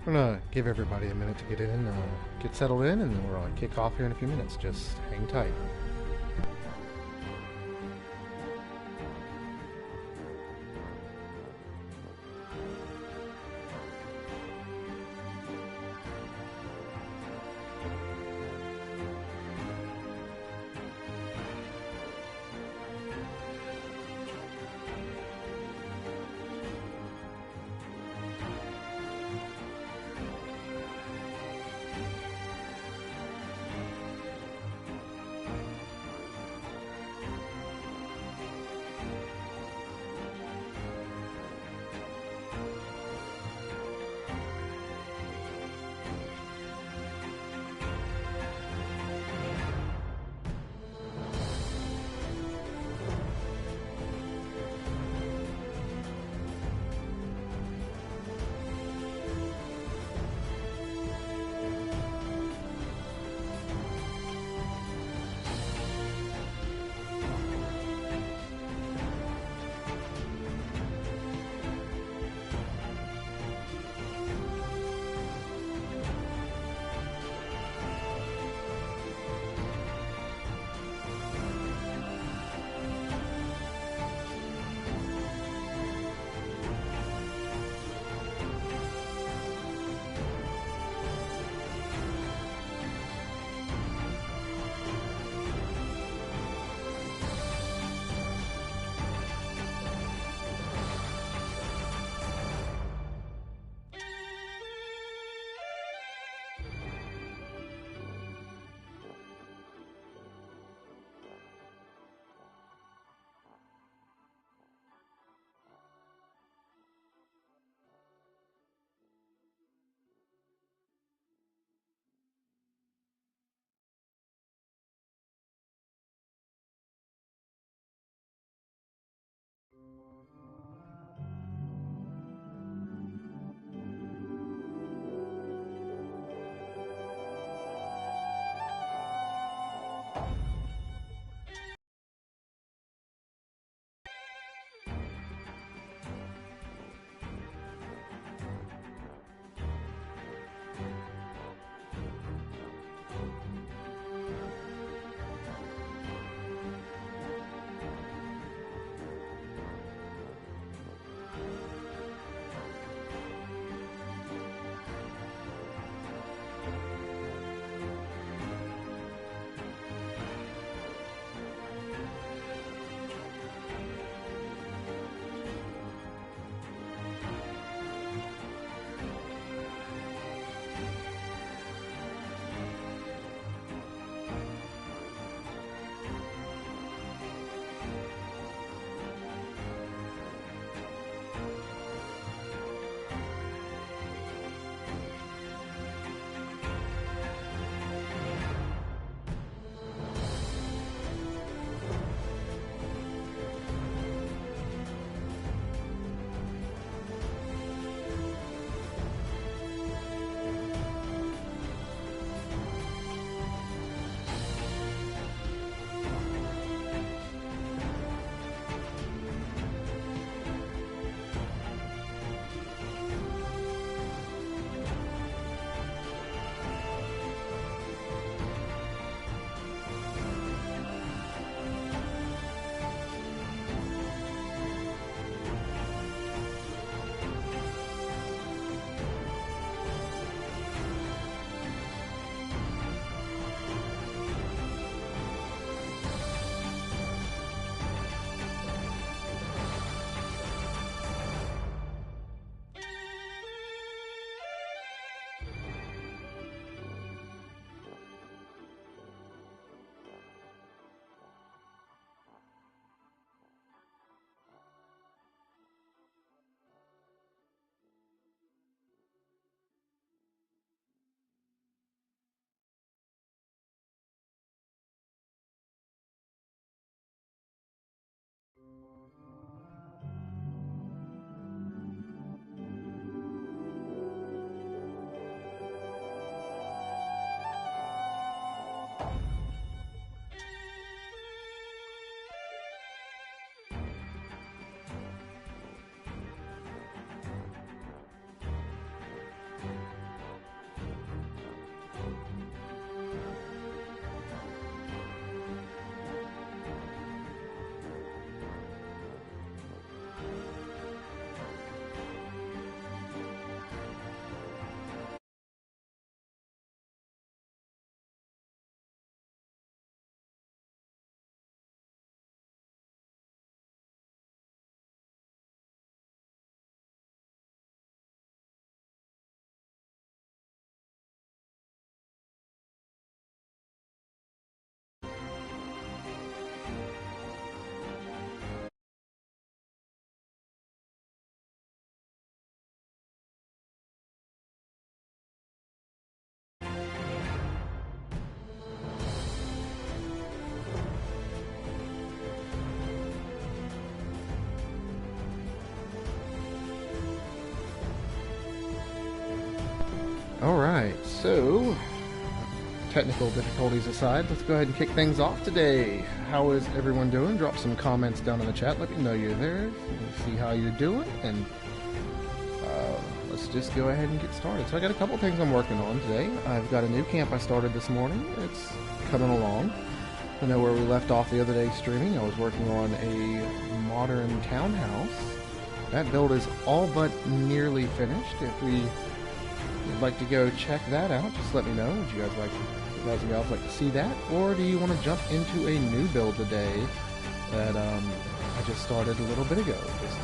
I'm gonna give everybody a minute to get in, get settled in, and then we're gonna kick off here in a few minutes. Just hang tight. Alright, so technical difficulties aside, let's go ahead and kick things off today. How is everyone doing? Drop some comments down in the chat. Let me know you're there. See how you're doing, and let's just go ahead and get started. So I got a couple things I'm working on today. I've got a new camp I started this morning. It's coming along. I know where we left off the other day streaming. I was working on a modern townhouse. That build is all but nearly finished. If we would like to go check that out, just let me know. Would you guys and gals like to see that? Or do you want to jump into a new build today that I just started a little bit ago? Just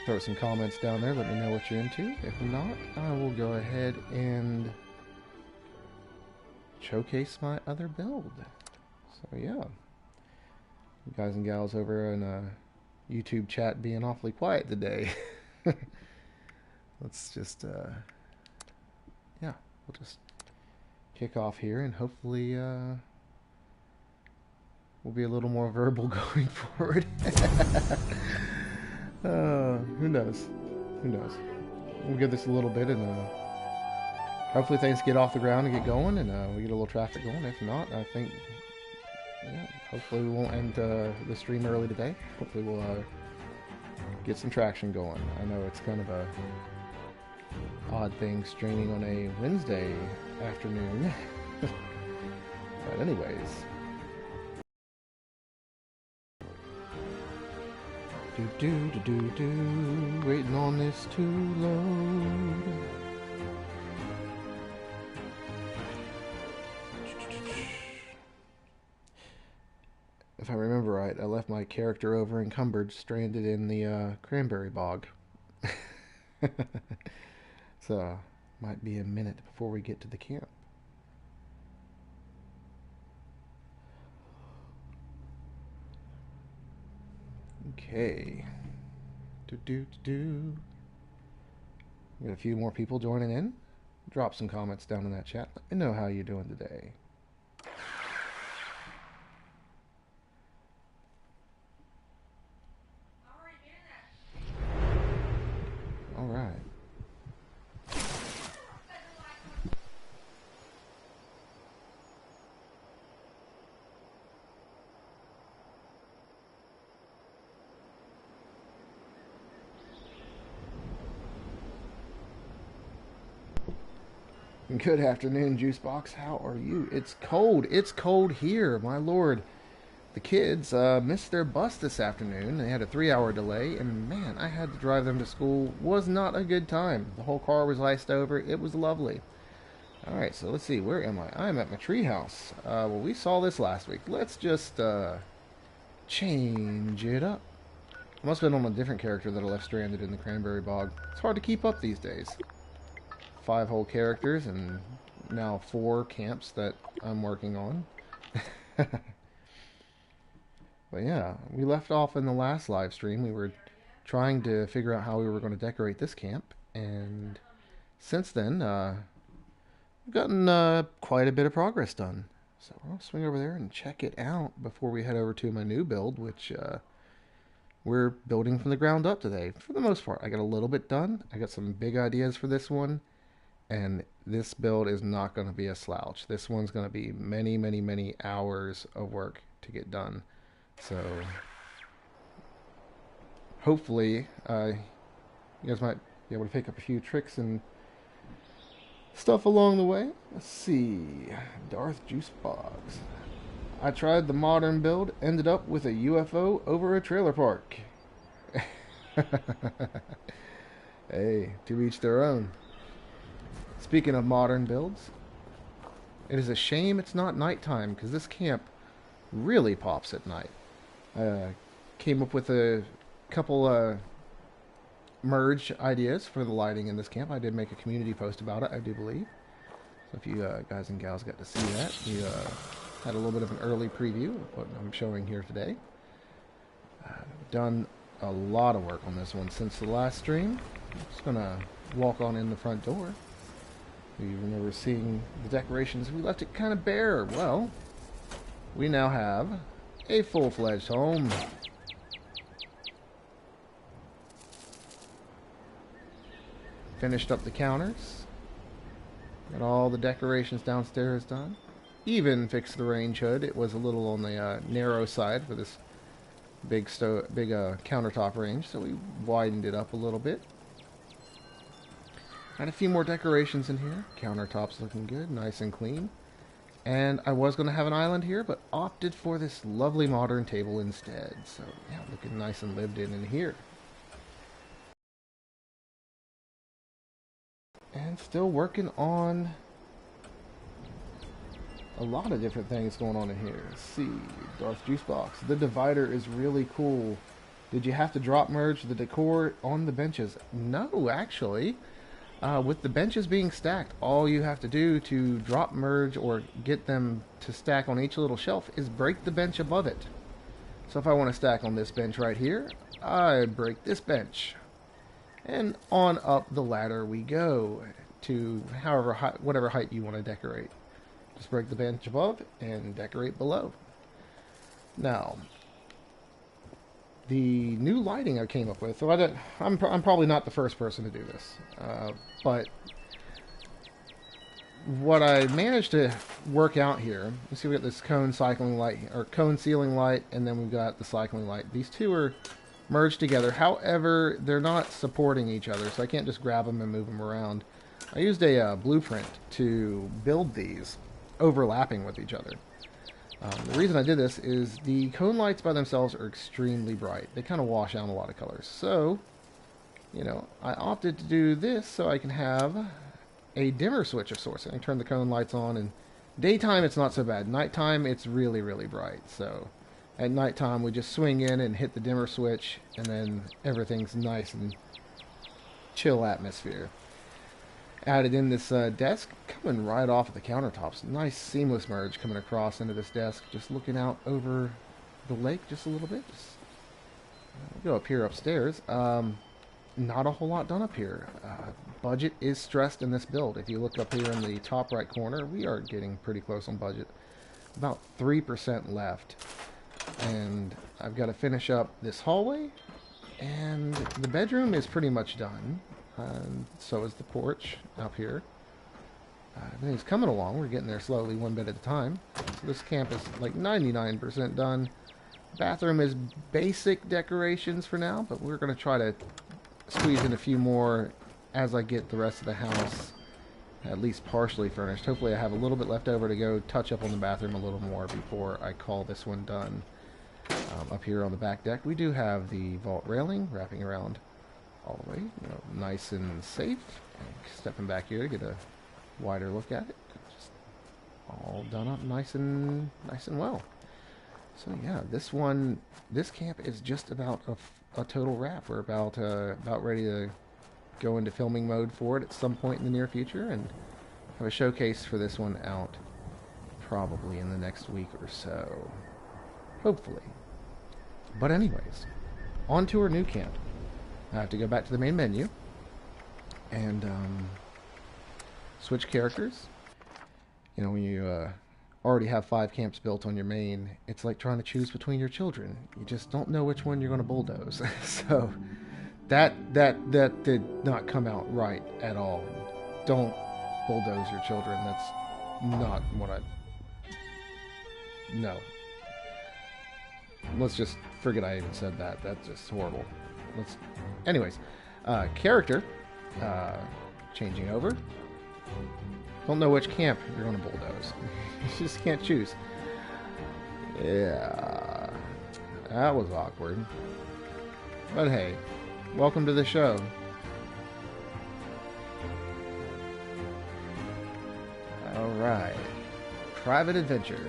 throw some comments down there. Let me know what you're into. If not, I will go ahead and showcase my other build. So yeah, you guys and gals over in YouTube chat being awfully quiet today. Let's just yeah, we'll just kick off here, and hopefully we'll be a little more verbal going forward. Who knows? Who knows? We'll give this a little bit, and hopefully things get off the ground and get going, and we get a little traffic going. If not, I think, yeah, hopefully we won't end the stream early today. Hopefully we'll get some traction going. I know it's kind of a odd thing streaming on a Wednesday afternoon. But anyways. Waiting on this to load. If I remember right, I left my character over encumbered, stranded in the cranberry bog. So, might be a minute before we get to the camp. Okay. Got a few more people joining in. Drop some comments down in that chat. Let me know how you're doing today. All right. Good afternoon, Juicebox. How are you? It's cold. It's cold here, my lord. The kids missed their bus this afternoon. They had a 3-hour delay, and man, I had to drive them to school. Was not a good time. The whole car was iced over. It was lovely. Alright, so let's see. Where am I? I'm at my treehouse. Well, we saw this last week. Let's just change it up. I must have been on a different character that I left stranded in the cranberry bog. It's hard to keep up these days. 5 whole characters and now 4 camps that I'm working on. But yeah, we left off in the last live stream. We were trying to figure out how we were going to decorate this camp, and since then we've gotten quite a bit of progress done. So I'll swing over there and check it out before we head over to my new build, which we're building from the ground up today. For the most part, I got a little bit done. I got some big ideas for this one. And this build is not going to be a slouch. This one's going to be many, many, many hours of work to get done. So, hopefully, you guys might be able to pick up a few tricks and stuff along the way. Let's see. Darth Juicebox. I tried the modern build, ended up with a UFO over a trailer park. Hey, to each their own. Speaking of modern builds, it is a shame it's not nighttime, because this camp really pops at night. Came up with a couple merge ideas for the lighting in this camp. I did make a community post about it, I do believe. So if you guys and gals got to see that, you had a little bit of an early preview of what I'm showing here today. I've done a lot of work on this one since the last stream. I'm just going to walk on in the front door. You remember seeing the decorations. We left it kind of bare. Well, we now have a full-fledged home. Finished up the counters. Got all the decorations downstairs done. Even fixed the range hood. It was a little on the narrow side for this big countertop range, so we widened it up a little bit. Had a few more decorations in here. Countertop's looking good, nice and clean. And I was going to have an island here, but opted for this lovely modern table instead. So, yeah, looking nice and lived in here. And still working on a lot of different things going on in here. Let's see, Darth Juicebox. The divider is really cool. Did you have to drop merge the decor on the benches? No, actually. With the benches being stacked, all you have to do to drop merge or get them to stack on each little shelf is break the bench above it. So if I want to stack on this bench right here, I break this bench. And on up the ladder we go to whatever height you want to decorate. Just break the bench above and decorate below. Now, the new lighting I came up with, so I'm probably not the first person to do this, but what I managed to work out here, you see we got this cone cycling light, or cone ceiling light, and then we've got the cycling light. These two are merged together. However, they're not supporting each other, so I can't just grab them and move them around. I used a blueprint to build these overlapping with each other. The reason I did this is the cone lights by themselves are extremely bright. They kind of wash out a lot of colors. So, you know, I opted to do this so I can have a dimmer switch of sorts. I can turn the cone lights on, and daytime it's not so bad. Nighttime it's really, really bright. So at nighttime we just swing in and hit the dimmer switch, and then everything's nice and chill atmosphere. Added in this desk coming right off of the countertops. Nice seamless merge coming across into this desk, just looking out over the lake just a little bit. Just go up here upstairs. Not a whole lot done up here. Budget is stressed in this build. If you look up here in the top right corner, we are getting pretty close on budget. About 3% left. And I've got to finish up this hallway. And the bedroom is pretty much done. And so is the porch up here. Everything's coming along. We're getting there slowly, one bit at a time. So this camp is like 99% done. Bathroom is basic decorations for now, but we're going to try to squeeze in a few more as I get the rest of the house at least partially furnished. Hopefully I have a little bit left over to go touch up on the bathroom a little more before I call this one done. Up here on the back deck, we do have the vault railing wrapping around all the way, you know, nice and safe. Stepping back here to get a wider look at it. Just all done up nice and well. So yeah, this camp is just about a total wrap. We're about ready to go into filming mode for it at some point in the near future, and have a showcase for this one out probably in the next week or so, hopefully. But anyways, on to our new camp. I have to go back to the main menu and switch characters. You know, when you already have 5 camps built on your main, it's like trying to choose between your children. You just don't know which one you're going to bulldoze. So that did not come out right at all. Don't bulldoze your children. That's not what I... No. Let's just forget I even said that. That's just horrible. Anyways, character, changing over. Don't know which camp you're going to bulldoze. You just can't choose. Yeah, that was awkward. But hey, welcome to the show. Alright, private adventure.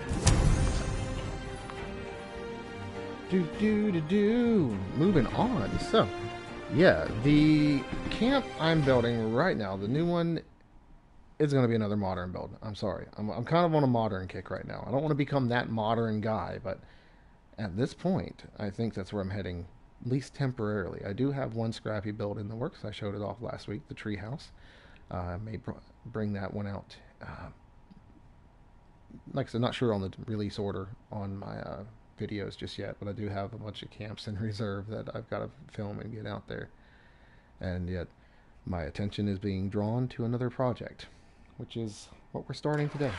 Moving on. So, yeah, the camp I'm building right now, the new one, is going to be another modern build. I'm sorry. I'm kind of on a modern kick right now. I don't want to become that modern guy, but at this point, I think that's where I'm heading, at least temporarily. I do have one scrappy build in the works. I showed it off last week, the treehouse. I may bring that one out. Like I said, not sure on the release order on my videos just yet, but I do have a bunch of camps in reserve that I've got to film and get out there. And yet, my attention is being drawn to another project. which is what we're starting today.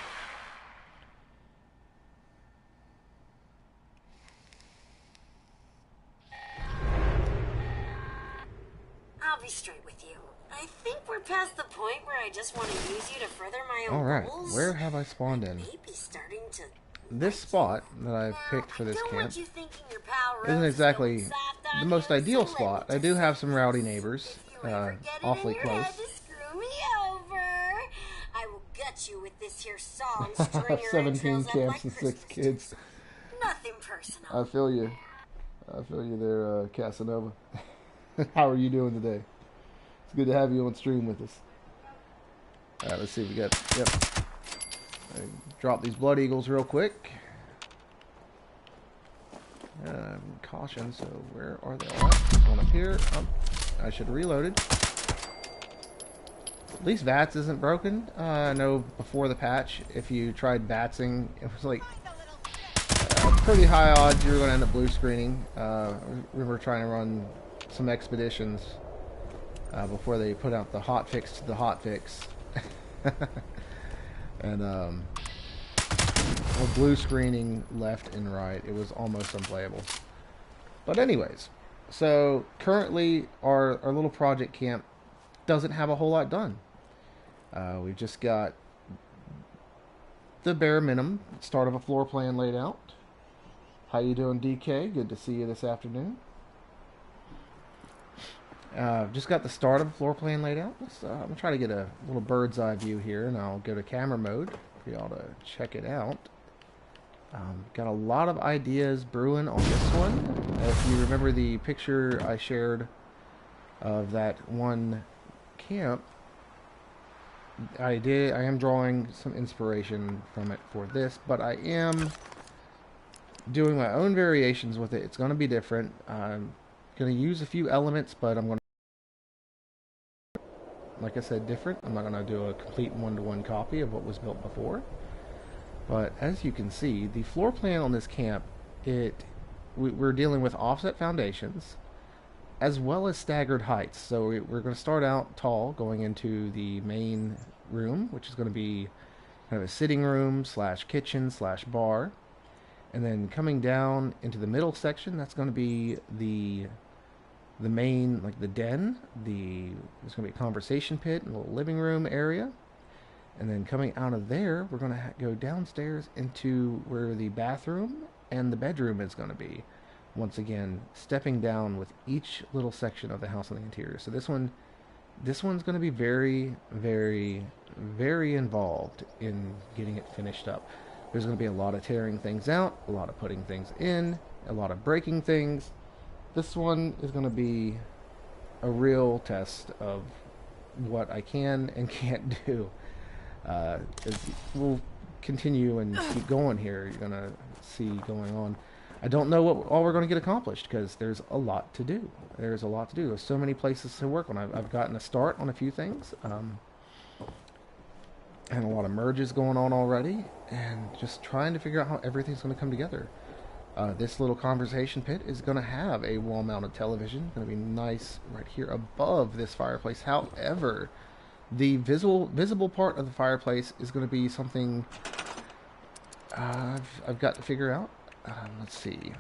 I'll be straight with you. I think we're past the point where I just want to use you to further my own Alright, goals. where have I spawned in? Maybe starting to... This spot that I've picked for this I don't camp want you thinking your pal Rose isn't is exactly going soft on the most you, ideal so let spot. me I do just have say some rowdy neighbors, if you ever get it awfully in your close. head to screw me over, I will gut you with this here saw and string your 17 entrails up camps like and 6 Christmas kids. trees. Nothing personal. I feel you. I feel you there, Casanova. How are you doing today? It's good to have you on stream with us. Alright, let's see what we got. Yep. Drop these blood eagles real quick. Caution, so where are they at? One up here. I should have reloaded. At least VATS isn't broken. I know before the patch, if you tried VATSing, it was like pretty high odds you were going to end up blue screening. We were trying to run some expeditions before they put out the hotfix to the hotfix. And well, blue screening left and right. It was almost unplayable. But anyways, so currently our little project camp doesn't have a whole lot done. We've just got the bare minimum start of a floor plan laid out. How you doing, DK? Good to see you this afternoon. Just got the start of a floor plan laid out. I'm going to try to get a little bird's eye view here, and I'll go to camera mode for y'all to check it out. Got a lot of ideas brewing on this one. If you remember the picture I shared of that one camp, I am drawing some inspiration from it for this, but I am doing my own variations with it. It's going to be different. I'm going to use a few elements, but I'm going to, like I said, different. I'm not going to do a complete one-to-one copy of what was built before. But as you can see, the floor plan on this camp, we're dealing with offset foundations as well as staggered heights. So we're going to start out tall going into the main room, which is going to be kind of a sitting room slash kitchen slash bar. And then coming down into the middle section, that's going to be the main, like the den. There's going to be a conversation pit and a little living room area. And then coming out of there, we're going to go downstairs into where the bathroom and the bedroom is going to be. Once again, stepping down with each little section of the house on the interior. So this one's going to be very, very, very involved in getting it finished up. There's going to be a lot of tearing things out, a lot of putting things in, a lot of breaking things. This one is going to be a real test of what I can and can't do. We'll continue and keep going here. You're going to see going on. I don't know what all we're going to get accomplished because there's a lot to do. There's so many places to work on. I've gotten a start on a few things. And a lot of merges going on already. And just trying to figure out how everything's going to come together. This little conversation pit is going to have a wall-mounted television. It's going to be nice right here above this fireplace. However, the visible part of the fireplace is going to be something I've got to figure out. Let's see.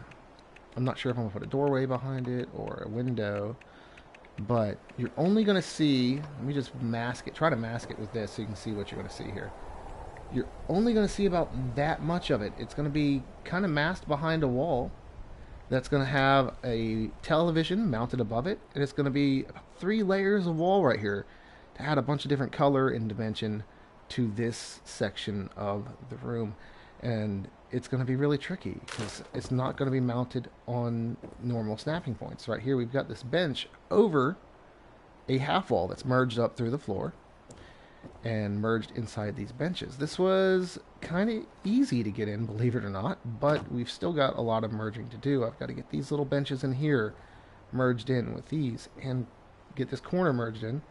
I'm not sure if I'm going to put a doorway behind it or a window. But you're only going to see... Let me just mask it. Try to mask it with this so you can see what you're going to see here. You're only going to see about that much of it. It's going to be kind of masked behind a wall. That's going to have a television mounted above it. And it's going to be 3 layers of wall right here to add a bunch of different color and dimension to this section of the room. And it's going to be really tricky because it's not going to be mounted on normal snapping points. Right here we've got this bench over a half wall that's merged up through the floor and merged inside these benches. This was kind of easy to get in, believe it or not, but we've still got a lot of merging to do. I've got to get these little benches in here merged in with these and get this corner merged in.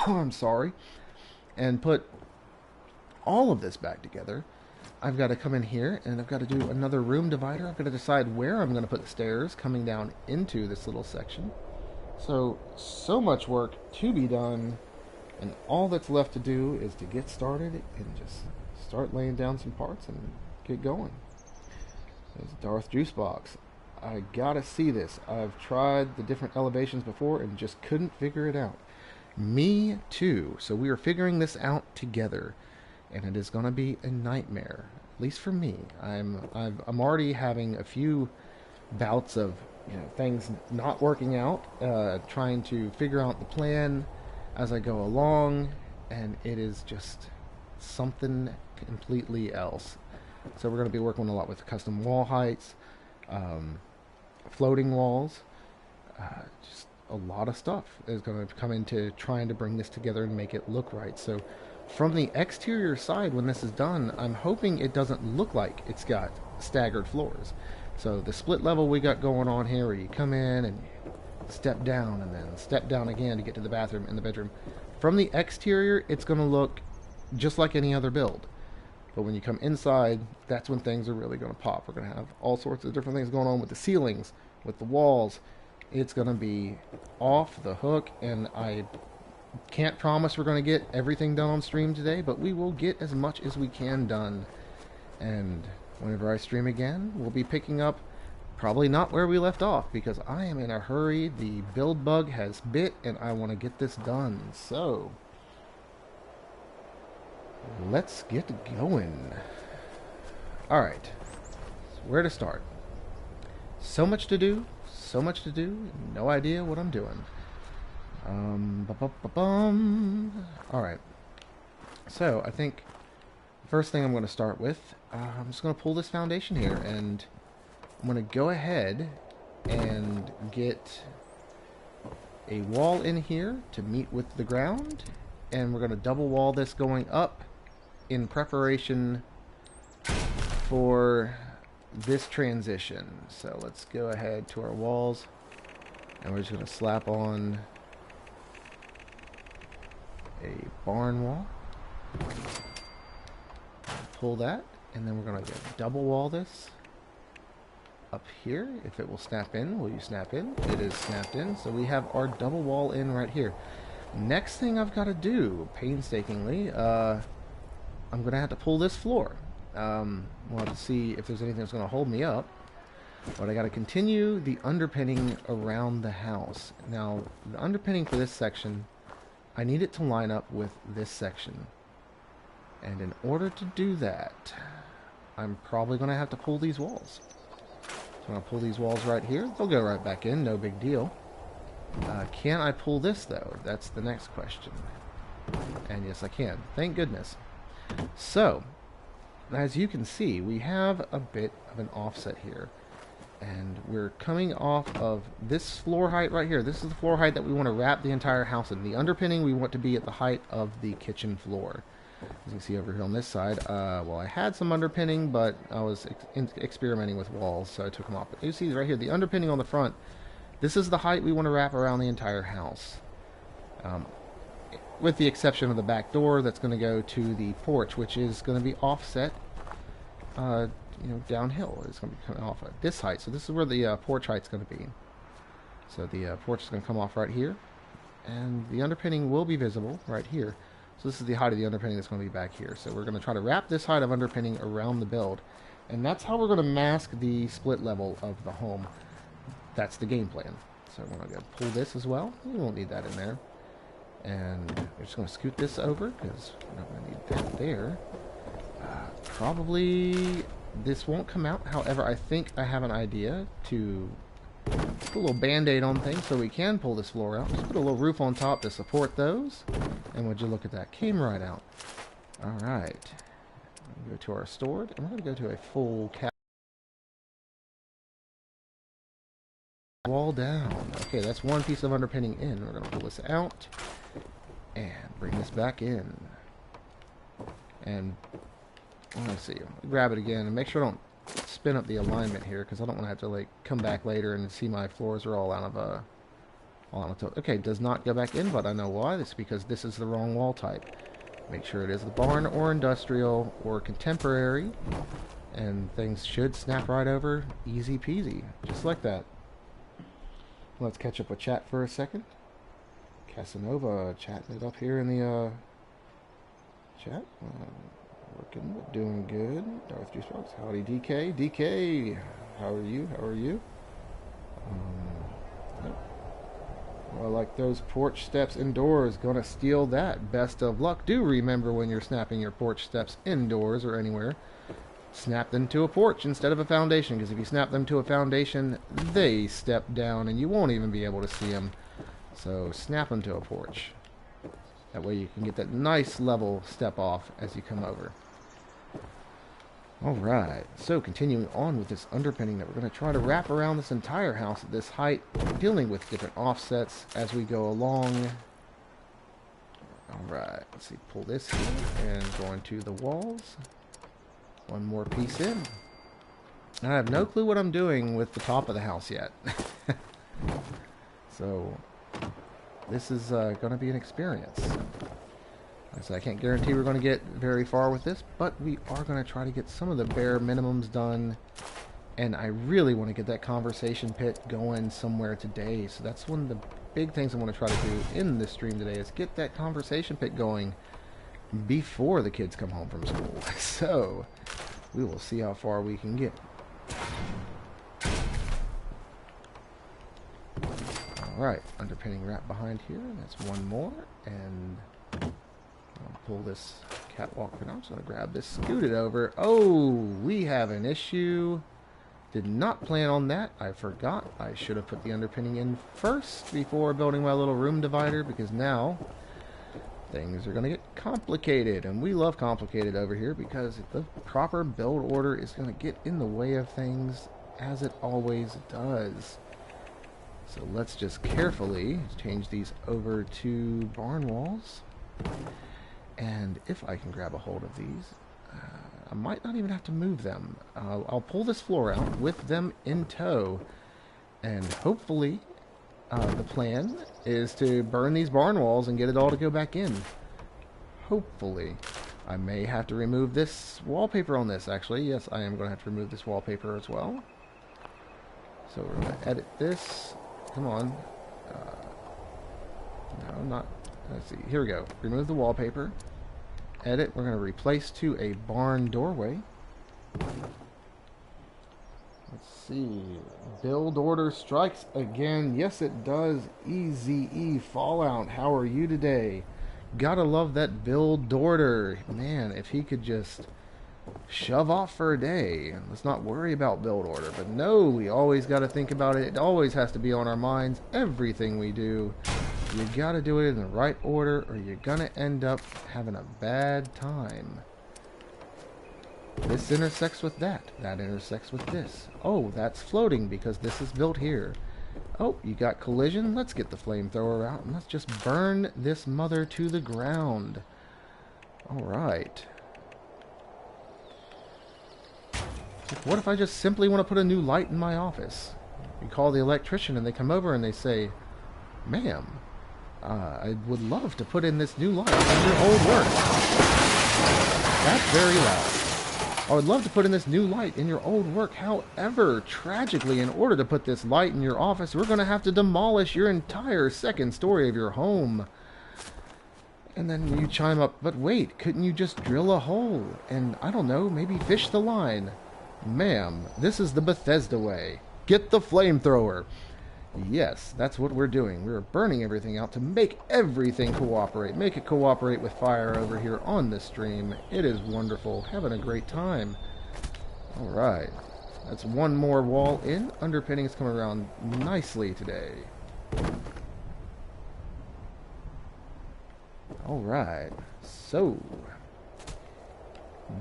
I'm sorry. And put all of this back together. I've got to come in here and I've got to do another room divider. I've got to decide where I'm going to put the stairs coming down into this little section. So much work to be done And all that's left to do is to get started and just start laying down some parts and get going. There's Darth Juice Box. I gotta see this. I've tried the different elevations before and just couldn't figure it out. Me too. So we are figuring this out together, and it is gonna be a nightmare. At least for me. I'm already having a few bouts of things not working out, trying to figure out the plan as I go along, and it is just something completely else. So we're going to be working a lot with custom wall heights, floating walls, just a lot of stuff is going to come into trying to bring this together and make it look right. So from the exterior side, when this is done, I'm hoping it doesn't look like it's got staggered floors. So the split level we got going on here, where you come in and step down and then step down again to get to the bathroom and the bedroom. From the exterior, it's going to look just like any other build. But when you come inside, that's when things are really going to pop. We're going to have all sorts of different things going on with the ceilings, with the walls. It's going to be off the hook, and I can't promise we're going to get everything done on stream today, but we will get as much as we can done. And whenever I stream again, we'll be picking up probably not where we left off, because I am in a hurry. The build bug has bit, and I want to get this done. So let's get going. Alright, so where to start? So much to do, no idea what I'm doing. Alright, so I think first thing I'm going to start with, I'm just going to pull this foundation here, and I'm going to go ahead and get a wall in here to meet with the ground, and we're going to double wall this going up in preparation for this transition. So let's go ahead to our walls, and we're just going to slap on a barn wall, pull that, and then we're going to double wall this up here. If it will snap in, will you snap in? It is snapped in, so we have our double wall in right here. Next thing I've got to do, painstakingly, I'm going to have to pull this floor. We'll have to see if there's anything that's going to hold me up, but I got to continue the underpinning around the house. Now, the underpinning for this section, I need it to line up with this section, and in order to do that, I'm probably going to have to pull these walls. So I'm going to pull these walls right here. They'll go right back in, no big deal. Can I pull this, though? That's the next question. And yes, I can. Thank goodness. So, as you can see, we have a bit of an offset here. And we're coming off of this floor height right here. This is the floor height that we want to wrap the entire house in. The underpinning we want to be at the height of the kitchen floor. As you can see over here on this side, well, I had some underpinning, but I was experimenting with walls, so I took them off. But you see right here, the underpinning on the front, this is the height we want to wrap around the entire house. With the exception of the back door that's going to go to the porch, which is going to be offset, downhill. It's going to be coming off at this height. So this is where the porch height's going to be. So the porch is going to come off right here, and the underpinning will be visible right here. So this is the height of the underpinning that's going to be back here. So we're going to try to wrap this height of underpinning around the build, and that's how we're going to mask the split level of the home. That's the game plan. So I'm going to pull this as well. We won't need that in there. And we're just going to scoot this over, because we're not going to need that there. Probably this won't come out. However, I think I have an idea to put a little band-aid on things so we can pull this floor out. Just put a little roof on top to support those. And would you look at that? Came right out. Alright. Go to our stored, and we're going to go to a full cap wall down. Okay, that's one piece of underpinning in. We're going to pull this out and bring this back in. And let's see, grab it again and make sure I don't spin up the alignment here, because I don't want to have to come back later and see my floors are all out of okay, does not go back in, but I know why. It's because this is the wrong wall type. Make sure it is the barn or industrial or contemporary, and things should snap right over easy peasy, just like that. Let's catch up with chat for a second. Casanova chatting it up here in the chat. Working, but doing good. Darth Juice Box. Howdy, DK. DK, how are you? How are you? Yep. Well, I like those porch steps indoors. Gonna steal that. Best of luck. Do remember when you're snapping your porch steps indoors or anywhere, snap them to a porch instead of a foundation, because if you snap them to a foundation, they step down and you won't even be able to see them. So snap them to a porch. That way you can get that nice level step off as you come over. Alright, so continuing on with this underpinning that we're going to try to wrap around this entire house at this height, dealing with different offsets as we go along. Alright, let's see, pull this here and go into the walls. One more piece in. And I have no clue what I'm doing with the top of the house yet. So, this is going to be an experience. So I can't guarantee we're going to get very far with this, but we are going to try to get some of the bare minimums done. And I really want to get that conversation pit going somewhere today. So that's one of the big things I want to try to do in this stream today, is get that conversation pit going before the kids come home from school. So we will see how far we can get. Alright, underpinning wrap behind here. That's one more. And I'll pull this catwalk for now. I'm just going to grab this, scoot it over. Oh, we have an issue. Did not plan on that. I forgot. I should have put the underpinning in first before building my little room divider, because now things are going to get complicated. And we love complicated over here, because the proper build order is going to get in the way of things, as it always does. So let's just carefully change these over to barn walls. And if I can grab a hold of these, I might not even have to move them. I'll pull this floor out with them in tow, and hopefully the plan is to burn these barn walls and get it all to go back in. Hopefully. I may have to remove this wallpaper on this, actually. Yes, I am going to have to remove this wallpaper as well. So we're going to edit this. Come on. No, not... Let's see. Here we go. Remove the wallpaper. Edit. We're going to replace to a barn doorway. Let's see. Build order strikes again. Yes, it does. EZE Fallout. How are you today? Gotta love that build order. Man, if he could just shove off for a day. Let's not worry about build order. But no, we always got to think about it. It always has to be on our minds. Everything we do, you got to do it in the right order, or you're going to end up having a bad time. This intersects with that. That intersects with this. Oh, that's floating because this is built here. Oh, you got collision? Let's get the flamethrower out and let's just burn this mother to the ground. Alright. What if I just simply want to put a new light in my office? You call the electrician and they come over and they say, "Ma'am, I would love to put in this new light in your old work." That's very loud. I would love to put in this new light in your old work. However, tragically, in order to put this light in your office, we're going to have to demolish your entire second story of your home. And then you chime up, "But wait, couldn't you just drill a hole and, I don't know, maybe fish the line?" Ma'am, this is the Bethesda way. Get the flamethrower. Yes, that's what we're doing. We're burning everything out to make everything cooperate. Make it cooperate with fire over here on this stream. It is wonderful. Having a great time. Alright. That's one more wall in. Underpinnings come around nicely today. Alright. So,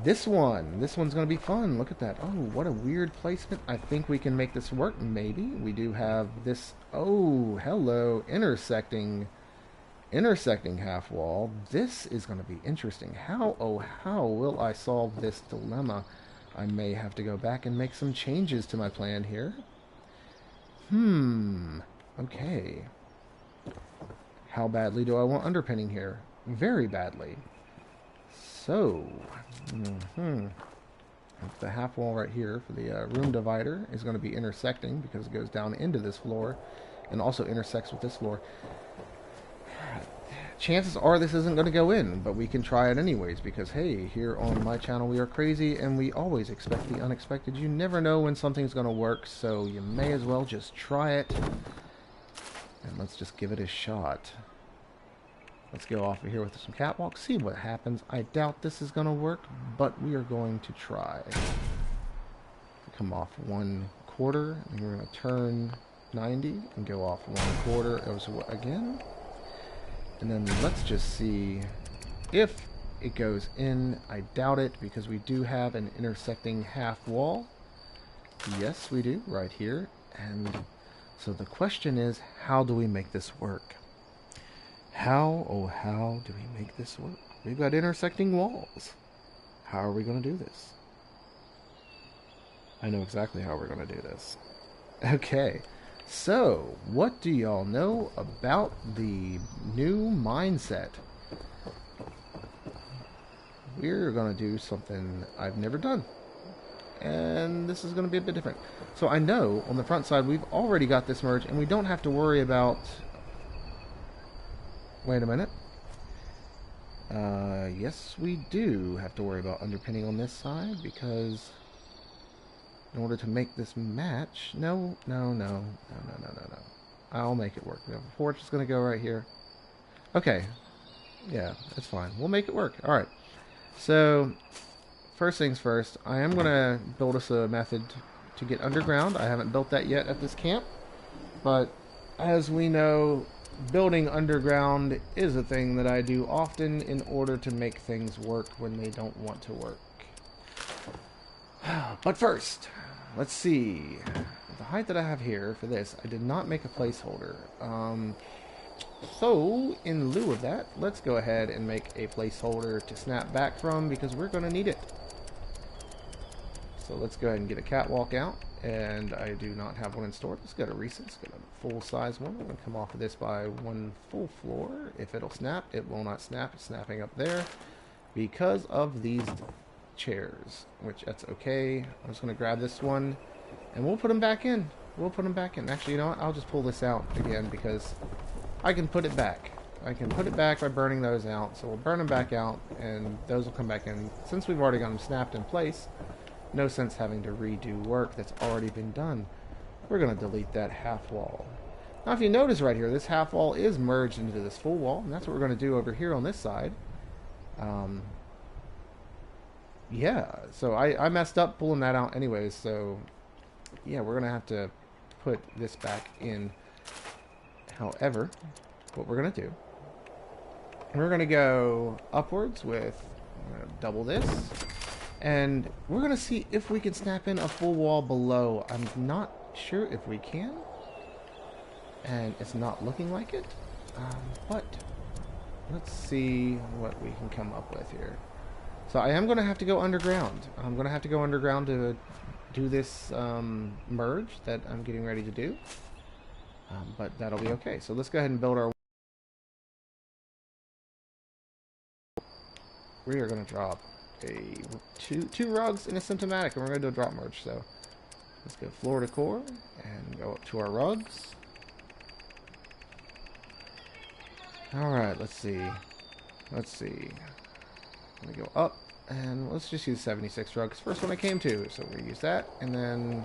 this one's going to be fun. Look at that. Oh, what a weird placement. I think we can make this work. Maybe. We do have this. Oh, hello. Intersecting half wall. This is going to be interesting. How will I solve this dilemma? I may have to go back and make some changes to my plan here. Okay. How badly do I want underpinning here? Very badly. So, the half wall right here for the room divider is going to be intersecting because it goes down into this floor and also intersects with this floor. chances are this isn't going to go in, but we can try it anyways because, hey, here on my channel we are crazy and we always expect the unexpected. You never know when something's going to work, so you may as well just try it. And let's just give it a shot. Let's go off of here with some catwalks, see what happens. I doubt this is going to work, but we are going to try. Come off 1/4, and we're going to turn 90 and go off 1/4 again. And then let's just see if it goes in. I doubt it because we do have an intersecting half wall. Yes, we do, right here. And so the question is, how do we make this work? How, oh how do we make this work? We've got intersecting walls. How are we going to do this? I know exactly how we're going to do this. Okay. So, what do y'all know about the new mindset? We're going to do something I've never done. And this is going to be a bit different. So I know on the front side we've already got this merge and we don't have to worry about... Wait a minute. Yes, we do have to worry about underpinning on this side because... In order to make this match... No. I'll make it work. We have a porch that's going to go right here. Okay. Yeah, it's fine. We'll make it work. Alright. So, first things first, I am going to build us a method to get underground. I haven't built that yet at this camp. But, as we know, building underground is a thing that I do often in order to make things work when they don't want to work. But first, let's see. The height that I have here for this, I did not make a placeholder. So, in lieu of that, let's go ahead and make a placeholder to snap back from because we're going to need it. So let's go ahead and get a catwalk out. And I do not have one in store. Let's go to recent. Let's get a full-size one. I'm going to come off of this by 1 full floor. If it'll snap, it will not snap. It's snapping up there because of these chairs, which that's okay. I'm just going to grab this one and we'll put them back in. Actually, you know what? I'll just pull this out again because I can put it back. I can put it back by burning those out. So we'll burn them back out and those will come back in. Since we've already got them snapped in place, no sense having to redo work that's already been done. We're going to delete that half wall. Now if you notice right here, this half wall is merged into this full wall, and that's what we're going to do over here on this side. Yeah, so I messed up pulling that out anyways, so yeah, we're going to have to put this back in. However, what we're going to do, we're going to go upwards with, I'm going to double this, and we're going to see if we can snap in a full wall below. I'm not sure if we can, and it's not looking like it, but let's see what we can come up with here. So I am going to have to go underground. I'm going to have to go underground to do this merge that I'm getting ready to do. But that'll be okay. So let's go ahead and build our... We are going to drop two rugs and a symptomatic, and we're going to do a drop merge. So let's go floor to core and go up to our rugs. Alright, let's see. I'm going to go up, and let's just use 76 rugs. First one I came to, so we're going to use that. And then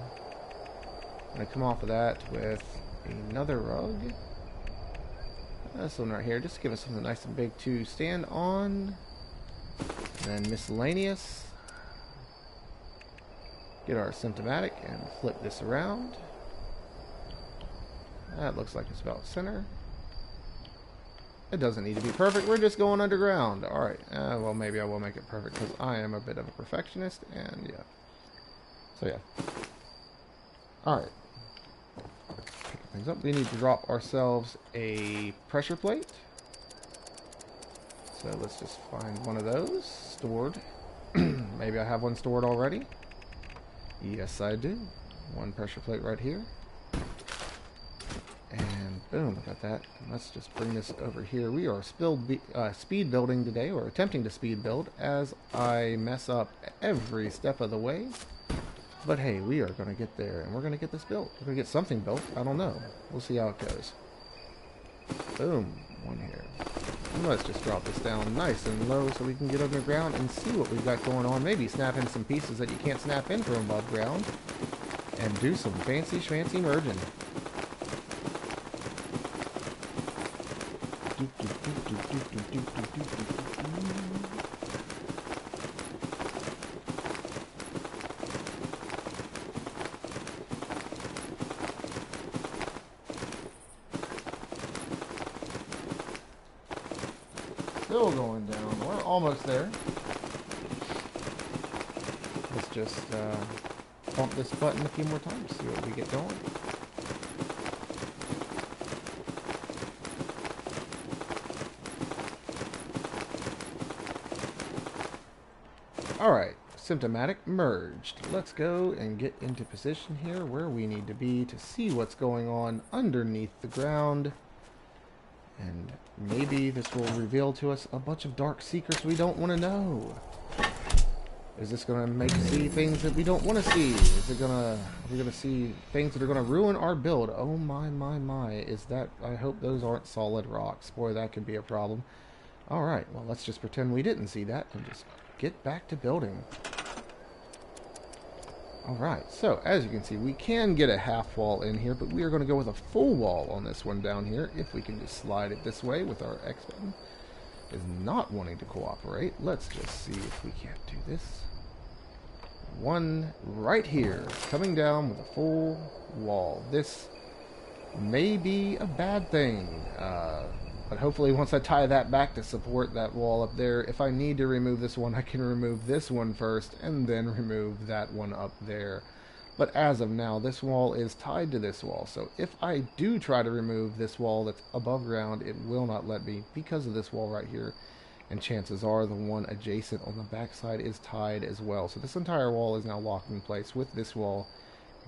I'm going to come off of that with another rug. This one right here, just to give us something nice and big to stand on. And then miscellaneous. Get our symptomatic and flip this around. That looks like it's about center. It doesn't need to be perfect. We're just going underground. Alright. Well, maybe I will make it perfect because I am a bit of a perfectionist. And yeah. So yeah. Alright. Picking things up. We need to drop ourselves a pressure plate. So let's just find one of those stored. Maybe I have one stored already. Yes, I do. One pressure plate right here. And boom, got that. Let's just bring this over here. We are speed building today, or attempting to speed build, as I mess up every step of the way. But hey, we are going to get there, and we're going to get this built. We're going to get something built. I don't know. We'll see how it goes. Boom. one here. And let's just drop this down nice and low so we can get underground and see what we've got going on. Maybe snap in some pieces that you can't snap in from above ground. And do some fancy schmancy merging. Still going down. We're almost there. Let's just bump this button a few more times, see what we get going. Alright, symptomatic merged. Let's go and get into position here where we need to be to see what's going on underneath the ground. And maybe this will reveal to us a bunch of dark secrets we don't want to know. Is this going to make us see things that we don't want to see? Is it going to, are we going to see things that are going to ruin our build? Oh my, is that, I hope those aren't solid rocks. Boy, that could be a problem. Alright, well let's just pretend we didn't see that and just get back to building. Alright, so as you can see, we can get a half wall in here, but we are going to go with a full wall on this one down here, if we can just slide it this way with our X button. Is not wanting to cooperate. Let's just see if we can't do this. One right here, coming down with a full wall. This may be a bad thing, but hopefully once I tie that back to support that wall up there, if I need to remove this one, I can remove this one first and then remove that one up there. But as of now, this wall is tied to this wall, so if I do try to remove this wall that's above ground, it will not let me because of this wall right here. And chances are the one adjacent on the backside is tied as well. So this entire wall is now locked in place with this wall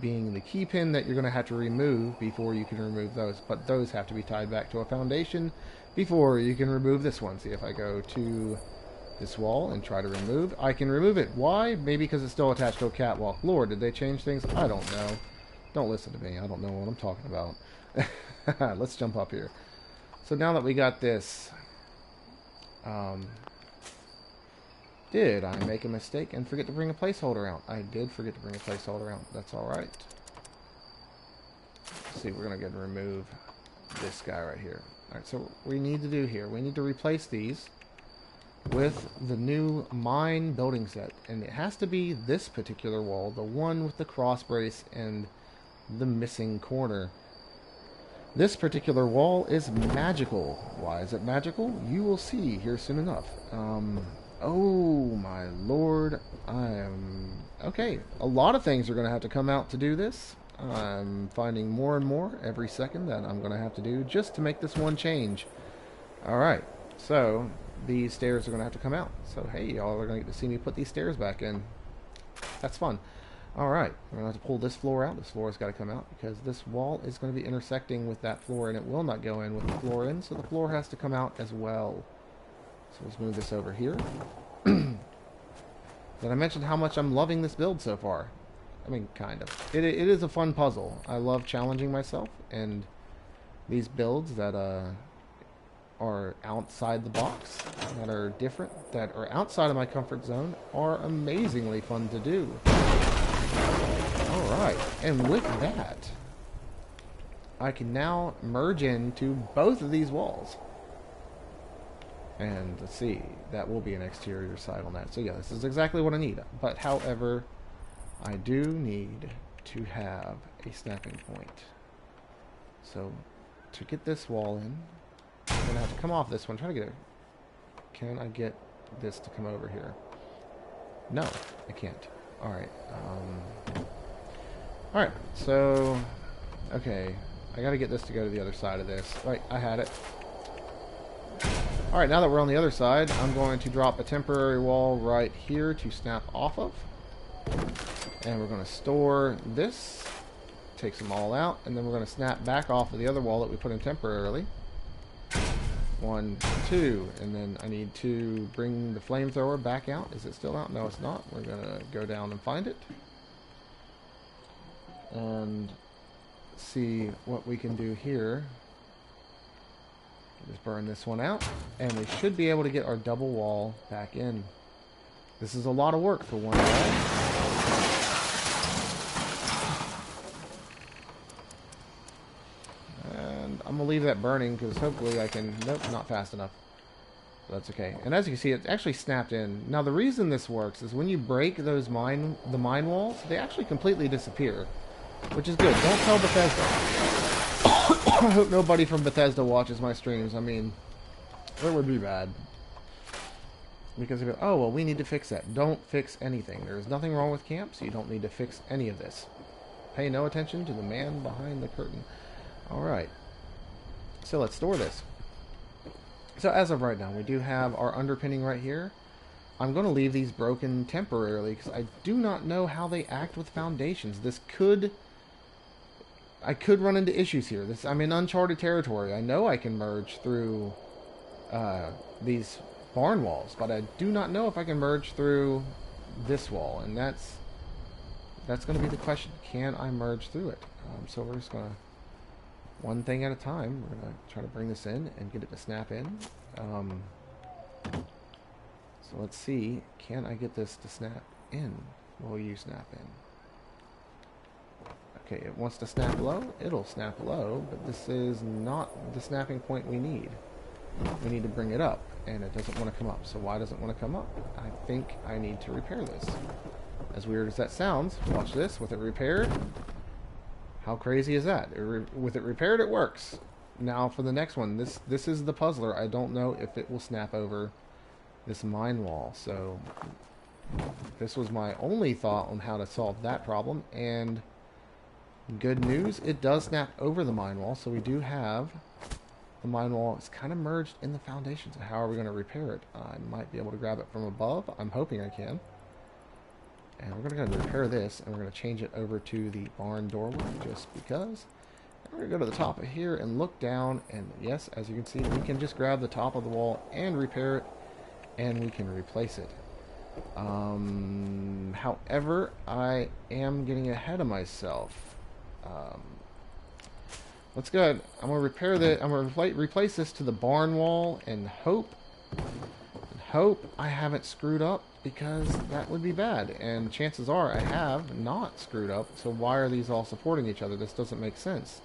being the key pin that you're going to have to remove before you can remove those. But those have to be tied back to a foundation before you can remove this one. See, if I go to this wall and try to remove, I can remove it. Why? Maybe because it's still attached to a catwalk. Lord, did they change things? I don't know. Don't listen to me. I don't know what I'm talking about. Let's jump up here. So now that we got this, did I make a mistake and forget to bring a placeholder out? I did forget to bring a placeholder out. That's alright. See, we're going to go and remove this guy right here. Alright, so what we need to do here, we need to replace these with the new mine building set. And it has to be this particular wall, the one with the cross brace and the missing corner. This particular wall is magical. Why is it magical? You will see here soon enough. Oh my lord. Okay, a lot of things are going to have to come out to do this. I'm finding more and more every second that I'm going to have to do just to make this one change. Alright, so these stairs are going to have to come out. So hey, y'all are going to get to see me put these stairs back in. That's fun. Alright, we're going to have to pull this floor out. This floor has got to come out because this wall is going to be intersecting with that floor and it will not go in with the floor in, so the floor has to come out as well. So let's move this over here. Did I mention how much I'm loving this build so far? I mean, kind of. It is a fun puzzle. I love challenging myself, and these builds that are outside the box, that are different, that are outside of my comfort zone, are amazingly fun to do. Alright, and with that, I can now merge into both of these walls. And let's see, that will be an exterior side on that. So yeah, this is exactly what I need. But however, I do need to have a snapping point. So to get this wall in, I'm going to have to come off this one. Try to get it. Can I get this to come over here? No, I can't. Alright. Alright, so, okay. I got to get this to go to the other side of this. Right, I had it. Alright, now that we're on the other side, I'm going to drop a temporary wall right here to snap off of. And we're going to store this, take them all out, and then we're going to snap back off of the other wall that we put in temporarily. 1, 2, and then I need to bring the flamethrower back out. Is it still out? No, it's not. We're going to go down and find it. And see what we can do here Just burn this one out, and we should be able to get our double wall back in. This is a lot of work for one wall. And I'm going to leave that burning because hopefully I can... Nope, not fast enough. That's okay. And as you can see, it's actually snapped in. Now the reason this works is when you break those the mine walls, they actually completely disappear, which is good. Don't tell Bethesda. I hope nobody from Bethesda watches my streams. I mean, that would be bad. Because they go, oh, well, we need to fix that. Don't fix anything. There's nothing wrong with camp, so you don't need to fix any of this. Pay no attention to the man behind the curtain. Alright. So let's store this. So as of right now, we do have our underpinning right here. I'm going to leave these broken temporarily because I do not know how they act with foundations. I could run into issues here. I'm in uncharted territory. I know I can merge through these barn walls, but I do not know if I can merge through this wall, and that's going to be the question. Can I merge through it? So we're just going to, one thing at a time, we're going to try to bring this in and get it to snap in. So let's see, can I get this to snap in? Will you snap in? Okay, it wants to snap low, it'll snap low, but this is not the snapping point we need. We need to bring it up, and it doesn't want to come up. So why doesn't it want to come up? I think I need to repair this. As weird as that sounds, watch this, with it repaired. How crazy is that? With it repaired, it works. Now for the next one, this is the puzzler. I don't know if it will snap over this mine wall. So this was my only thought on how to solve that problem, and good news, it does snap over the mine wall, so we do have the mine wall. It's kind of merged in the foundation, so how are we going to repair it? I might be able to grab it from above. I'm hoping I can. And we're going to go and repair this, and we're going to change it over to the barn doorway, just because. And we're going to go to the top of here and look down, and yes, as you can see, we can just grab the top of the wall and repair it, and we can replace it. However, I am getting ahead of myself. Let's go ahead. I'm going to repair I'm going to replace this to the barn wall and hope I haven't screwed up, because that would be bad. And chances are I have not screwed up. So why are these all supporting each other? This doesn't make sense.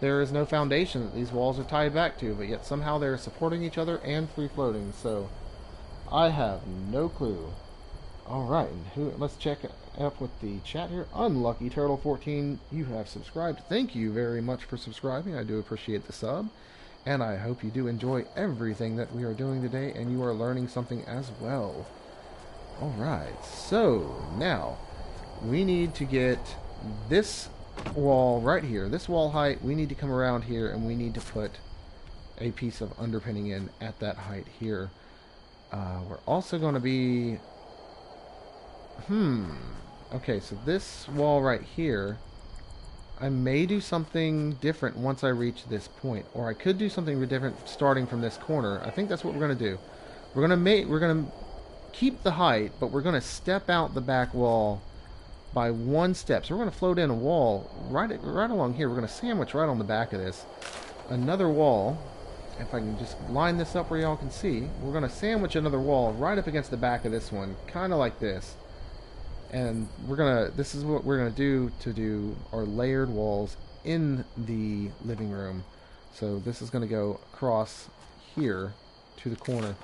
There is no foundation that these walls are tied back to, but yet somehow they're supporting each other and free floating. So I have no clue. Alright, let's check up with the chat here. Unlucky Turtle 14, you have subscribed. Thank you very much for subscribing. I do appreciate the sub, and I hope you do enjoy everything that we are doing today, and you are learning something as well. Alright, so now we need to get this wall right here, this wall height. We need to come around here, and we need to put a piece of underpinning in at that height here. We're also going to be... Okay, so this wall right here, I may do something different once I reach this point, or I could do something different starting from this corner. I think that's what we're going to do. We're going to keep the height, but we're going to step out the back wall by one step. So we're going to float in a wall right along here. We're going to sandwich right on the back of this another wall. If I can just line this up where y'all can see, we're going to sandwich another wall right up against the back of this one, kind of like this. And this is what we're going to do our layered walls in the living room. So this is going to go across here to the corner.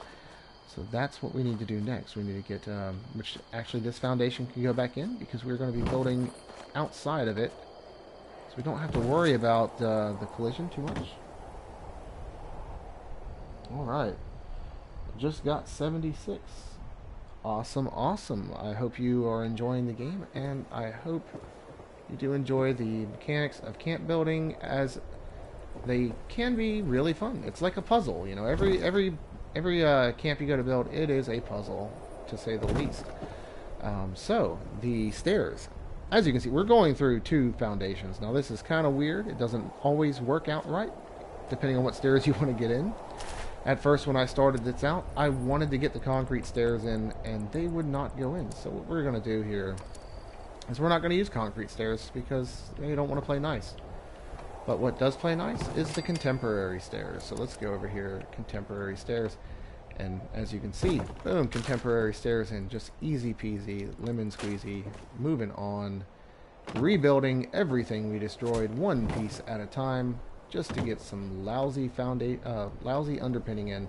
So that's what we need to do next. We need to get, which actually this foundation can go back in, because we're going to be building outside of it. So we don't have to worry about the collision too much. Alright. Just got 76. Awesome, awesome. I hope you are enjoying the game, and I hope you do enjoy the mechanics of camp building, as they can be really fun. It's like a puzzle, you know. Every camp you go to build, it is a puzzle, to say the least. So the stairs, as you can see, we're going through 2 foundations. Now this is kind of weird. It doesn't always work out right, depending on what stairs you want to get in. At first, when I started this out, I wanted to get the concrete stairs in, and they would not go in. So what we're going to do here is we're not going to use concrete stairs, because you don't want to play nice. But what does play nice is the contemporary stairs. So let's go over here, contemporary stairs. And as you can see, boom, contemporary stairs in, just easy peasy, lemon squeezy, moving on, rebuilding everything we destroyed one piece at a time, just to get some lousy lousy underpinning in.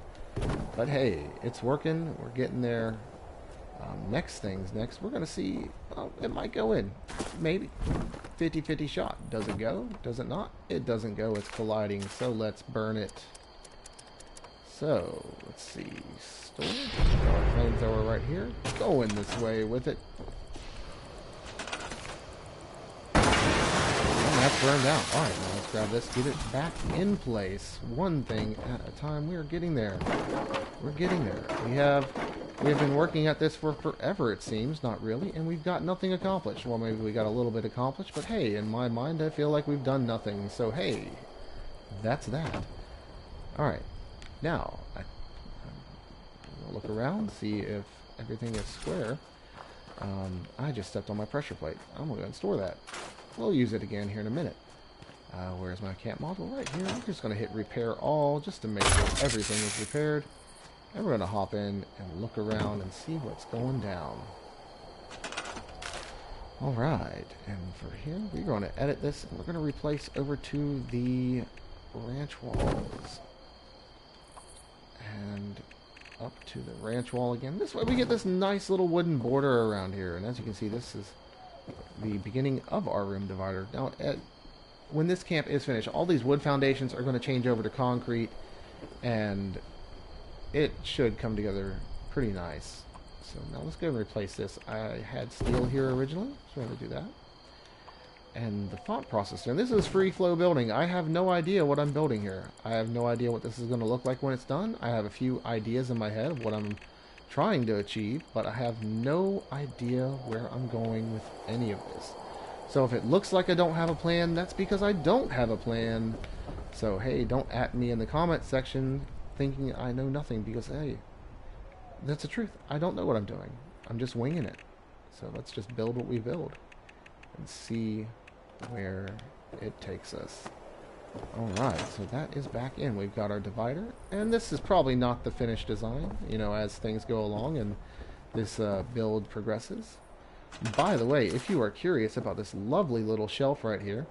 But hey, it's working, we're getting there. Next, we're going to see, well, it might go in, maybe. 50-50 shot. Does it go? Does it not? It doesn't go, it's colliding, so let's burn it. So, let's see, storage, our flamethrower right here, going this way with it. And that's burned out. Alright, now let's grab this, get it back in place, one thing at a time. We are getting there. We're getting there. We have been working at this for forever, it seems, not really, and we've got nothing accomplished. Well, maybe we got a little bit accomplished, but hey, in my mind, I feel like we've done nothing, so hey, that's that. Alright. Now, I'll look around, see if everything is square. I just stepped on my pressure plate. I'm going to store that. We'll use it again here in a minute. Where's my camp module? Right here. I'm just going to hit repair all just to make sure everything is repaired. And we're going to hop in and look around and see what's going down. Alright, and for here, we're going to edit this and we're going to replace over to the ranch walls. And up to the ranch wall again. This way we get this nice little wooden border around here. And as you can see, this is the beginning of our room divider. Now, when this camp is finished, all these wood foundations are going to change over to concrete. And it should come together pretty nice. So now let's go and replace this. I had steel here originally, so I'm going to do that. And the thought processor, and this is free flow building. I have no idea what I'm building here. I have no idea what this is going to look like when it's done. I have a few ideas in my head of what I'm trying to achieve, but I have no idea where I'm going with any of this. So if it looks like I don't have a plan, that's because I don't have a plan. So hey, don't at me in the comment section thinking I know nothing, because hey, that's the truth. I don't know what I'm doing. I'm just winging it. So let's just build what we build and see where it takes us. Alright, so that is back in. We've got our divider, and this is probably not the finished design, you know, as things go along and this build progresses. By the way, if you are curious about this lovely little shelf right here,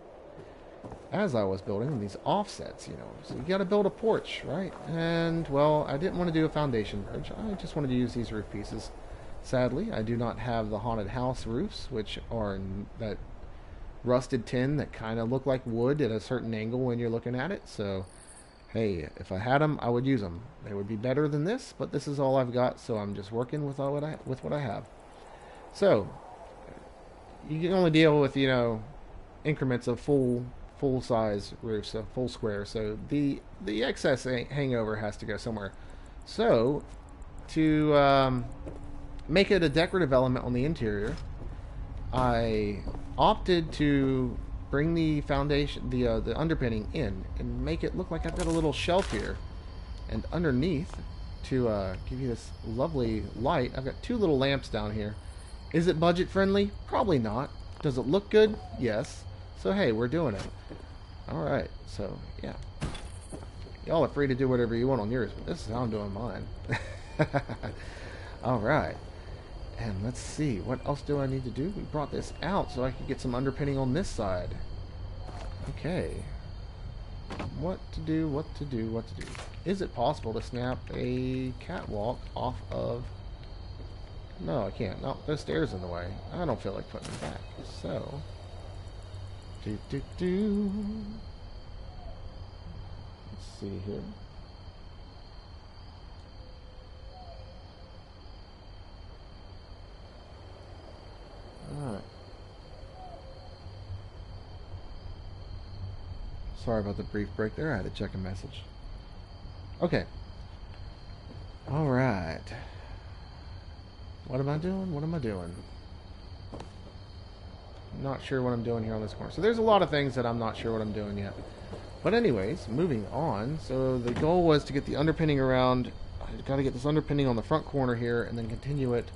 as I was building these offsets, you know, so you got to build a porch, right? And, well, I didn't want to do a foundation bridge. I just wanted to use these roof pieces. Sadly, I do not have the haunted house roofs, which are that rusted tin that kind of look like wood at a certain angle when you're looking at it. So, hey, if I had them, I would use them. They would be better than this, but this is all I've got, so I'm just working with what I have. So, you can only deal with, you know, increments of full size roofs, a full square. So the excess hangover has to go somewhere. So to make it a decorative element on the interior, I opted to bring the foundation, the underpinning in and make it look like I've got a little shelf here. And underneath, to give you this lovely light, I've got two little lamps down here. Is it budget friendly? Probably not. Does it look good? Yes. So hey, we're doing it. Alright, so yeah. Y'all are free to do whatever you want on yours, but this is how I'm doing mine. Alright. And let's see, what else do I need to do? We brought this out so I could get some underpinning on this side. Okay. What to do, what to do, what to do. Is it possible to snap a catwalk off of... No, I can't. No, there's stairs in the way. I don't feel like putting them back. So... Let's see here. Alright. Sorry about the brief break there. I had to check a message. Okay. Alright. What am I doing? What am I doing? Not sure what I'm doing here on this corner. So there's a lot of things that I'm not sure what I'm doing yet. But anyways, moving on. So the goal was to get the underpinning around. I've got to get this underpinning on the front corner here and then continue it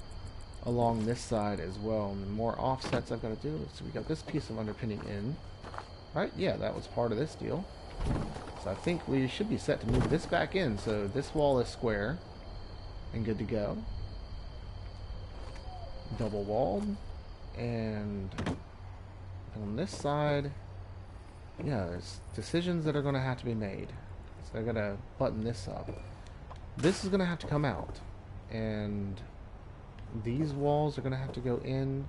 along this side as well. And the more offsets I've got to do. So we got this piece of underpinning in. Right? Yeah, that was part of this deal. So I think we should be set to move this back in. So this wall is square and good to go. Double walled. And on this side, yeah, there's decisions that are going to have to be made. So I got to button this up. This is going to have to come out. And these walls are going to have to go in.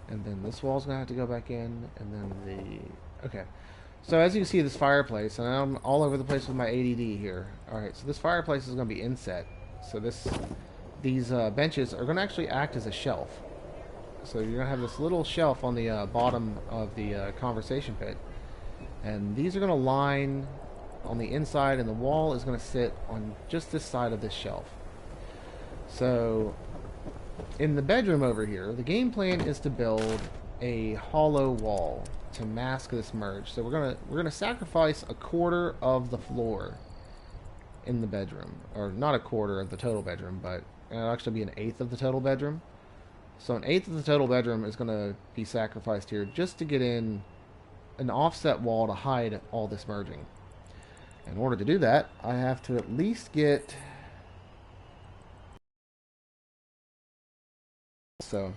And then this wall's going to have to go back in. And then the... Okay. So as you can see, this fireplace, and I'm all over the place with my ADD here. Alright, so this fireplace is going to be inset. So these benches are going to actually act as a shelf. So you're going to have this little shelf on the bottom of the conversation pit. And these are going to line on the inside, and the wall is going to sit on just this side of this shelf. So in the bedroom over here, the game plan is to build a hollow wall to mask this merge. So we're gonna sacrifice a quarter of the floor in the bedroom, or not a quarter of the total bedroom, but it'll actually be an eighth of the total bedroom. So an eighth of the total bedroom is going to be sacrificed here just to get in an offset wall to hide all this merging. In order to do that, I have to at least get... So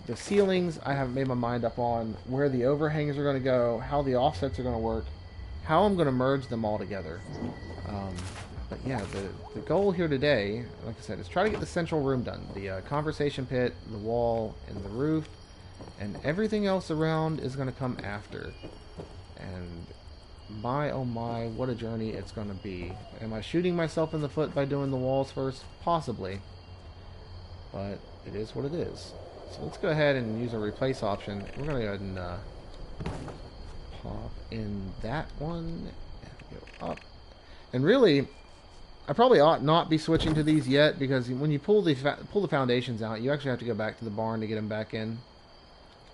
the ceilings, I haven't made my mind up on where the overhangs are going to go, how the offsets are going to work, how I'm going to merge them all together. But yeah, the goal here today, like I said, is try to get the central room done. The conversation pit, the wall, and the roof, and everything else around is going to come after. And my, oh my, what a journey it's going to be. Am I shooting myself in the foot by doing the walls first? Possibly. But it is what it is. So let's go ahead and use a replace option. We're going to go ahead and pop in that one and go up. And really, I probably ought not be switching to these yet, because when you pull the foundations out, you actually have to go back to the barn to get them back in.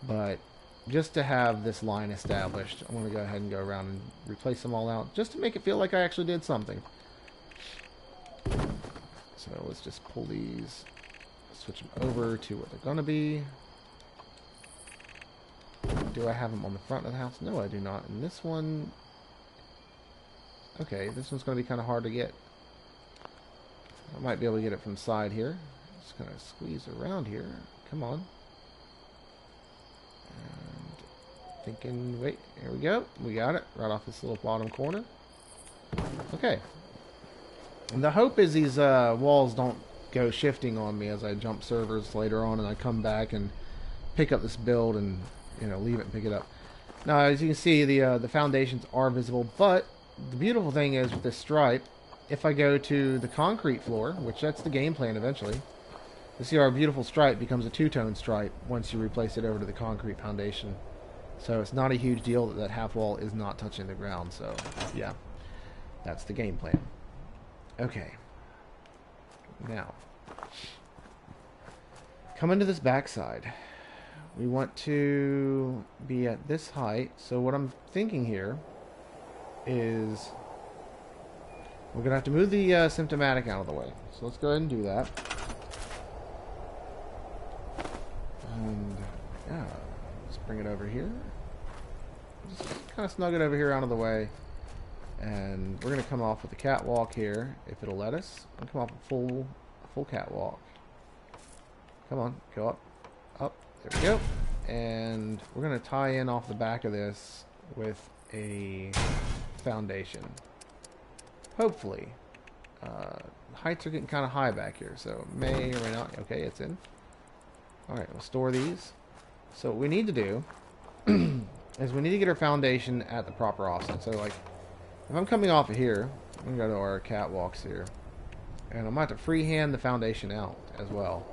But just to have this line established, I'm going to go ahead and go around and replace them all out, just to make it feel like I actually did something. So let's just pull these, switch them over to what they're going to be. Do I have them on the front of the house? No, I do not. And this one... Okay, this one's going to be kind of hard to get. I might be able to get it from the side here. Just going to squeeze around here. Come on. And thinking, wait, here we go. We got it right off this little bottom corner. Okay. And the hope is these walls don't go shifting on me as I jump servers later on and I come back and pick up this build and, you know, leave it and pick it up. Now, as you can see, the foundations are visible, but the beautiful thing is with this stripe, if I go to the concrete floor, which that's the game plan eventually, you see our beautiful stripe becomes a two-tone stripe once you replace it over to the concrete foundation. So it's not a huge deal that half wall is not touching the ground. So yeah, that's the game plan. Okay. Now, coming to this backside, we want to be at this height. So what I'm thinking here is we're going to have to move the symptomatic out of the way. So let's go ahead and do that. And yeah, let's bring it over here. Just kind of snug it over here out of the way. And we're going to come off with a catwalk here, if it'll let us. We'll come off a full catwalk. Come on, go up. Up. There we go. And we're going to tie in off the back of this with a foundation. Hopefully. Heights are getting kind of high back here, so may or may not. Okay, it's in. Alright, we'll store these. So what we need to do is we need to get our foundation at the proper offset. So like, if I'm coming off of here, I'm going to go to our catwalks here. And I'm going to have to freehand the foundation out as well.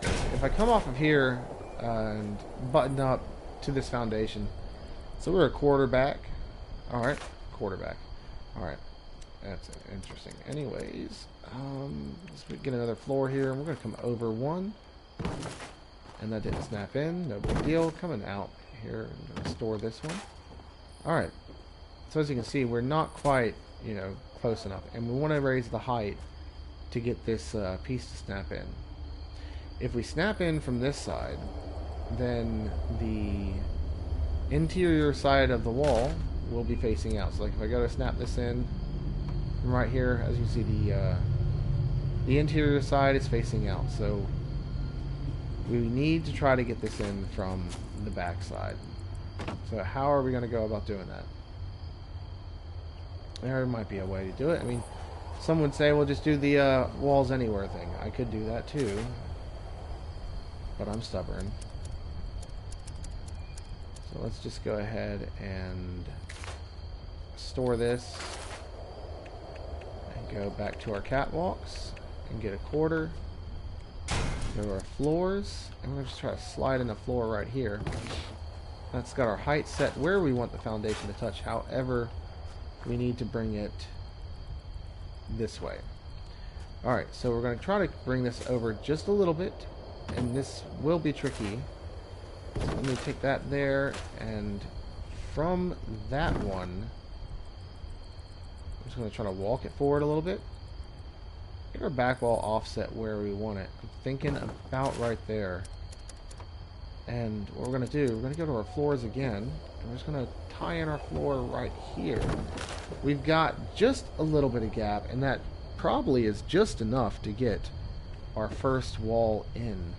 If I come off of here and button up to this foundation, so we're a quarterback. Alright, quarterback. Alright, that's interesting. Anyways, let's get another floor here. And we're going to come over one. And that didn't snap in. No big deal. Coming out here. I'm going to store this one. Alright. So as you can see, we're not quite, you know, close enough. And we want to raise the height to get this piece to snap in. If we snap in from this side, then interior side of the wall will be facing out. So like if I go to snap this in from right here, as you see, the interior side is facing out. So we need to try to get this in from the back side. So how are we going to go about doing that? There might be a way to do it. I mean, some would say, well, just do the walls anywhere thing. I could do that too, but I'm stubborn. So let's just go ahead and store this and go back to our catwalks and get a quarter. Go to our floors, and we're going to just try to slide in a floor right here. That's got our height set where we want the foundation to touch. However, we need to bring it this way. Alright, so we're going to try to bring this over just a little bit, and this will be tricky. So let me take that there, and from that one, I'm just going to try to walk it forward a little bit. Get our back wall offset where we want it. I'm thinking about right there. And what we're going to do, we're going to go to our floors again, and we're just going to tie in our floor right here. We've got just a little bit of gap, and that probably is just enough to get our first wall in.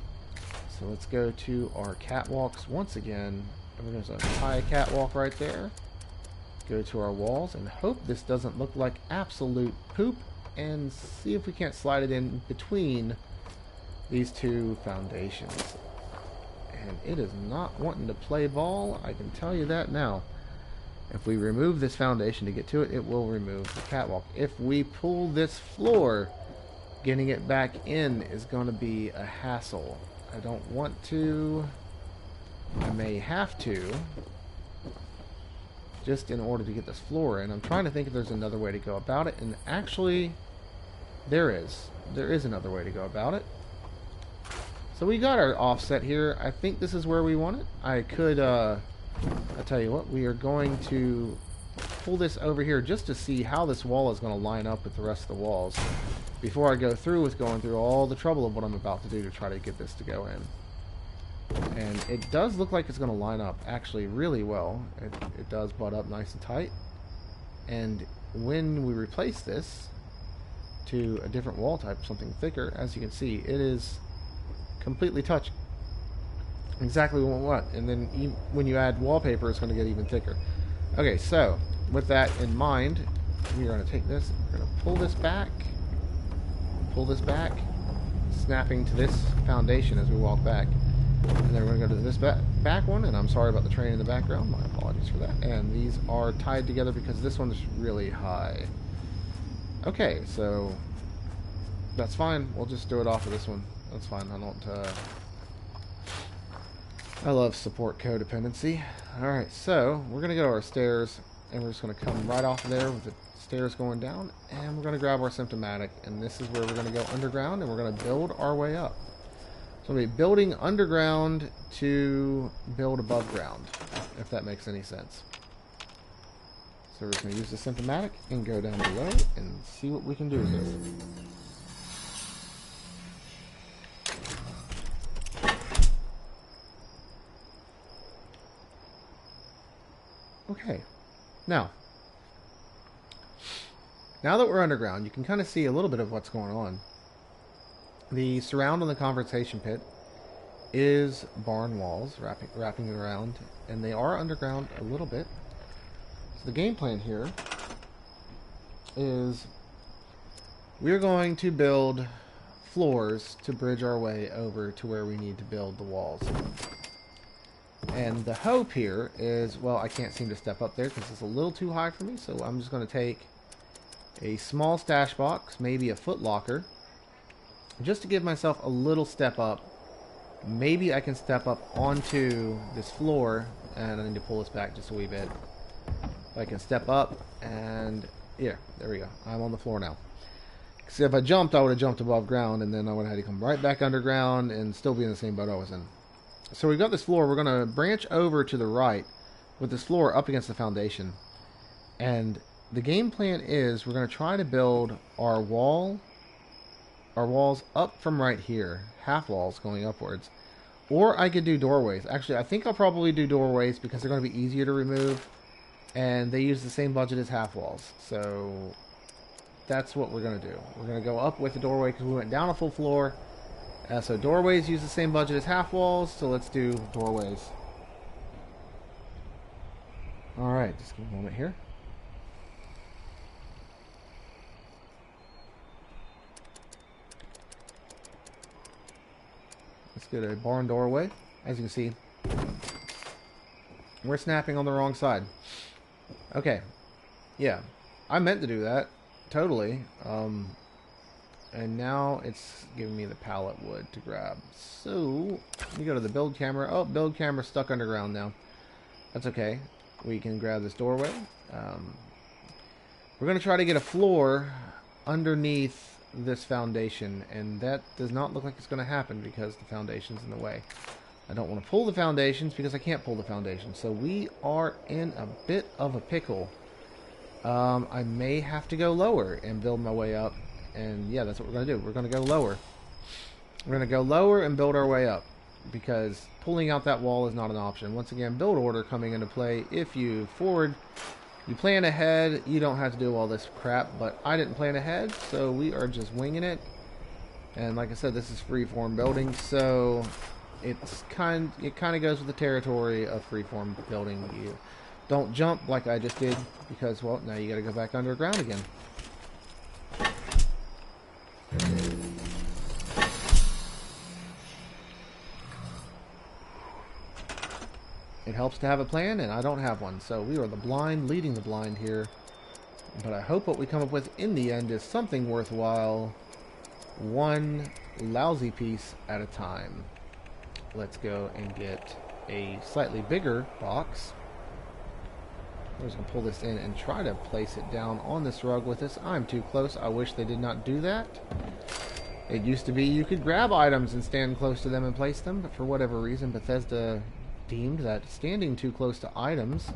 So let's go to our catwalks once again, and we're going to tie a catwalk right there. Go to our walls, and hope this doesn't look like absolute poop, and see if we can't slide it in between these two foundations. And it is not wanting to play ball, I can tell you that now. If we remove this foundation to get to it, it will remove the catwalk. If we pull this floor, getting it back in is going to be a hassle. I don't want to. I may have to, just in order to get this floor in. I'm trying to think if there's another way to go about it, and actually there is. There is another way to go about it. So we got our offset here. I think this is where we want it. I could, I'll tell you what, we are going to pull this over here just to see how this wall is going to line up with the rest of the walls before I go through with going through all the trouble of what I'm about to do to try to get this to go in. And it does look like it's going to line up actually really well. It does butt up nice and tight. And when we replace this to a different wall type, something thicker, as you can see, it is completely touching exactly what we want. And then when you add wallpaper, it's going to get even thicker. Okay, so with that in mind, we are going to take this, we're going to pull this back, snapping to this foundation as we walk back. And then we're going to go to this back one, and I'm sorry about the train in the background, my apologies for that. And these are tied together because this one is really high. Okay, so that's fine. We'll just do it off of this one. That's fine. I don't, I love support codependency. Alright, so we're going to go to our stairs, and we're just going to come right off of there with the stairs going down, and we're going to grab our symptomatic, and this is where we're going to go underground, and we're going to build our way up. So we'll be building underground to build above ground, if that makes any sense. So we're just going to use the symptomatic and go down below and see what we can do with this. Okay, now that we're underground, you can kind of see a little bit of what's going on. The surround on the conversation pit is barn walls, wrapping it around, and they are underground a little bit. So the game plan here is we're going to build floors to bridge our way over to where we need to build the walls. And the hope here is, well, I can't seem to step up there because it's a little too high for me, so I'm just going to take a small stash box, maybe a foot locker, just to give myself a little step up. Maybe I can step up onto this floor, and I need to pull this back just a wee bit. I can step up, and yeah, there we go. I'm on the floor now. See, if I jumped, I would have jumped above ground, and then I would have had to come right back underground and still be in the same boat I was in. So we've got this floor. We're going to branch over to the right with this floor up against the foundation. And the game plan is we're going to try to build our walls up from right here, half walls going upwards, Or I could do doorways. Actually, I think I'll probably do doorways because they're going to be easier to remove. And they use the same budget as half walls. So that's what we're going to do. We're going to go up with the doorway because we went down a full floor. So doorways use the same budget as half walls. So let's do doorways. Alright, just give me a moment here. Let's get a barn doorway. As you can see, we're snapping on the wrong side. Okay. Yeah. I meant to do that. Totally. And now it's giving me the pallet wood to grab. So, we go to the build camera. Oh, build camera stuck underground now. That's okay. We can grab this doorway. We're going to try to get a floor underneath this foundation, and that does not look like it's going to happen because the foundation's in the way. I don't want to pull the foundations because I can't pull the foundations. So we are in a bit of a pickle. I may have to go lower and build my way up. And yeah, that's what we're going to do. We're going to go lower. We're going to go lower and build our way up. Because pulling out that wall is not an option. Once again, build order coming into play. If you plan ahead, you don't have to do all this crap. But I didn't plan ahead, so we are just winging it. And like I said, this is freeform building, so it kind of goes with the territory of freeform building. You don't jump like I just did, because well, now you got to go back underground again. It helps to have a plan, and I don't have one, so we are the blind leading the blind here. But I hope what we come up with in the end is something worthwhile, one lousy piece at a time. Let's go and get a slightly bigger box. I'm just going to pull this in and try to place it down on this rug with this. I'm too close. I wish they did not do that. It used to be you could grab items and stand close to them and place them, but for whatever reason Bethesda deemed that standing too close to items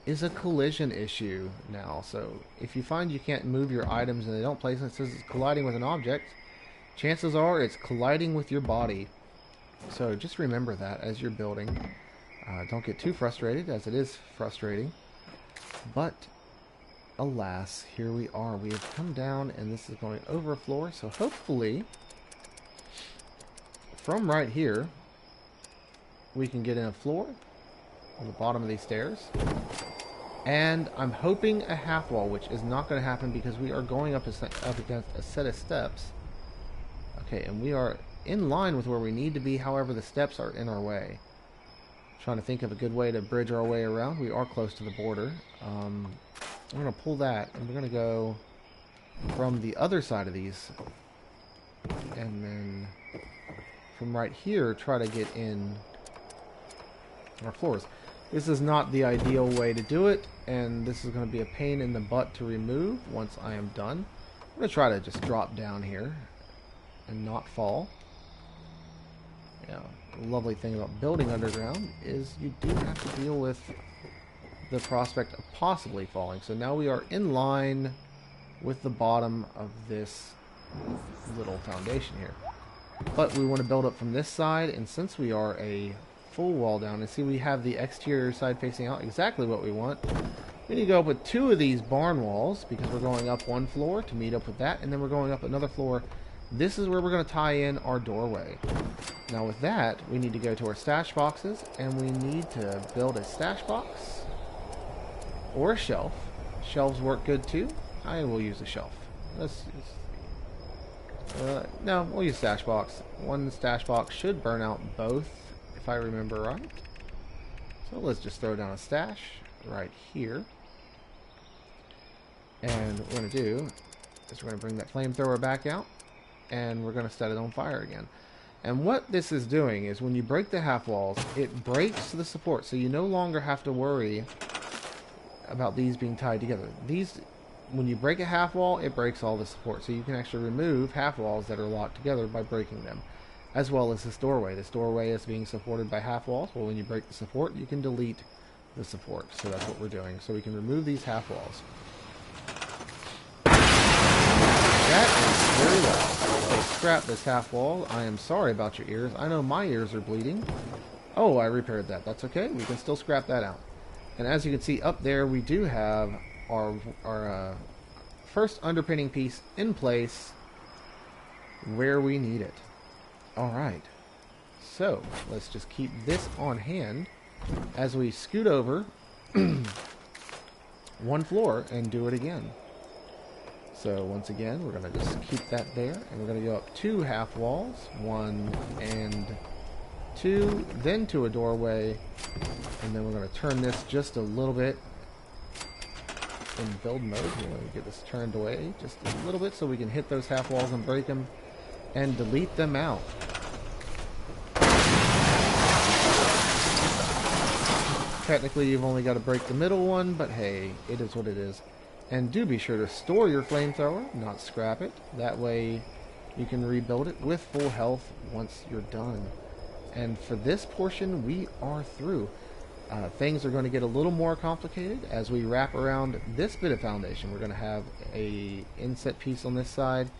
is a collision issue now. So if you find you can't move your items and they don't place it, it says it's colliding with an object, chances are it's colliding with your body. So just remember that as you're building. Don't get too frustrated, as it is frustrating. But alas, here we are. We have come down and this is going over a floor. So hopefully from right here we can get in a floor on the bottom of these stairs. And I'm hoping a half wall, which is not going to happen because we are going up against a set of steps. Okay, and we are in line with where we need to be. However, the steps are in our way. Trying to think of a good way to bridge our way around. We are close to the border. I'm going to pull that, and we're going to go from the other side of these. And then from right here, try to get in our floors. This is not the ideal way to do it, and this is going to be a pain in the butt to remove once I am done. I'm going to try to just drop down here and not fall. Yeah, the lovely thing about building underground is you do have to deal with the prospect of possibly falling. So now we are in line with the bottom of this little foundation here. But we want to build up from this side, and since we are a full wall down, and see we have the exterior side facing out, exactly what we want. We need to go up with 2 of these barn walls because we're going up 1 floor to meet up with that, and then we're going up another floor. This is where we're going to tie in our doorway. Now with that, we need to go to our stash boxes, and we need to build a stash box or a shelf. Shelves work good too. I will use a shelf. No, we'll use stash box. 1 stash box should burn out both, if I remember right. So let's just throw down a stash right here. And what we're going to do is we're going to bring that flamethrower back out, and we're going to set it on fire again. And what this is doing is when you break the half walls, it breaks the support, so you no longer have to worry about these being tied together. When you break a half wall, it breaks all the support, so you can actually remove half walls that are locked together by breaking them. As well as this doorway. This doorway is being supported by half walls. Well, when you break the support, you can delete the support. So that's what we're doing. So we can remove these half walls. That is very well. scrap this half wall. I am sorry about your ears. I know my ears are bleeding. Oh, I repaired that. That's okay. We can still scrap that out. And as you can see up there, we do have our first underpinning piece in place where we need it. Alright. So, let's just keep this on hand as we scoot over one floor and do it again. So once again, we're going to just keep that there, and we're going to go up 2 half walls, 1 and 2, then to a doorway, and then we're going to turn this just a little bit in build mode. We're going to get this turned away just a little bit so we can hit those half walls and break them and delete them out. Technically, you've only got to break the middle one, but hey, it is what it is. And do be sure to store your flamethrower, not scrap it. That way you can rebuild it with full health once you're done. And for this portion, we are through. Things are going to get a little more complicated as we wrap around this bit of foundation. We're going to have a inset piece on this side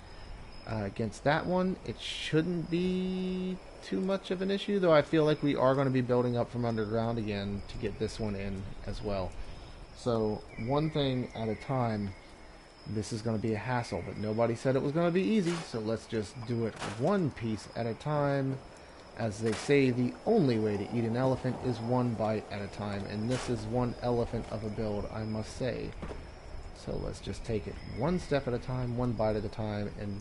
against that one. It shouldn't be too much of an issue, though I feel like we are going to be building up from underground again to get this one in as well. So one thing at a time. This is going to be a hassle, but nobody said it was going to be easy, so let's just do it one piece at a time. As they say, the only way to eat an elephant is one bite at a time, and this is one elephant of a build, I must say. So let's just take it one step at a time, one bite at a time, and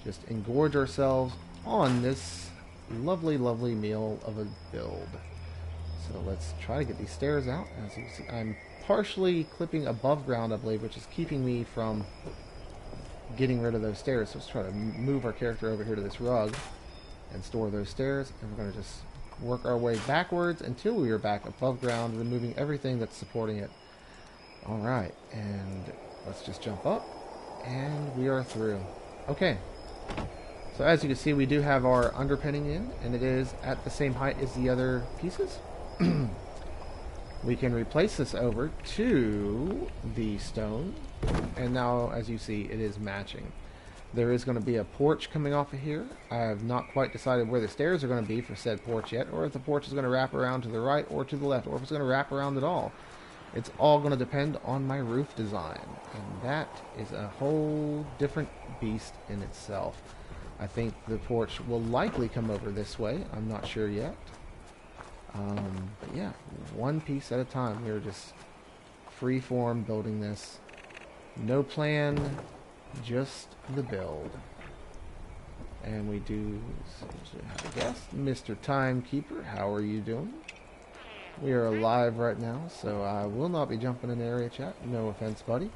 just engorge ourselves on this lovely, lovely meal of a build. So let's try to get these stairs out. As you can see, I'm partially clipping above ground, I believe, which is keeping me from getting rid of those stairs. So let's try to move our character over here to this rug and store those stairs, and we're going to just work our way backwards until we are back above ground, removing everything that's supporting it. Alright, and let's just jump up, and we are through. Okay, so as you can see, we do have our underpinning in, and it is at the same height as the other pieces. We can replace this over to the stone, and now as you see, it is matching. There is going to be a porch coming off of here. I have not quite decided where the stairs are going to be for said porch yet, or if the porch is going to wrap around to the right or to the left, or if it's going to wrap around at all. It's all going to depend on my roof design, and that is a whole different beast in itself. I think the porch will likely come over this way. I'm not sure yet. But yeah, one piece at a time. We're just free-form building this. No plan, just the build. And we do, I guess, Mr. Timekeeper, how are you doing? We are live right now, so I will not be jumping in area chat. No offense, buddy.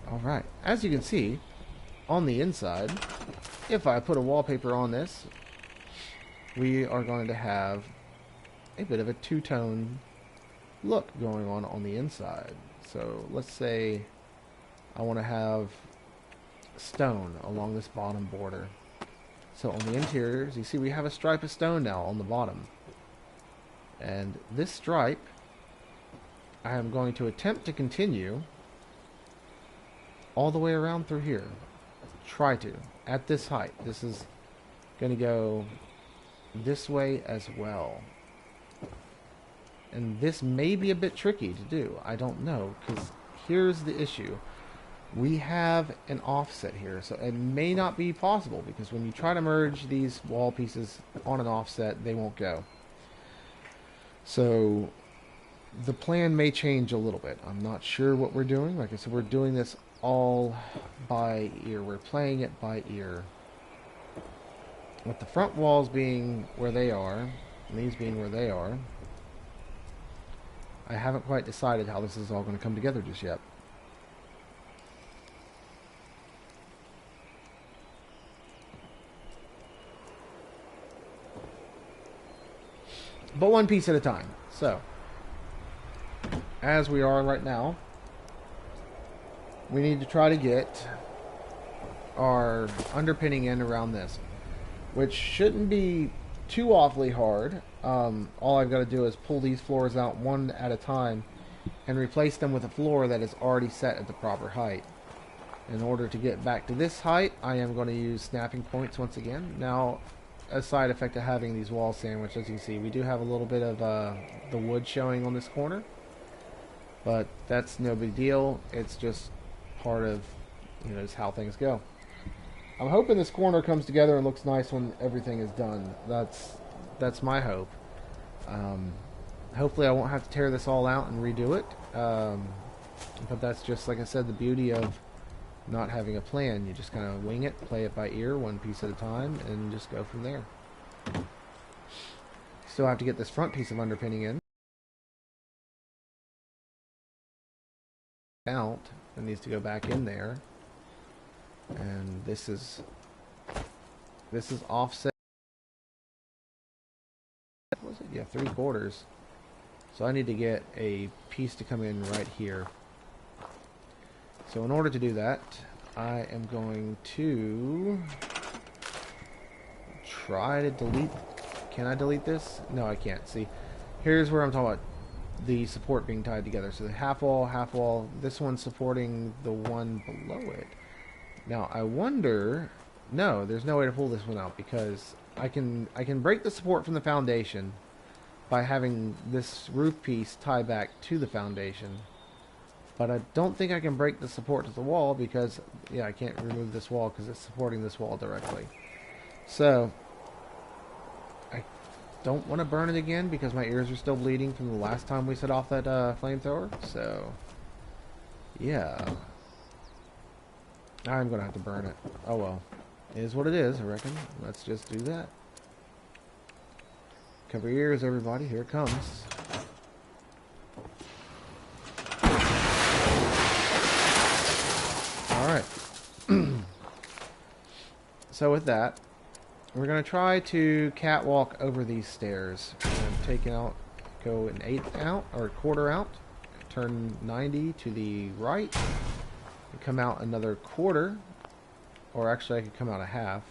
Alright, as you can see, on the inside, if I put a wallpaper on this, we are going to have a bit of a two-tone look going on the inside. So let's say I want to have stone along this bottom border. So on the interiors, you see we have a stripe of stone now on the bottom. And this stripe, I am going to attempt to continue all the way around through here. Try to, at this height. This is going to go this way as well. And this may be a bit tricky to do. I don't know, because here's the issue. We have an offset here, so it may not be possible, because when you try to merge these wall pieces on an offset, they won't go. So the plan may change a little bit. I'm not sure what we're doing. Like I said, we're doing this all by ear. We're playing it by ear. With the front walls being where they are, and these being where they are, I haven't quite decided how this is all going to come together just yet. But one piece at a time. So, as we are right now, we need to try to get our underpinning in around this, which shouldn't be too awfully hard. All I've got to do is pull these floors out one at a time and replace them with a floor that is already set at the proper height. In order to get back to this height, I am going to use snapping points once again. Now, a side effect of having these wall sandwich, as you see, we do have a little bit of the wood showing on this corner, but that's no big deal. It's just part of, just how things go. I'm hoping this corner comes together and looks nice when everything is done. That's my hope. Hopefully I won't have to tear this all out and redo it. But that's just, like I said, the beauty of not having a plan. You just kind of wing it, play it by ear, one piece at a time, and just go from there. Still have to get this front piece of underpinning in. Out, it needs to go back in there. And this is offset. What was it? Yeah, 3/4. So I need to get a piece to come in right here. So in order to do that, I am going to try to delete. Can I delete this? No, I can't. See, here's where I'm talking about the support being tied together. So the half wall, this one's supporting the one below it. Now I wonder, no, there's no way to pull this one out because I can break the support from the foundation by having this roof piece tie back to the foundation. But I don't think I can break the support to the wall because, yeah, I can't remove this wall because it's supporting this wall directly. So I don't want to burn it again because my ears are still bleeding from the last time we set off that flamethrower. So yeah, I'm gonna have to burn it. Oh well, it is what it is, I reckon. Let's just do that. Cover your ears, everybody. Here it comes. Alright. So with that, we're going to try to catwalk over these stairs. We're going to take out, go an 1/8 out, or 1/4 out, turn 90 to the right, and come out another 1/4, or actually I could come out a half.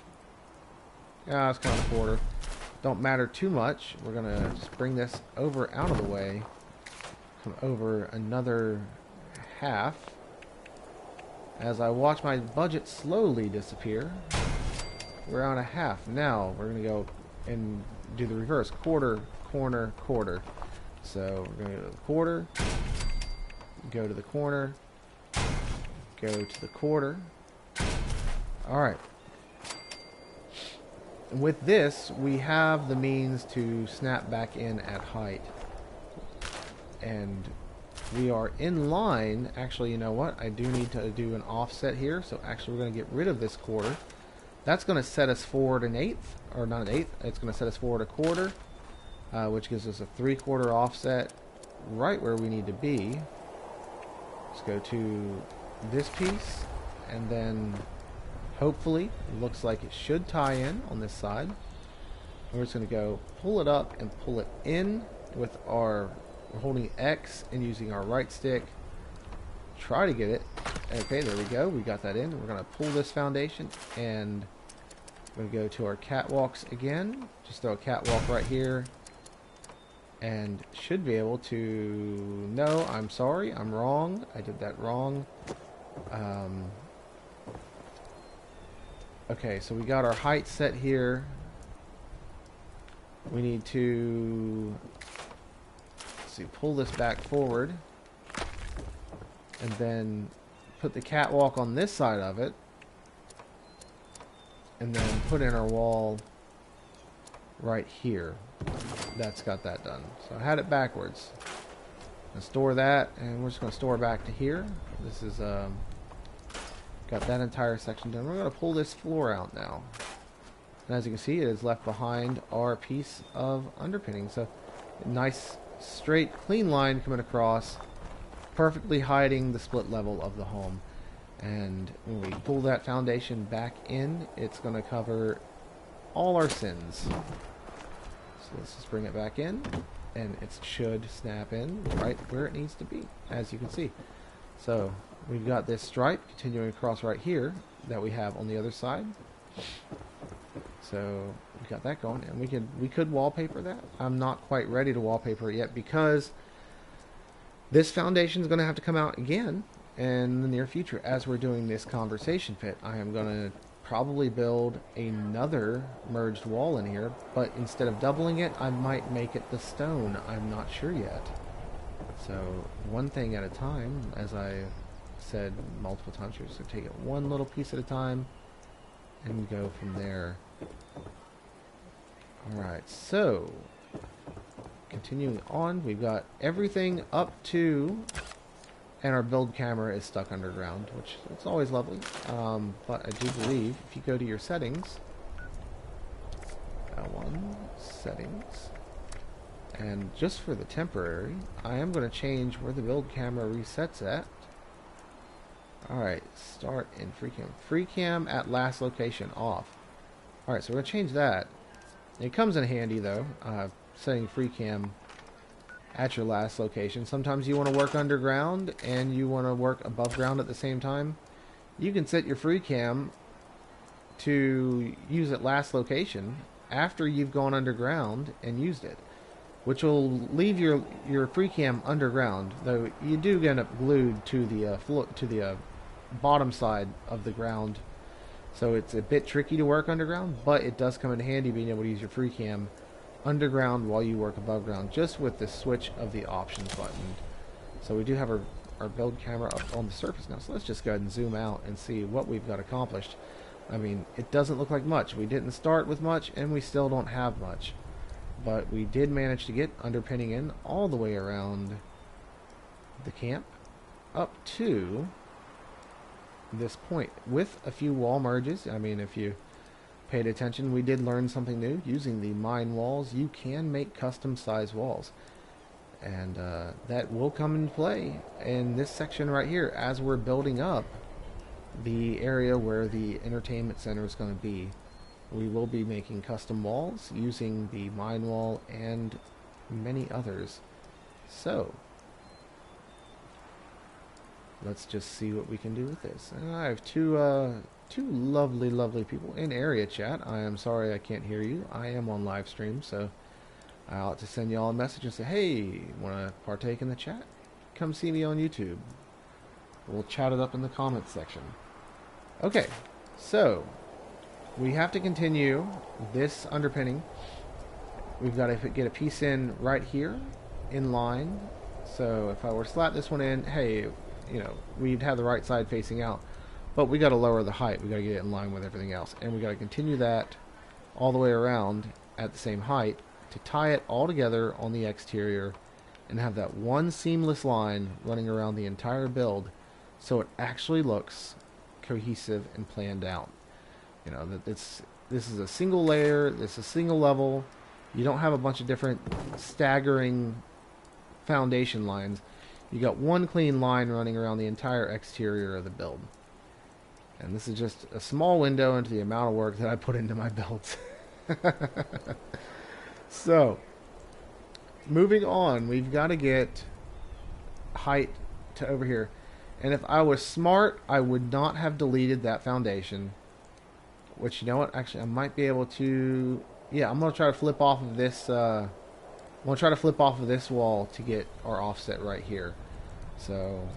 Yeah, it's kind of 1/4. Don't matter too much. We're going to just bring this over out of the way, come over another half, as I watch my budget slowly disappear. We're on a half. Now we're going to go and do the reverse. 1/4, corner, 1/4. So we're going to go to the 1/4, go to the corner, go to the 1/4. Alright. With this, we have the means to snap back in at height. And we are in line. Actually, you know what? I do need to do an offset here. So actually, we're going to get rid of this 1/4. That's going to set us forward an 1/8, or not an 1/8. It's going to set us forward a 1/4, which gives us a 3/4 offset right where we need to be. Let's go to this piece, and then hopefully, it looks like it should tie in on this side. We're just going to go pull it up and pull it in with our, we're holding X and using our right stick. Try to get it. Okay, there we go. We got that in. We're going to pull this foundation and we're going to go to our catwalks again. Just throw a catwalk right here and should be able to... No, I'm sorry. I'm wrong. I did that wrong. Okay, so we got our height set here. We need to, let's see, pull this back forward and then put the catwalk on this side of it and then put in our wall right here. That's got that done. So I had it backwards. I'm gonna store that, and we're just going to store back to here. This is got that entire section done. We're going to pull this floor out now. And as you can see, it is left behind our piece of underpinning. So a nice, straight, clean line coming across, perfectly hiding the split level of the home. And when we pull that foundation back in, it's going to cover all our sins. So let's just bring it back in, and it should snap in right where it needs to be, as you can see. So we've got this stripe continuing across right here that we have on the other side. So we got that going, and we could wallpaper that. I'm not quite ready to wallpaper it yet because this foundation is going to have to come out again in the near future, as we're doing this conversation pit, I am going to probably build another merged wall in here, but instead of doubling it, I might make it the stone. I'm not sure yet. So one thing at a time, as I said multiple times, we're just going to take it one little piece at a time and go from there. Alright, so continuing on, we've got everything up to, and our build camera is stuck underground, which it's always lovely. But I do believe if you go to your settings, L1 settings, and just for the temporary, I am going to change where the build camera resets at. Alright, start in FreeCam. FreeCam at last location off. Alright, so we're going to change that. It comes in handy though, setting FreeCam at your last location. Sometimes you want to work underground and you want to work above ground at the same time. You can set your FreeCam to use at last location after you've gone underground and used it, which will leave your FreeCam underground, though you do end up glued to the bottom side of the ground, so it's a bit tricky to work underground, but it does come in handy being able to use your FreeCam underground while you work above ground, just with the switch of the options button. So we do have our build camera up on the surface now, so let's just go ahead and zoom out and see what we've got accomplished. I mean, it doesn't look like much. We didn't start with much, and we still don't have much. But we did manage to get underpinning in all the way around the camp up to this point with a few wall merges. I mean, if you paid attention, we did learn something new. Using the mine walls, you can make custom size walls, and that will come into play in this section right here as we're building up the area where the entertainment center is going to be. We will be making custom walls using the mine wall and many others. So let's just see what we can do with this. And I have two lovely people in area chat. I am sorry I can't hear you. I am on live stream, so I'll have to send you all a message and say, hey, want to partake in the chat? Come see me on YouTube. We'll chat it up in the comments section. Okay, so we have to continue this underpinning. We've got to get a piece in right here in line. So if I were to slap this one in, hey, you know, we'd have the right side facing out, but we got to lower the height. We got to get it in line with everything else, and we got to continue that all the way around at the same height to tie it all together on the exterior and have that one seamless line running around the entire build, so it actually looks cohesive and planned out. You know, that this is a single layer, this is a single level. You don't have a bunch of different staggering foundation lines. You got one clean line running around the entire exterior of the build. And this is just a small window into the amount of work that I put into my builds. So, moving on, we've got to get height to over here. And if I was smart, I would not have deleted that foundation. Which, you know what, actually I might be able to, yeah, I'm going to try to flip off of this, I'm going to try to flip off of this wall to get our offset right here. So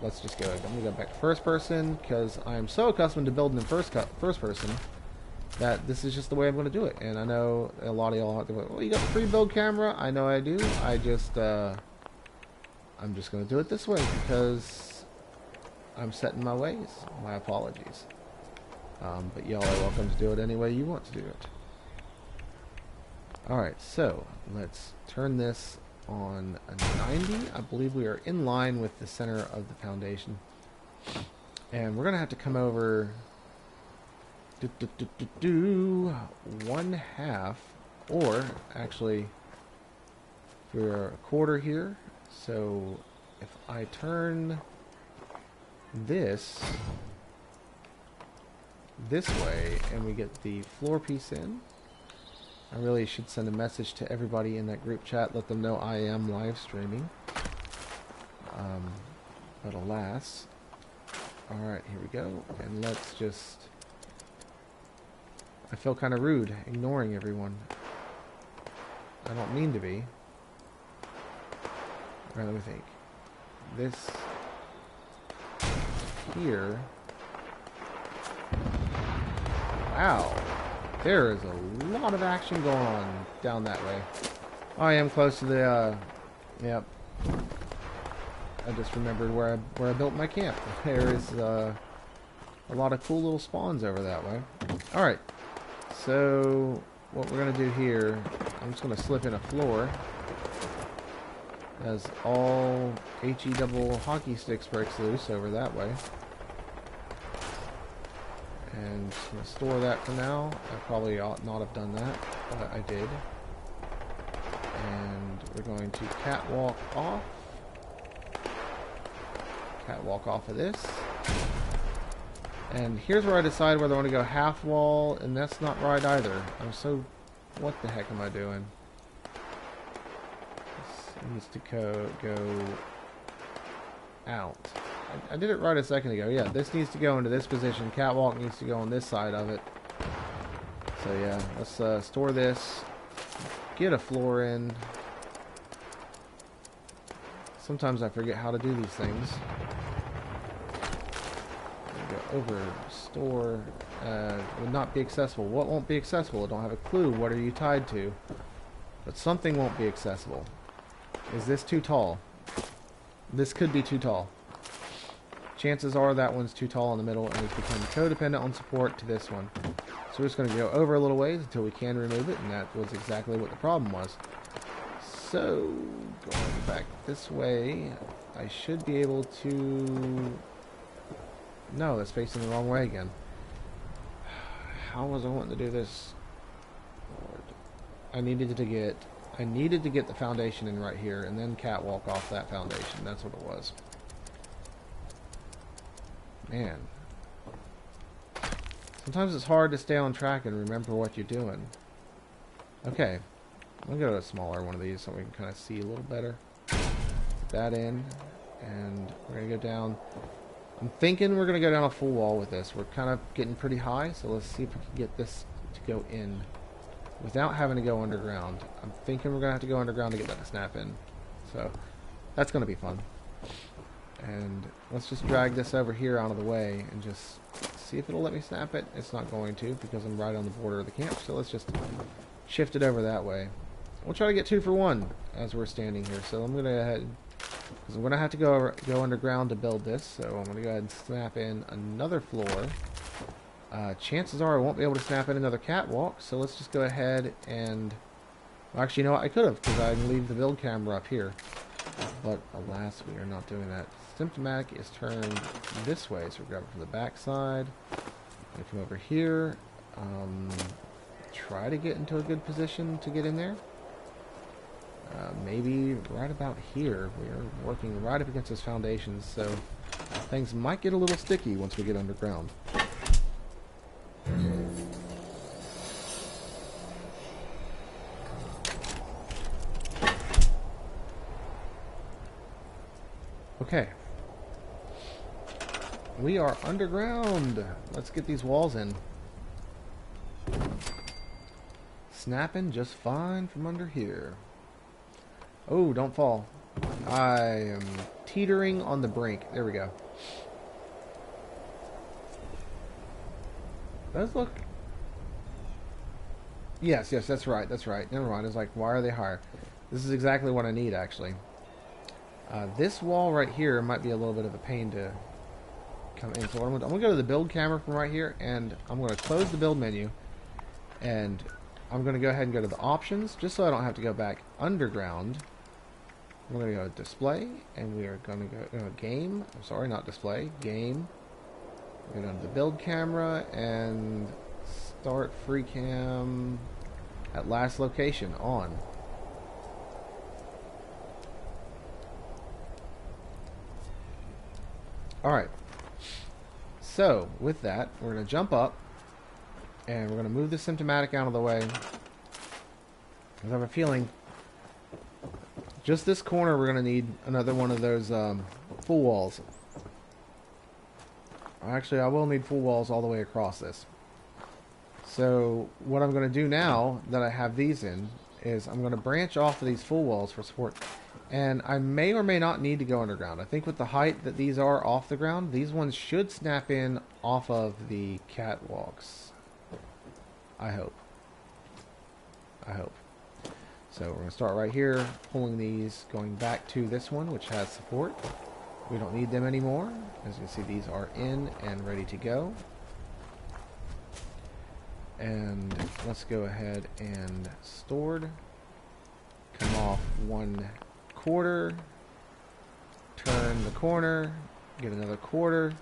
let's just go. I'm going to go back to first person because I'm so accustomed to building in first person that this is just the way I'm going to do it. And I know a lot of y'all out there, well, you got the free build camera. I know I do. I'm just going to do it this way because I'm set in my ways. My apologies. But y'all are welcome to do it any way you want to do it. Alright, so let's turn this on a 90. I believe we are in line with the center of the foundation. And we're going to have to come over 1/2, or actually we're a quarter here. So if I turn this way and we get the floor piece in, I really should send a message to everybody in that group chat, let them know I am live streaming. But alas. Alright, here we go. And let's just... I feel kind of rude, ignoring everyone. I don't mean to be. Alright, let me think. This... here. Wow. There is a lot of action going on down that way. I am close to the, yep. I just remembered where I built my camp. There is a lot of cool little spawns over that way. Alright. So, what we're going to do here, I'm just going to slip in a floor. As all HE double hockey sticks breaks loose over that way. And just going to store that for now. I probably ought not have done that, but I did. And we're going to catwalk off. Catwalk off of this. And here's where I decide whether I want to go half wall, and that's not right either. I'm so... what the heck am I doing? This needs to go out. I did it right a second ago. Yeah, this needs to go into this position. Catwalk needs to go on this side of it. So yeah, let's store this. Get a floor in. Sometimes I forget how to do these things. Go over, store, would not be accessible. What won't be accessible? I don't have a clue. What are you tied to? But something won't be accessible. Is this too tall? This could be too tall. Chances are that one's too tall in the middle and it's become codependent on support to this one. So we're just going to go over a little ways until we can remove it, and that was exactly what the problem was. So, going back this way, I should be able to... No, that's facing the wrong way again. How was I wanting to do this? Lord. I needed to get the foundation in right here, and then catwalk off that foundation. That's what it was. Man. Sometimes it's hard to stay on track and remember what you're doing. Okay. I'm going to go to a smaller one of these so we can kind of see a little better. Put that in. And we're going to go down. I'm thinking we're going to go down a full wall with this. We're kind of getting pretty high, so let's see if we can get this to go in without having to go underground. I'm thinking we're going to have to go underground to get that to snap in. So that's going to be fun. And let's just drag this over here out of the way and just see if it'll let me snap it. It's not going to because I'm right on the border of the camp, so let's just shift it over that way. We'll try to get 2 for 1 as we're standing here. So I'm going to go ahead, because I'm going to have to go underground to build this, so I'm going to go ahead and snap in another floor. Chances are I won't be able to snap in another catwalk, so let's just go ahead and... Well, actually, you know what? I could have, because I can leave the build camera up here. But alas, we are not doing that. Symptomatic is turned this way, so we grab it from the back side. And come over here. Try to get into a good position to get in there. Maybe right about here. We are working right up against this foundation, so things might get a little sticky once we get underground. Okay. We are underground. Let's get these walls in. Snapping just fine from under here. Oh, don't fall. I am teetering on the brink. There we go. Those look... Yes, that's right, that's right. Never mind. It's like, why are they higher? This is exactly what I need, actually. This wall right here might be a little bit of a pain to come in. So I'm going to go to the build camera from right here, and I'm going to close the build menu, and I'm going to go ahead and go to the options, just so I don't have to go back underground. We're going to go to display, and we are going to go game. I'm sorry, not display. Game. We're going to go to the build camera and start free cam at last location on. Alright. So, with that, we're going to jump up, and we're going to move the symptomatic out of the way. Because I have a feeling just this corner we're going to need another one of those full walls. Actually, I will need full walls all the way across this. So what I'm going to do now that I have these in is I'm going to branch off of these full walls for support And I may or may not need to go underground. I think with the height that these are off the ground, these ones should snap in off of the catwalks. I hope. I hope. So we're going to start right here, pulling these, going back to this one, which has support. We don't need them anymore. As you can see, these are in and ready to go. And let's go ahead and stored. Come off 1/4. Turn the corner. Get another 1/4.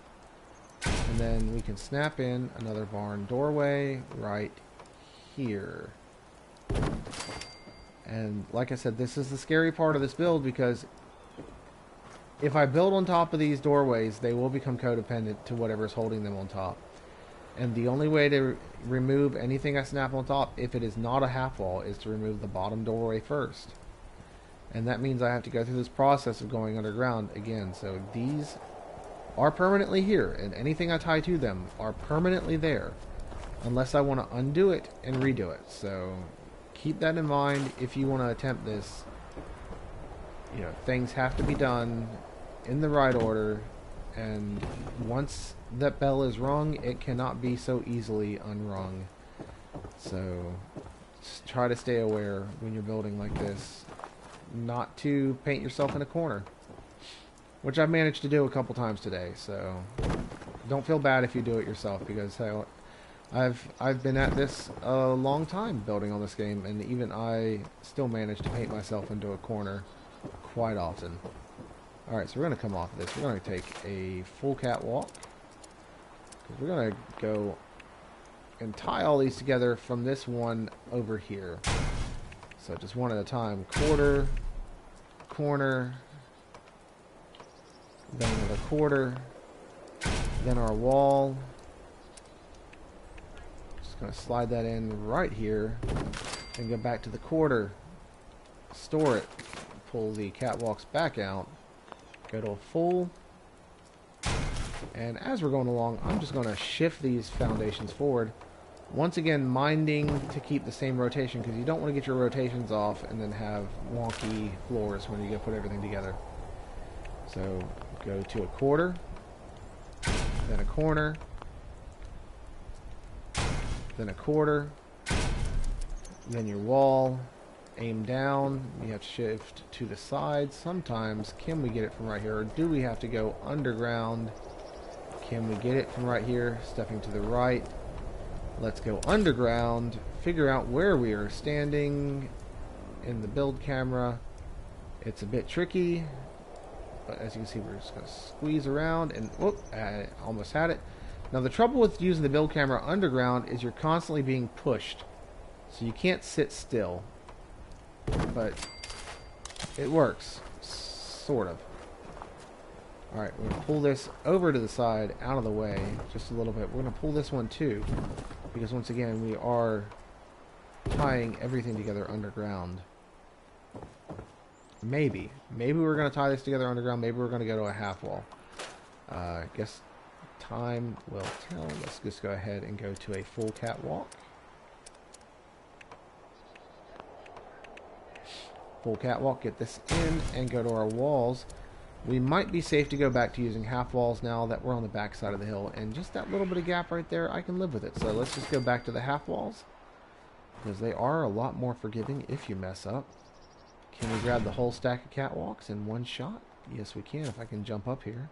And then we can snap in another barn doorway right here. And like I said, this is the scary part of this build, because if I build on top of these doorways, they will become codependent to whatever is holding them on top. And the only way to remove anything I snap on top, if it is not a half wall, is to remove the bottom doorway first. And that means I have to go through this process of going underground again. So these are permanently here, and anything I tie to them are permanently there, unless I want to undo it and redo it. So keep that in mind if you want to attempt this. You know, things have to be done in the right order, and once that bell is rung, it cannot be so easily unrung. So just try to stay aware when you're building like this, not to paint yourself in a corner, which I've managed to do a couple times today. So don't feel bad if you do it yourself, because hell, I've been at this a long time building on this game, and even I still manage to paint myself into a corner quite often. Alright, so we're going to come off of this. We're going to take a full catwalk, because we're going to go and tie all these together from this one over here. So just one at a time. 1/4, corner, then another 1/4, then our wall. Just going to slide that in right here, and go back to the 1/4, store it, pull the catwalks back out, go to a full, and as we're going along, I'm just going to shift these foundations forward. Once again, minding to keep the same rotation, because you don't want to get your rotations off and then have wonky floors when you go put everything together. So go to a 1/4, then a corner, then a 1/4, then your wall. Aim down. You have to shift to the side. Sometimes, can we get it from right here, or do we have to go underground? Can we get it from right here? Stepping to the right. Let's go underground. Figure out where we are standing in the build camera. It's a bit tricky, but as you can see, we're just going to squeeze around, and whoop, I almost had it. Now the trouble with using the build camera underground is you're constantly being pushed, so you can't sit still. But it works, sort of. Alright, we're going to pull this over to the side, out of the way, just a little bit. We're going to pull this one too, because once again, we are tying everything together underground. Maybe we're going to tie this together underground. Maybe we're going to go to a half wall. I guess time will tell. Let's just go ahead and go to a full catwalk. Full catwalk, get this in, and go to our walls. We might be safe to go back to using half walls now that we're on the back side of the hill, and just that little bit of gap right there, I can live with it. So let's just go back to the half walls, because they are a lot more forgiving if you mess up. Can we grab the whole stack of catwalks in one shot? Yes, we can, if I can jump up here.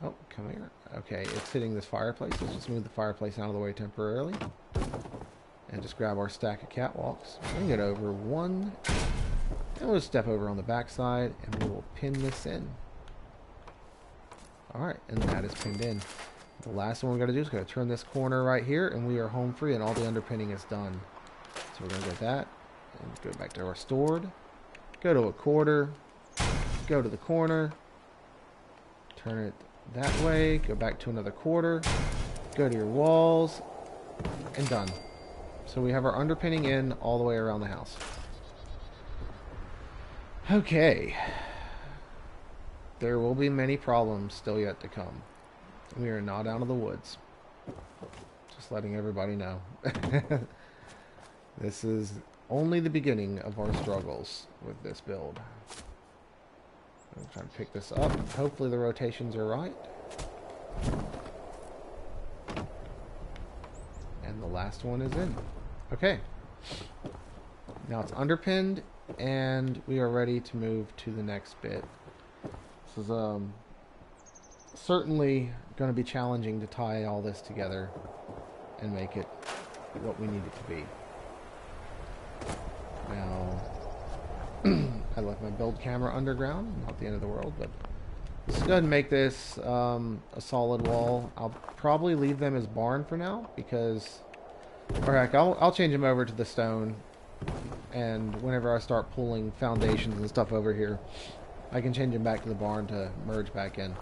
Oh, come here. Okay, it's hitting this fireplace. Let's just move the fireplace out of the way temporarily. And just grab our stack of catwalks, bring it over one, and we'll step over on the back side, and we will pin this in. Alright, and that is pinned in. The last one we're going to do is going to turn this corner right here, and we are home free, and all the underpinning is done. So we're going to get that, and go back to our stored, go to a 1/4, go to the corner, turn it that way, go back to another 1/4, go to your walls, and done. So we have our underpinning in all the way around the house. Okay. There will be many problems still yet to come. We are not out of the woods. Just letting everybody know. This is only the beginning of our struggles with this build. I'm trying to pick this up. Hopefully the rotations are right. And the last one is in. Okay. Now it's underpinned, and we are ready to move to the next bit. This is certainly going to be challenging to tie all this together and make it what we need it to be. Now, I left my build camera underground, not the end of the world, but let's go ahead and make this a solid wall. I'll probably leave them as barn for now, because, or heck, I'll change them over to the stone, and whenever I start pulling foundations and stuff over here, I can change them back to the barn to merge back in.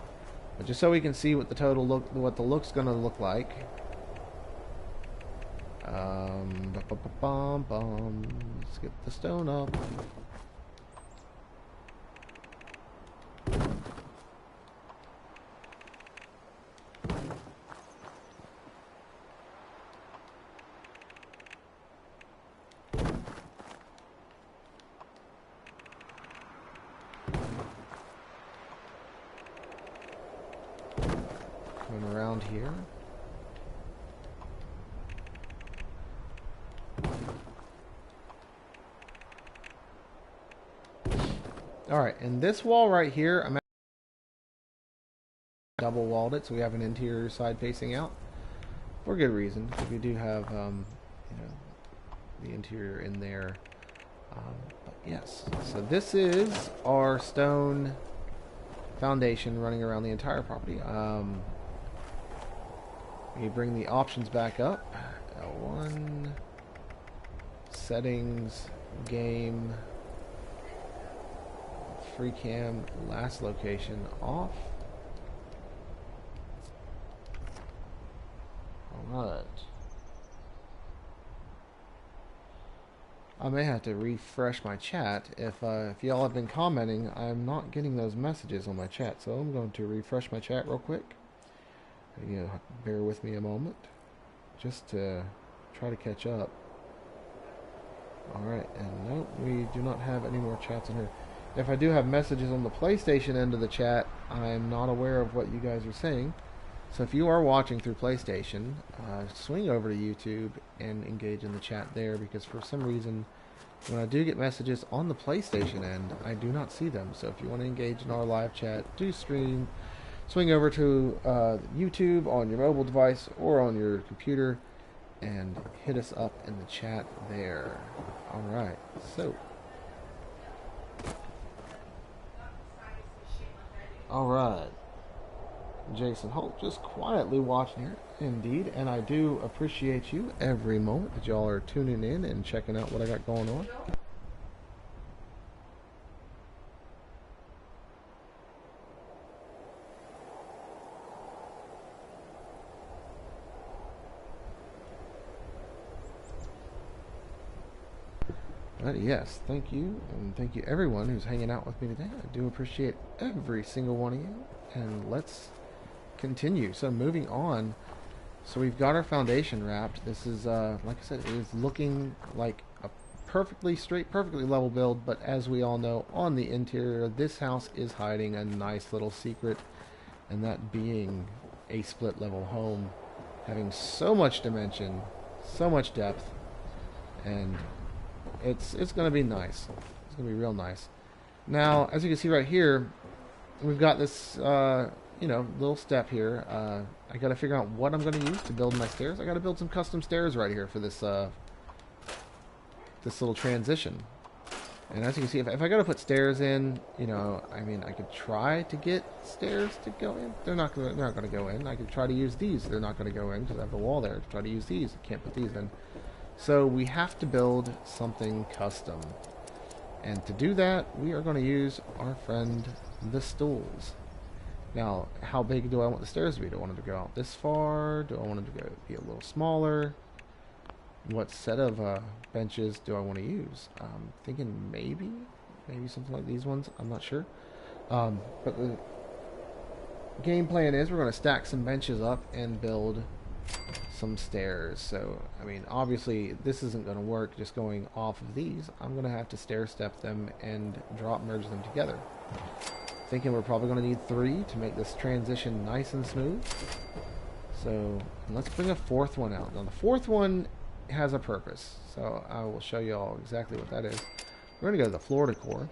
But just so we can see what the total look, what the look's gonna look like. Let's get the stone up. Coming around here. Alright, and this wall right here, I'm double walled it, so we have an interior side facing out. For good reason, because we do have, you know, the interior in there. But yes, so this is our stone foundation running around the entire property. We bring the options back up. L1, settings, game, free cam, last location off. Alright. I may have to refresh my chat. If y'all have been commenting, I'm not getting those messages on my chat, so I'm going to refresh my chat real quick. You know, bear with me a moment, just to try to catch up. Alright, and nope, we do not have any more chats in here. If I do have messages on the PlayStation end of the chat, I'm not aware of what you guys are saying. So if you are watching through PlayStation, swing over to YouTube and engage in the chat there, because for some reason, when I do get messages on the PlayStation end, I do not see them. So if you want to engage in our live chat, do swing over to YouTube on your mobile device or on your computer and hit us up in the chat there. Alright, so. Alright. Jason Holt just quietly watching here, indeed, and I do appreciate you every moment that y'all are tuning in and checking out what I got going on. But yes, thank you, and thank you everyone who's hanging out with me today. I do appreciate every single one of you, and let's continue. So moving on, so we've got our foundation wrapped. This is, like I said, it is looking like a perfectly straight, perfectly level build, but as we all know, on the interior, this house is hiding a nice little secret, and that being a split level home, having so much dimension, so much depth, and it's going to be nice. It's going to be real nice. Now, as you can see right here, we've got this, you know, little step here. I got to figure out what I'm going to use to build my stairs. I got to build some custom stairs right here for this, this little transition. And as you can see, if I got to put stairs in, you know, I mean, I could try to get stairs to go in. They're not going to go in. I could try to use these. They're not going to go in because I have the wall there. To try to use these, I can't put these in. So we have to build something custom. And to do that, we are going to use our friend, the stools. Now, how big do I want the stairs to be? Do I want them to go out this far? Do I want them to be a little smaller? What set of benches do I want to use? I'm thinking maybe something like these ones. I'm not sure. But the game plan is we're going to stack some benches up and build some stairs. So, I mean, obviously this isn't going to work just going off of these. I'm going to have to stair step them and drop merge them together. Thinking we're probably going to need 3 to make this transition nice and smooth. So let's bring a 4th one out. Now the 4th one has a purpose, so I will show you all exactly what that is. We're going to go to the floor decor,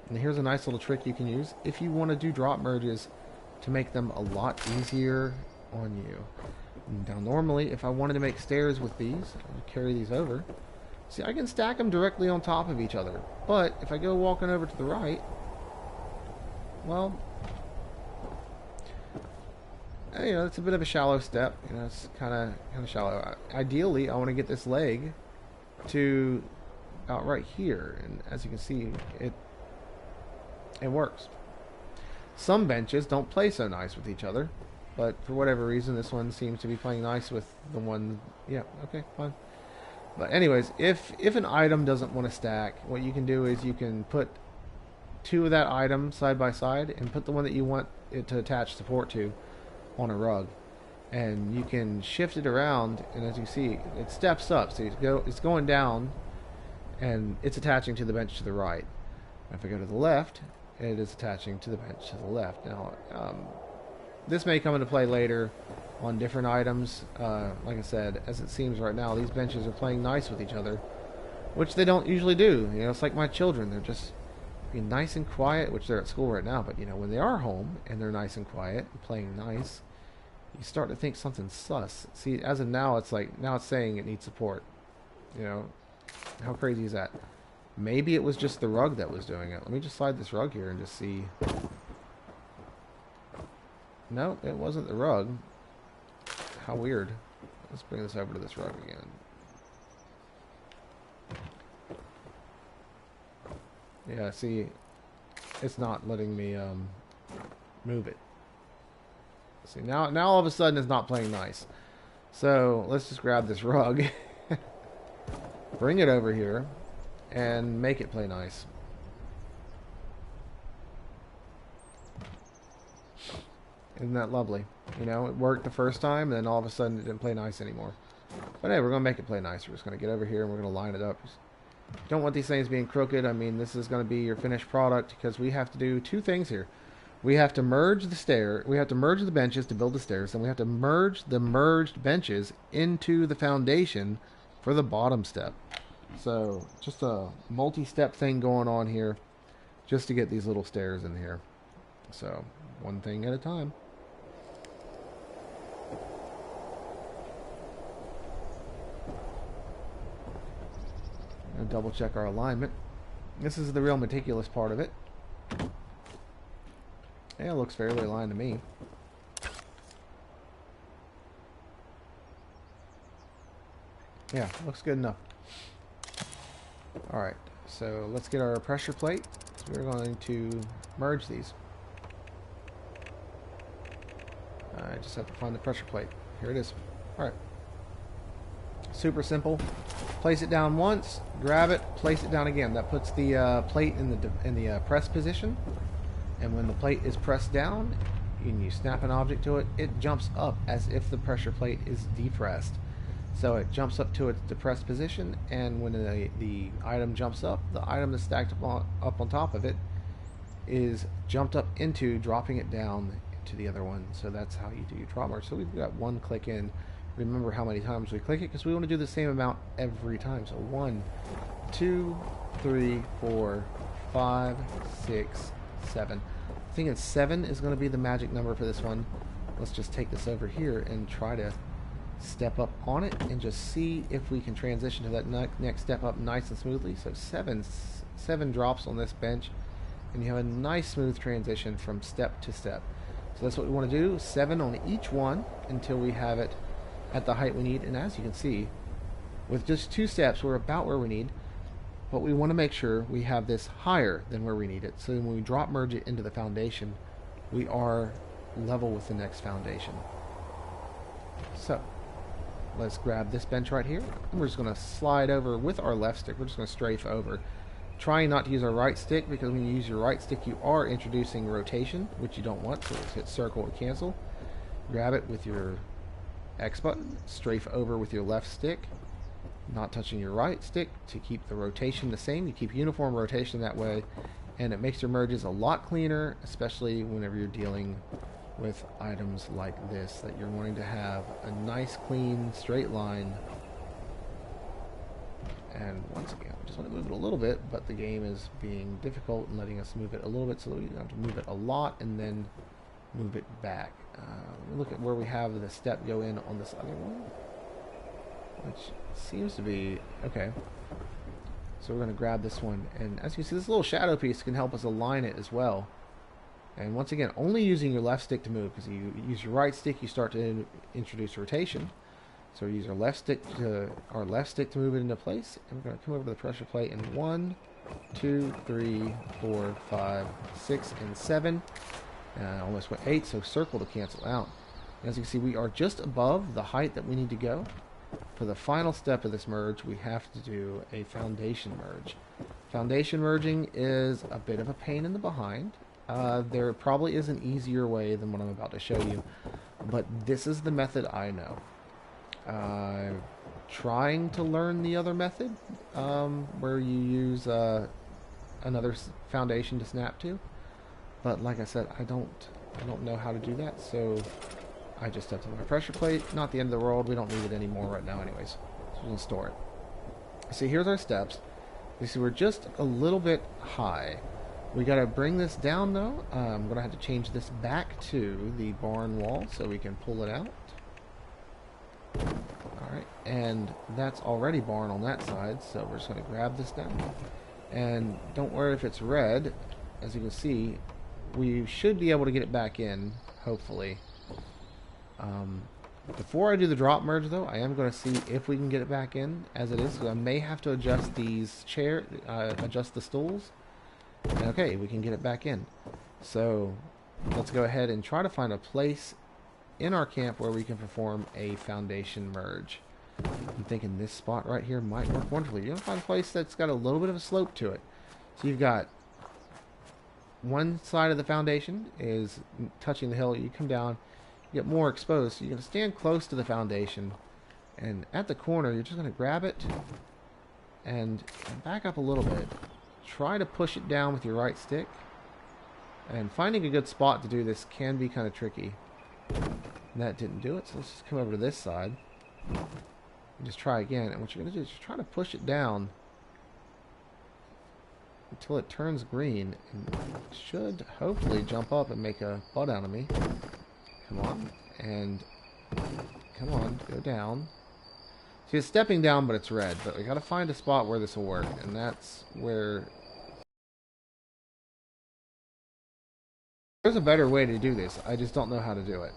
and here's a nice little trick you can use if you want to do drop merges to make them a lot easier on you. Now normally if I wanted to make stairs with these, I would carry these over. See, I can stack them directly on top of each other, but if I go walking over to the right, well, you know, it's a bit of a shallow step. You know, it's kind of shallow. Ideally, I want to get this leg to about right here, and as you can see, it works. Some benches don't play so nice with each other, but for whatever reason, this one seems to be playing nice with the one. Yeah, okay, fine. But anyways, if an item doesn't want to stack, what you can do is you can put 2 of that item side by side and put the one that you want it to attach support to on a rug, and you can shift it around, and as you see, it steps up. So it's going down and it's attaching to the bench to the right. If I go to the left, it is attaching to the bench to the left. Now this may come into play later on different items. Like I said, as it seems right now, these benches are playing nice with each other, which they don't usually do. You know, it's like my children, they're just being nice and quiet, which they're at school right now, but you know, when they are home and they're nice and quiet and playing nice, you start to think something's sus. See, as of now, it's like, now it's saying it needs support. You know, how crazy is that? Maybe it was just the rug that was doing it. Let me just slide this rug here and just see. No, it wasn't the rug. How weird. Let's bring this over to this rug again. Yeah, see, it's not letting me move it. See, now all of a sudden it's not playing nice. So let's just grab this rug, bring it over here, and make it play nice. Isn't that lovely? You know, it worked the first time, and then all of a sudden it didn't play nice anymore. But hey, we're going to make it play nice. We're just going to get over here and we're going to line it up. Don't want these things being crooked. I mean, this is going to be your finished product because we have to do 2 things here. We have to merge the stair. We have to merge the benches to build the stairs, and we have to merge the merged benches into the foundation for the bottom step. So just a multi-step thing going on here just to get these little stairs in here. So one thing at a time. And double check our alignment. This is the real meticulous part of it. Yeah, it looks fairly aligned to me. Yeah, looks good enough. Alright, so let's get our pressure plate. We're going to merge these. I just have to find the pressure plate. Here it is. Alright. Super simple. Place it down once, grab it, place it down again. That puts the plate in the press position. And when the plate is pressed down and you snap an object to it, it jumps up as if the pressure plate is depressed. So it jumps up to its depressed position, and when the item jumps up, the item that's stacked up on top of it is jumped up into dropping it down to the other one. So that's how you do your drop merge. So we've got 1 click in. Remember how many times we click it, because we want to do the same amount every time. So 1, 2, 3, 4, 5, 6, 7. I think 7 is going to be the magic number for this one. Let's just take this over here and try to step up on it and just see if we can transition to that next step up nice and smoothly. So 7 drops on this bench, and you have a nice smooth transition from step to step. So that's what we want to do, 7 on each one until we have it at the height we need. And as you can see, with just 2 steps, we're about where we need, but we want to make sure we have this higher than where we need it. So when we drop merge it into the foundation, we are level with the next foundation. So let's grab this bench right here, and we're just going to slide over with our left stick. We're just going to strafe over, trying not to use our right stick, because when you use your right stick you are introducing rotation, which you don't want. So let's hit circle to cancel. Grab it with your X button, strafe over with your left stick, not touching your right stick to keep the rotation the same. You keep uniform rotation that way, and it makes your merges a lot cleaner, especially whenever you're dealing with items like this, that you're wanting to have a nice, clean, straight line. And once again, I just want to move it a little bit, but the game is being difficult and letting us move it a little bit, so we have to move it a lot and then move it back. Let me look at where we have the step go in on this other one, which seems to be okay. So we're going to grab this one, and as you can see, this little shadow piece can help us align it as well. And once again, only using your left stick to move, because you use your right stick, you start to introduce rotation. So we use our left stick to move it into place, and we're going to come over to the pressure plate in 1, 2, 3, 4, 5, 6, and 7. Almost went 8, so circle to cancel out. And as you can see, we are just above the height that we need to go. For the final step of this merge, we have to do a foundation merge. Foundation merging is a bit of a pain in the behind. There probably is an easier way than what I'm about to show you, but this is the method I know. I'm trying to learn the other method, where you use another foundation to snap to, but like I said, I don't know how to do that, so I just stepped on my pressure plate. Not the end of the world. We don't need it anymore right now anyways, so we're going to store it. See, here's our steps. You see we're just a little bit high. We got to bring this down though. I'm going to have to change this back to the barn wall so we can pull it out. Alright, and that's already barn on that side, so we're just going to grab this down. And don't worry if it's red. As you can see, we should be able to get it back in, hopefully. Before I do the drop merge though, I am going to see if we can get it back in as it is. So I may have to adjust these adjust the stools. And okay, we can get it back in. So let's go ahead and try to find a place in our camp where we can perform a foundation merge. I'm thinking this spot right here might work wonderfully. You're going to find a place that's got a little bit of a slope to it. So you've got one side of the foundation is touching the hill. You come down, you get more exposed. So you're going to stand close to the foundation, and at the corner you're just going to grab it and back up a little bit. Try to push it down with your right stick, and finding a good spot to do this can be kind of tricky. And that didn't do it, so let's just come over to this side and just try again. And what you're going to do is just try to push it down until it turns green, and it should hopefully jump up and make a butt out of me. Come on, and come on, go down. See, it's stepping down, but it's red. But we got to find a spot where this will work, and that's where there's a better way to do this. I just don't know how to do it.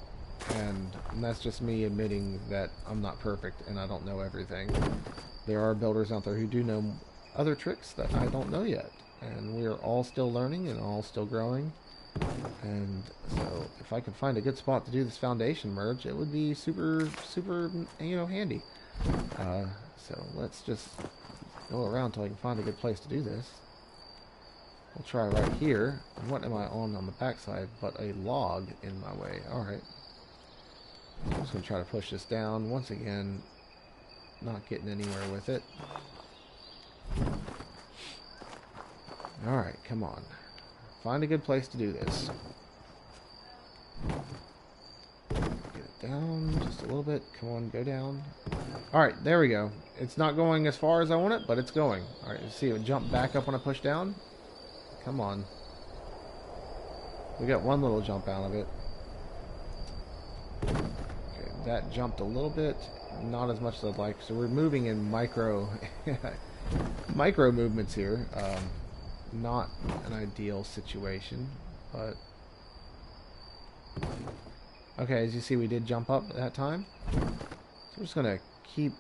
And that's just me admitting that I'm not perfect and I don't know everything. There are builders out there who do know other tricks that I don't know yet. And we are all still learning and all still growing. And so if I could find a good spot to do this foundation merge, it would be super, super, handy. So let's just go around until I can find a good place to do this. We'll try right here. And what am I on the backside but a log in my way? Alright. I'm just going to try to push this down. Once again, not getting anywhere with it. Alright, come on. Find a good place to do this. Get it down just a little bit. Come on, go down. Alright, there we go. It's not going as far as I want it, but it's going. Alright, you see it jump back up when I push down? Come on. We got one little jump out of it. Okay, that jumped a little bit. Not as much as I'd like. So we're moving in micro movements here. Not an ideal situation, but okay, as you see, we did jump up at that time. So we're just gonna keep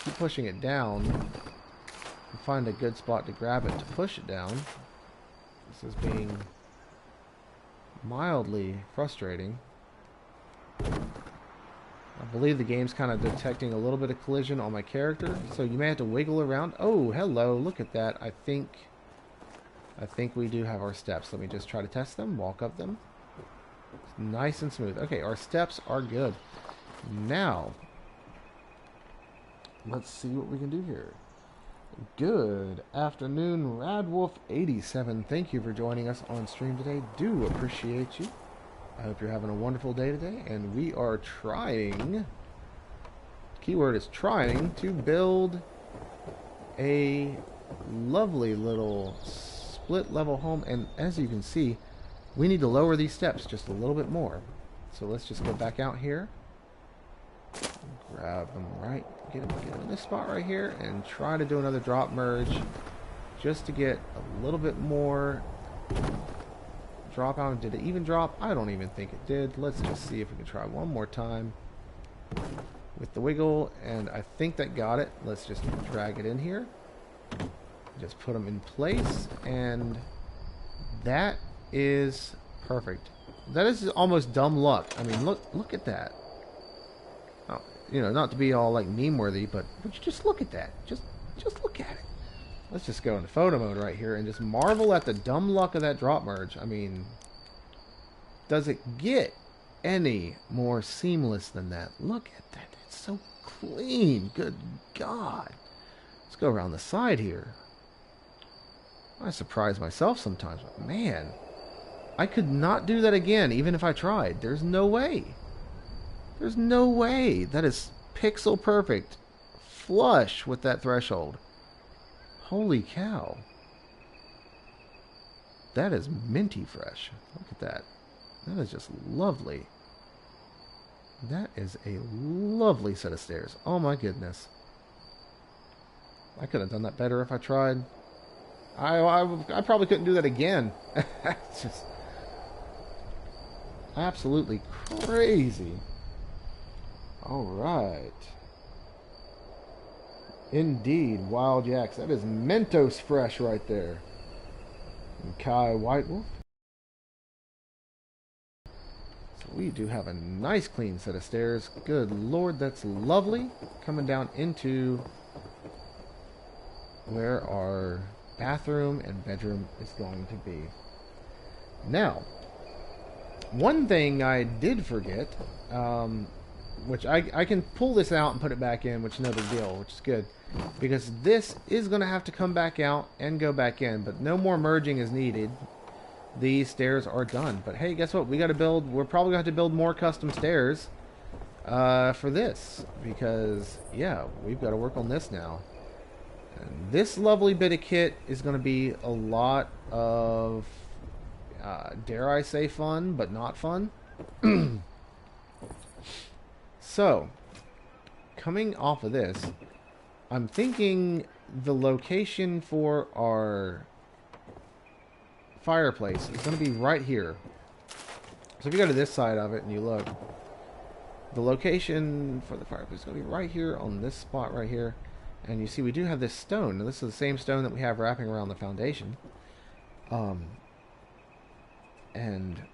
keep pushing it down and find a good spot to grab it to push it down. This is being mildly frustrating. I believe the game's kind of detecting a little bit of collision on my character, so you may have to wiggle around. Oh, hello, look at that. I think we do have our steps. Let me just try to test them, walk up them. It's nice and smooth. Okay, our steps are good. Now, let's see what we can do here. Good afternoon, Radwolf87. Thank you for joining us on stream today. Do appreciate you. I hope you're having a wonderful day today. And we are trying, keyword is trying, to build a lovely little split level home. And as you can see, we need to lower these steps just a little bit more. So let's just go back out here. Grab them right, get them in this spot right here, and try to do another drop merge just to get a little bit more drop out. Did it even drop? I don't even think it did. Let's just see if we can try one more time with the wiggle, and I think that got it. Let's just drag it in here, just put them in place, and that is perfect. That is almost dumb luck. I mean, look at that. You know, not to be all like meme worthy, but would you just look at that? Just look at it. Let's just go into photo mode right here and just marvel at the dumb luck of that drop merge. I mean, does it get any more seamless than that? Look at that. It's so clean. Good God. Let's go around the side here. I surprise myself sometimes, but man, I could not do that again, even if I tried. There's no way. There's no way. That is pixel perfect. Flush with that threshold. Holy cow. That is minty fresh. Look at that. That is just lovely. That is a lovely set of stairs. Oh my goodness. I could have done that better if I tried. I probably couldn't do that again. It's just absolutely crazy. Alright. Indeed, Wild Yaks. That is Mentos fresh right there. And Kai Whitewolf. So we do have a nice clean set of stairs. Good Lord, that's lovely. Coming down into where our bathroom and bedroom is going to be. Now, one thing I did forget, which I can pull this out and put it back in, which is no big deal, which is good, because this is going to have to come back out and go back in, but no more merging is needed. These stairs are done. But hey, guess what? We got to build, we're probably going to have to build more custom stairs for this, because yeah, we've got to work on this now. And this lovely bit of kit is going to be a lot of dare I say fun, but not fun. So, coming off of this, I'm thinking the location for our fireplace is going to be right here. So if you go to this side of it and you look, the location for the fireplace is going to be right here on this spot right here. And you see we do have this stone. Now, this is the same stone that we have wrapping around the foundation. And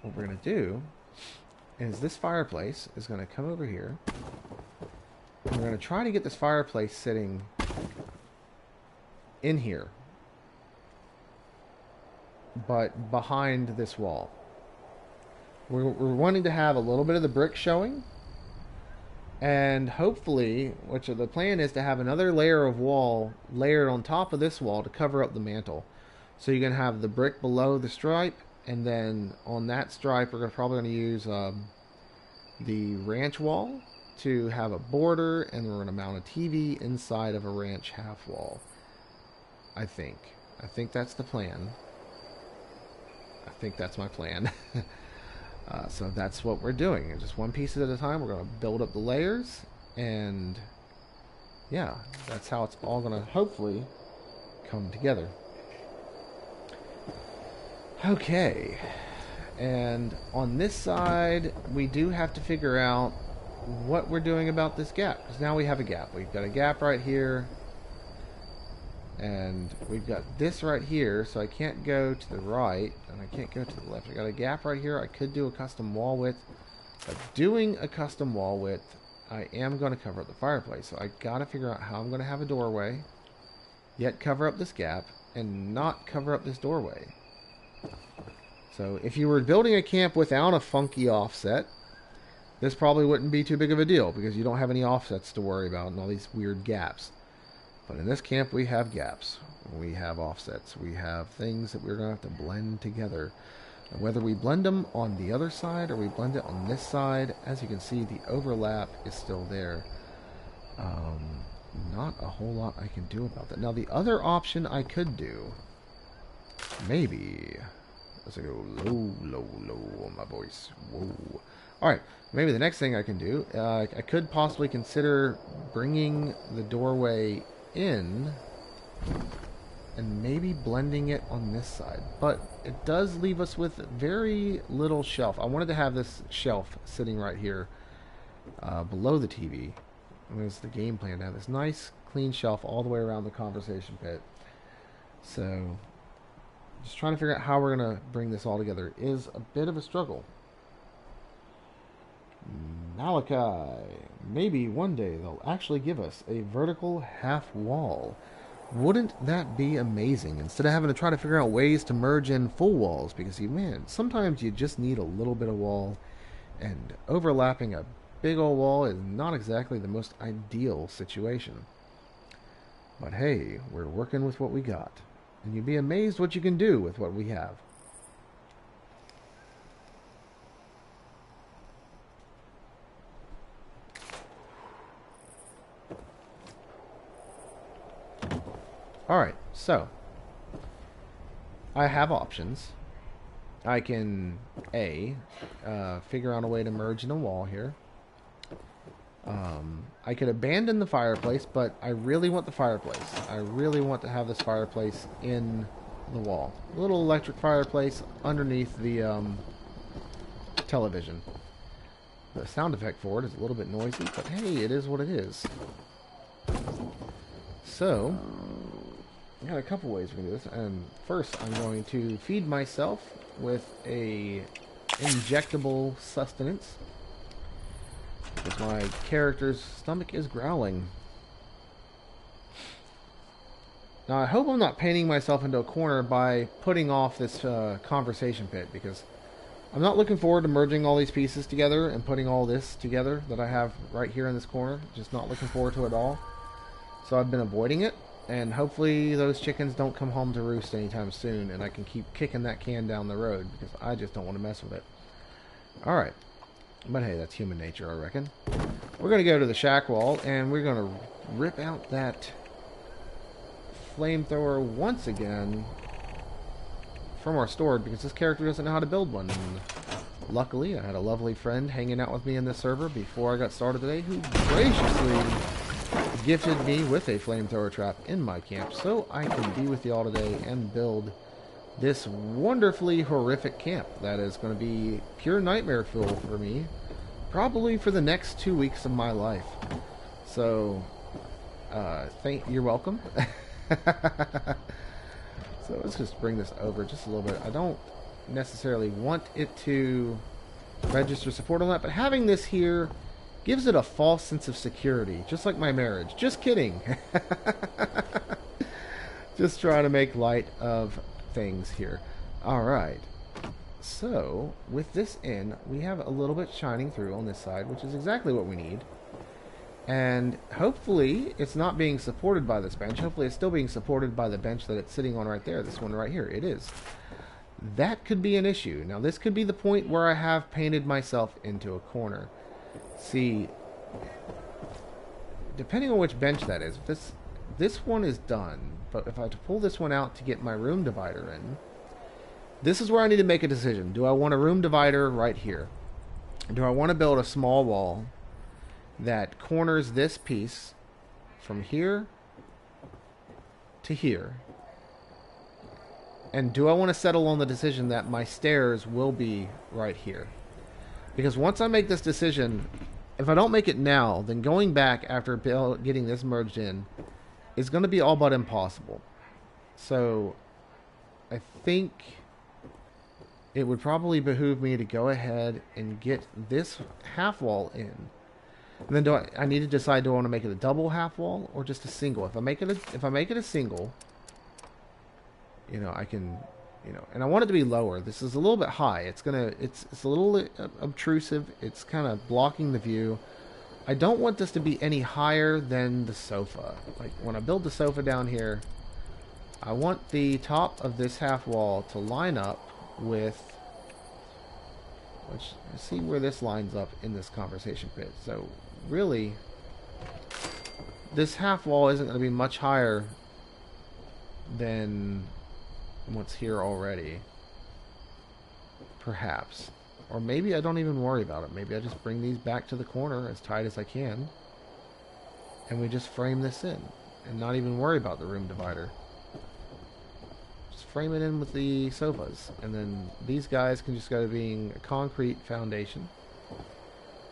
what we're going to do is this fireplace is going to come over here. And we're going to try to get this fireplace sitting in here, but behind this wall. We're wanting to have a little bit of the brick showing, and hopefully, which the plan is to have another layer of wall layered on top of this wall to cover up the mantle. So you're going to have the brick below the stripe, and then on that stripe we're probably going to use the ranch wall to have a border, and we're going to mount a TV inside of a ranch half wall. I think that's the plan. I think that's my plan. So that's what we're doing. And just one piece at a time, we're going to build up the layers, and yeah, that's how it's all going to hopefully come together. Okay, and on this side, we do have to figure out what we're doing about this gap, because now we have a gap. We've got a gap right here, and we've got this right here, so I can't go to the right, and I can't go to the left. I got a gap right here. I could do a custom wall width, but doing a custom wall width, I am going to cover up the fireplace, so I got to figure out how I'm going to have a doorway, yet cover up this gap, and not cover up this doorway. So if you were building a camp without a funky offset, this probably wouldn't be too big of a deal because you don't have any offsets to worry about and all these weird gaps. But in this camp, we have gaps. We have offsets. We have things that we're going to have to blend together. And whether we blend them on the other side or we blend it on this side, as you can see, the overlap is still there. Not a whole lot I can do about that. Now, the other option I could do, maybe... Let's go low, low, low on my voice. Whoa. Alright, maybe the next thing I can do, I could possibly consider bringing the doorway in and maybe blending it on this side. But it does leave us with very little shelf. I wanted to have this shelf sitting right here below the TV. And there's the game plan to have this nice, clean shelf all the way around the conversation pit. So, just trying to figure out how we're going to bring this all together is a bit of a struggle. Malachi. Maybe one day they'll actually give us a vertical half wall. Wouldn't that be amazing? Instead of having to try to figure out ways to merge in full walls, because man, sometimes you just need a little bit of wall, and overlapping a big old wall is not exactly the most ideal situation. But hey, we're working with what we got, and you'd be amazed what you can do with what we have. Alright, so I have options. I can figure out a way to merge in a wall here. I could abandon the fireplace, but I really want the fireplace. I really want to have this fireplace in the wall. A little electric fireplace underneath the television. The sound effect for it is a little bit noisy, but hey, it is what it is. So, I got a couple ways we can do this. And first, I'm going to feed myself with a injectable sustenance, because my character's stomach is growling. Now, I hope I'm not painting myself into a corner by putting off this conversation pit, because I'm not looking forward to merging all these pieces together and putting all this together that I have right here in this corner. Just not looking forward to it at all. So I've been avoiding it, and hopefully those chickens don't come home to roost anytime soon, and I can keep kicking that can down the road, because I just don't want to mess with it. Alright. But hey, that's human nature, I reckon. We're going to go to the shack wall, and we're going to rip out that flamethrower once again from our storage, because this character doesn't know how to build one. And luckily, I had a lovely friend hanging out with me in this server before I got started today, who graciously gifted me with a flamethrower trap in my camp, so I can be with y'all today and build this wonderfully horrific camp that is going to be pure nightmare fuel for me, probably for the next 2 weeks of my life. So, you're welcome. So let's just bring this over just a little bit. I don't necessarily want it to register support on that, but having this here gives it a false sense of security, just like my marriage. Just kidding. Just trying to make light of things here. Alright. So, with this in, we have a little bit shining through on this side, which is exactly what we need. And hopefully it's not being supported by this bench. Hopefully it's still being supported by the bench that it's sitting on right there. This one right here. It is. That could be an issue. Now, this could be the point where I have painted myself into a corner. See, depending on which bench that is, this one is done, but if I had to pull this one out to get my room divider in, this is where I need to make a decision. Do I want a room divider right here? Do I want to build a small wall that corners this piece from here to here? And do I want to settle on the decision that my stairs will be right here? Because once I make this decision, if I don't make it now, then going back after getting this merged in is going to be all but impossible. So I think it would probably behoove me to go ahead and get this half wall in. And then I need to decide, do I want to make it a double half wall or just a single? If I make it a single, you know, I can you know, and I want it to be lower. This is a little bit high. It's a little obtrusive. It's kind of blocking the view. I don't want this to be any higher than the sofa. Like when I build the sofa down here, I want the top of this half wall to line up with, let's see where this lines up in this conversation pit. So really, this half wall isn't going to be much higher than what's here already. Perhaps. Or maybe I don't even worry about it. Maybe I just bring these back to the corner as tight as I can, and we just frame this in and not even worry about the room divider. Just frame it in with the sofas, and then these guys can just go to being a concrete foundation.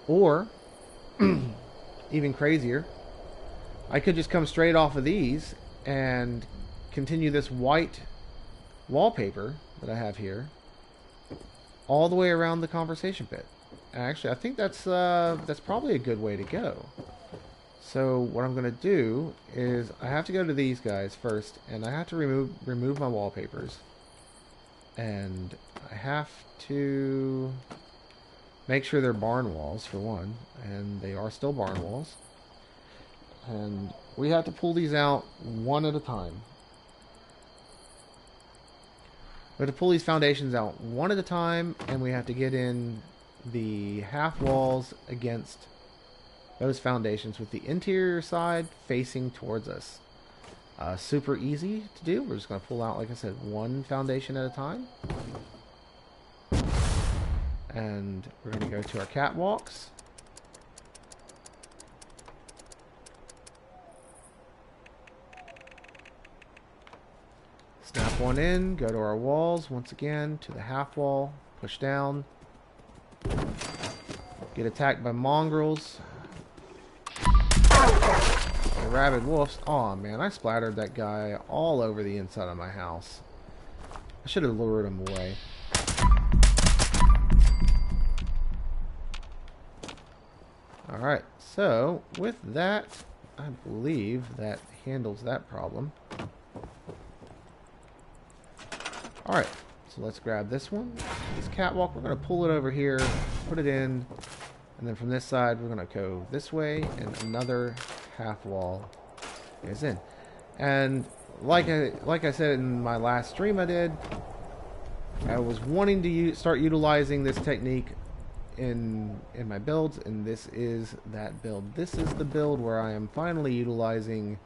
Or even crazier, I could just come straight off of these and continue this white wallpaper that I have here all the way around the conversation pit. Actually, I think that's probably a good way to go. So what I'm going to do is I have to go to these guys first, and I have to remove my wallpapers, and I have to make sure they're barn walls for one, and they are still barn walls. And we have to pull these out one at a time. We have to pull these foundations out one at a time, and we have to get in the half walls against those foundations with the interior side facing towards us. Super easy to do. We're just going to pull out, like I said, one foundation at a time. And we're going to go to our catwalks. Snap one in, go to our walls once again, to the half wall, push down, get attacked by mongrels, the rabid wolves. Aw, man, I splattered that guy all over the inside of my house. I should have lured him away. Alright, so with that, I believe that handles that problem. Alright, so let's grab this one. This catwalk, we're going to pull it over here, put it in, and then from this side we're going to go this way, and another half wall is in. And like I said in my last stream I did, I was wanting to start utilizing this technique in my builds, and this is that build. This is the build where I am finally utilizing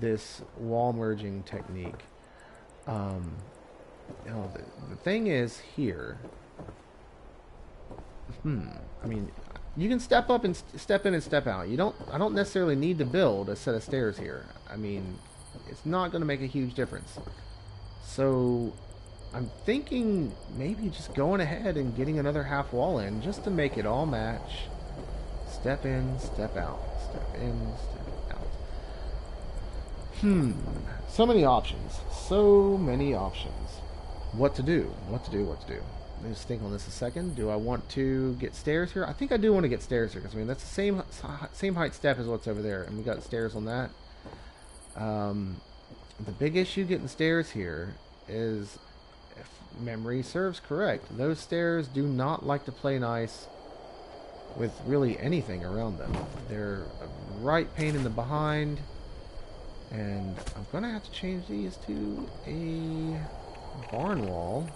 this wall merging technique. You know, the thing is here, I mean, you can step up and step in and step out. I don't necessarily need to build a set of stairs here. I mean, it's not going to make a huge difference. So I'm thinking maybe just going ahead and getting another half wall in just to make it all match. Step in, step out, step in, step out. So many options. So many options. What to do? What to do? What to do? Let me just think on this a second. Do I want to get stairs here? I think I do want to get stairs here, because I mean that's the same height step as what's over there, and we got stairs on that. The big issue getting stairs here is, if memory serves correct, those stairs do not like to play nice with really anything around them. They're a right pain in the behind, and I'm gonna have to change these to a barn wall.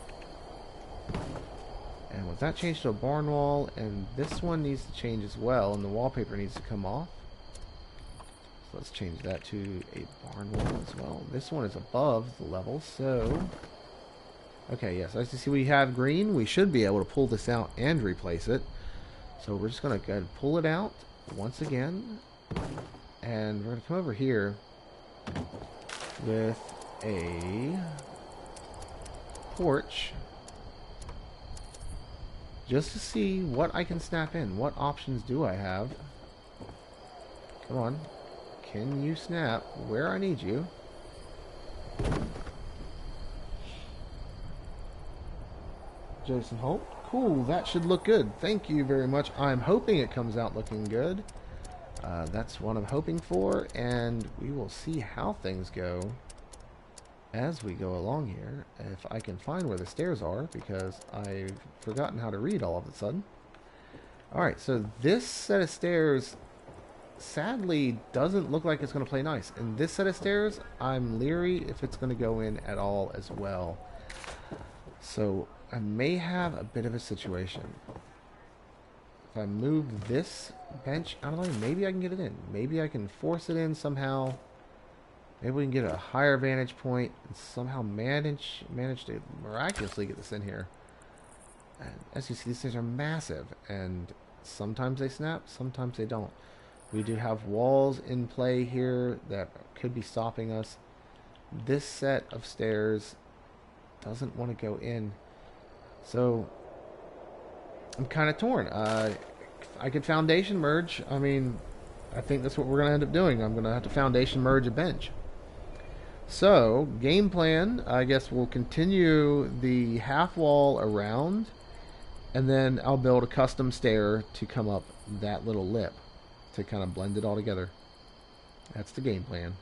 And with that changed to a barn wall, and this one needs to change as well, and the wallpaper needs to come off. So let's change that to a barn wall as well. This one is above the level, so okay, yes, as you see we have green. We should be able to pull this out and replace it. So we're just going to go ahead and pull it out once again, and we're going to come over here with a porch just to see what I can snap in. What options do I have? Come on. Can you snap where I need you? Jason Holt. Cool, that should look good. Thank you very much. I'm hoping it comes out looking good. That's what I'm hoping for, and we will see how things go as we go along here, if I can find where the stairs are, because I've forgotten how to read all of a sudden. Alright, so this set of stairs sadly doesn't look like it's going to play nice. And this set of stairs, I'm leery if it's going to go in at all as well. So I may have a bit of a situation. If I move this bench out of the way, maybe I can get it in. Maybe I can force it in somehow. Maybe we can get a higher vantage point and somehow manage to miraculously get this in here. And as you see, these things are massive, and sometimes they snap, sometimes they don't. We do have walls in play here that could be stopping us. This set of stairs doesn't want to go in. So I'm kind of torn. I could foundation merge. I mean, I think that's what we're going to end up doing. I'm going to have to foundation merge a bench. So, game plan, I guess we'll continue the half wall around, and then I'll build a custom stair to come up that little lip to kind of blend it all together. That's the game plan.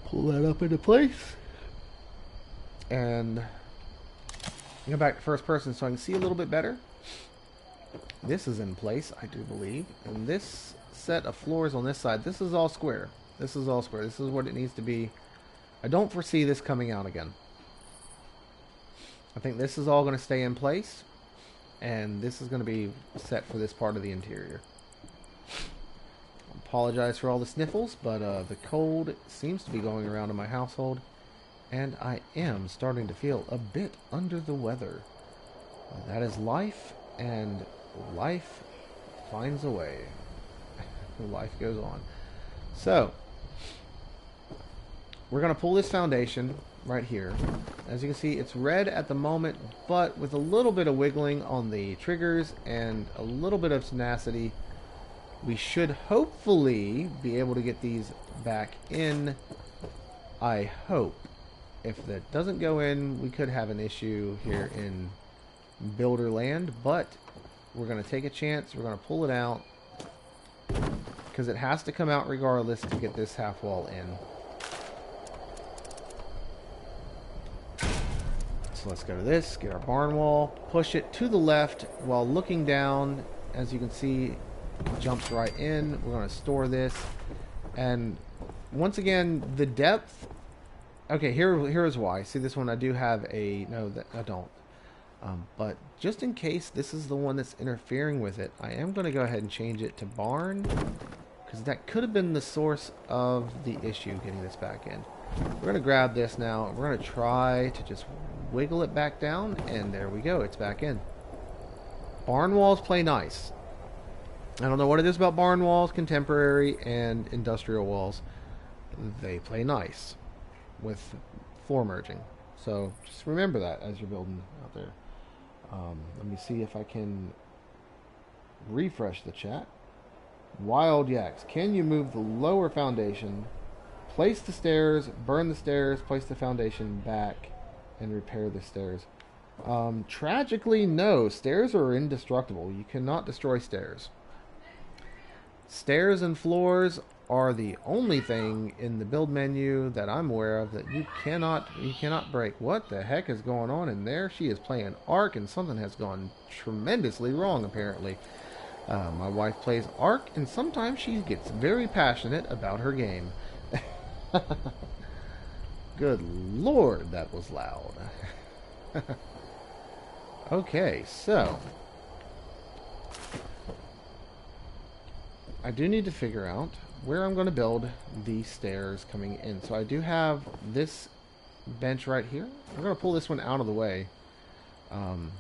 Pull that up into place. And go back to first person so I can see a little bit better. This is in place, I do believe. And this set of floors on this side, this is all square. This is all square. This is what it needs to be. I don't foresee this coming out again. I think this is all going to stay in place. And this is going to be set for this part of the interior. I apologize for all the sniffles, but the cold seems to be going around in my household. And I am starting to feel a bit under the weather. That is life, and life finds a way. Life goes on. So, we're going to pull this foundation right here. As you can see, it's red at the moment, but with a little bit of wiggling on the triggers and a little bit of tenacity, we should hopefully be able to get these back in. I hope. If that doesn't go in, we could have an issue here in builder land, but we're going to take a chance. We're going to pull it out because it has to come out regardless to get this half wall in. So let's go to this, get our barn wall, push it to the left while looking down. As you can see, it jumps right in. We're going to store this. And once again, the depth. Okay, here is why. See, this one I do have a... No, that I don't. But just in case this is the one that's interfering with it, I am going to go ahead and change it to barn, because that could have been the source of the issue getting this back in. We're going to grab this now. We're going to try to just wiggle it back down, and there we go. It's back in. Barn walls play nice. I don't know what it is about barn walls, contemporary, and industrial walls. They play nice with floor merging. So just remember that as you're building out there. Let me see if I can refresh the chat. Wild Yaks, can you move the lower foundation, place the stairs, burn the stairs, place the foundation back, and repair the stairs? Tragically, no. Stairs are indestructible. You cannot destroy stairs. Stairs and floors are the only thing in the build menu that I'm aware of that you cannot break. What the heck is going on in there? She is playing Ark, and something has gone tremendously wrong, apparently. My wife plays Ark, and sometimes she gets very passionate about her game. Good Lord, that was loud. Okay, so I do need to figure out where I'm going to build the stairs coming in. So I do have this bench right here. I'm going to pull this one out of the way. I'm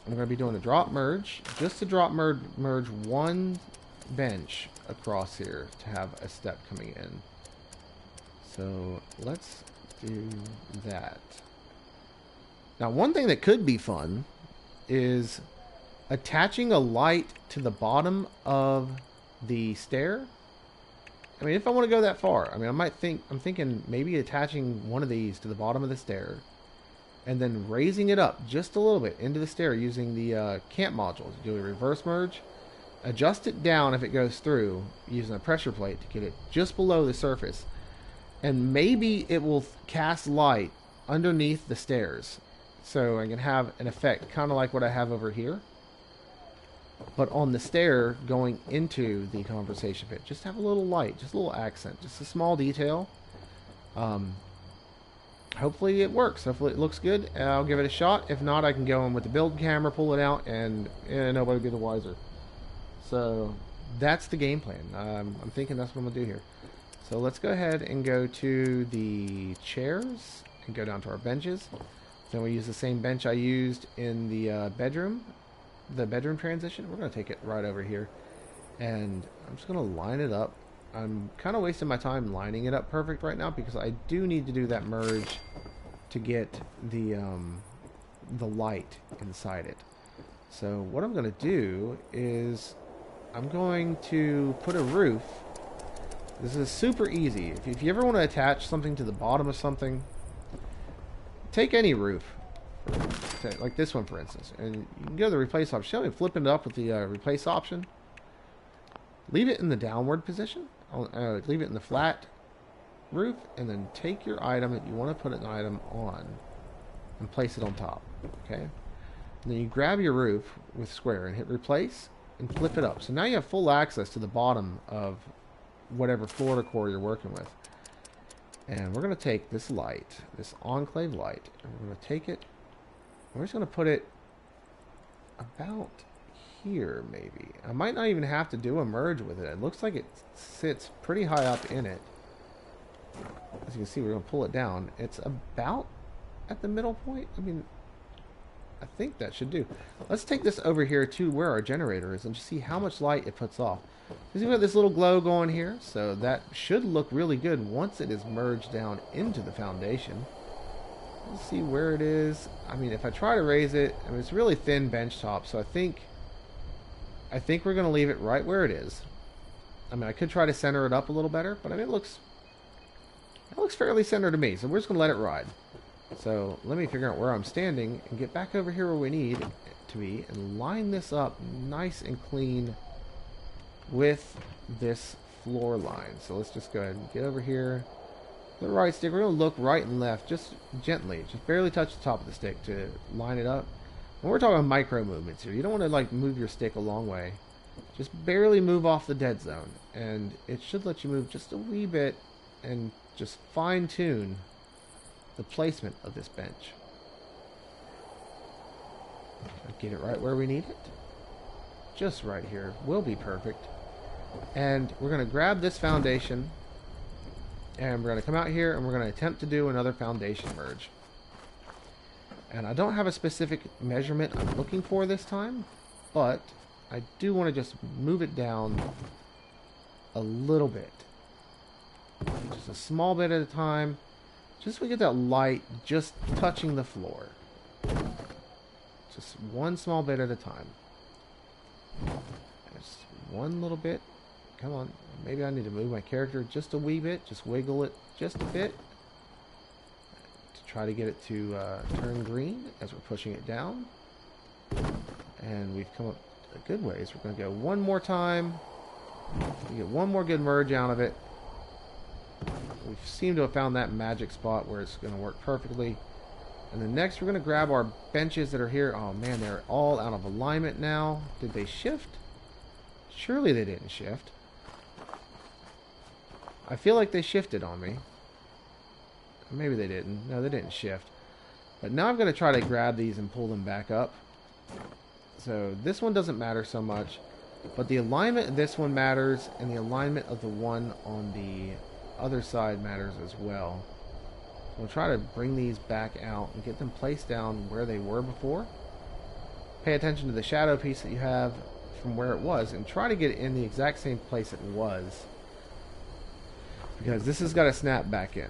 going to be doing a drop merge, just to drop merge one bench across here to have a step coming in. So let's do that. Now, one thing that could be fun is attaching a light to the bottom of the stair. I mean, if I want to go that far, I mean, I'm thinking maybe attaching one of these to the bottom of the stair, and then raising it up just a little bit into the stair using the C.A.M.P module. Do a reverse merge, adjust it down if it goes through using a pressure plate to get it just below the surface, and maybe it will cast light underneath the stairs, so I can have an effect kind of like what I have over here, but on the stair going into the conversation pit. Just have a little light, just a little accent, just a small detail. Hopefully it works. Hopefully it looks good. I'll give it a shot. If not, I can go in with the build camera, pull it out, and nobody will be the wiser. So that's the game plan. I'm thinking that's what I'm going to do here. So let's go ahead and go to the chairs and go down to our benches. Then we use the same bench I used in the bedroom transition. We're going to take it right over here. And I'm just going to line it up. I'm kind of wasting my time lining it up perfect right now because I do need to do that merge to get the light inside it. So what I'm going to do is I'm going to put a roof. This is super easy. If you ever want to attach something to the bottom of something, take any roof, like this one for instance, and you can go to the replace option. I'm flipping it up with the replace option. Leave it in the downward position. Leave it in the flat roof, and then take your item that you want to put an item on and place it on top. Okay? And then you grab your roof with square and hit replace and flip it up. So now you have full access to the bottom of whatever floor decor you're working with. And we're going to take this light, this enclave light, and we're going to take it, and we're just going to put it about here, maybe. I might not even have to do a merge with it. It looks like it sits pretty high up in it. As you can see, we're going to pull it down. It's about at the middle point. I mean, I think that should do. Let's take this over here to where our generator is and just see how much light it puts off. You see we have this little glow going here, so that should look really good once it is merged down into the foundation. Let's see where it is. I mean, if I try to raise it, I mean, it's really thin bench top, so I think we're going to leave it right where it is. I mean, I could try to center it up a little better, but I mean, it looks fairly centered to me, so we're just going to let it ride. So let me figure out where I'm standing and get back over here where we need it to be and line this up nice and clean with this floor line. So let's just go ahead and get over here. The right stick, we're going to look right and left just gently, just barely touch the top of the stick to line it up. And we're talking micro movements here. You don't want to like move your stick a long way. Just barely move off the dead zone, and it should let you move just a wee bit and just fine tune the placement of this bench. Get it right where we need it. Just right here will be perfect. And we're going to grab this foundation, and we're going to come out here and we're going to attempt to do another foundation merge. And I don't have a specific measurement I'm looking for this time, but I do want to just move it down a little bit. Just a small bit at a time. Just so we get that light just touching the floor. Just one small bit at a time. Just one little bit. Come on. Maybe I need to move my character just a wee bit. Just wiggle it just a bit. To try to get it to turn green as we're pushing it down. And we've come up a good ways. We're going to go one more time. We get one more good merge out of it. We seem to have found that magic spot where it's going to work perfectly. And then next we're going to grab our benches that are here. Oh man, they're all out of alignment now. Did they shift? Surely they didn't shift. I feel like they shifted on me. Maybe they didn't. No, they didn't shift. But now I'm going to try to grab these and pull them back up. So this one doesn't matter so much. But the alignment of this one matters, and the alignment of the one on the other side matters as well. We'll try to bring these back out and get them placed down where they were before. Pay attention to the shadow piece that you have from where it was, and try to get it in the exact same place it was, because this has got to snap back in.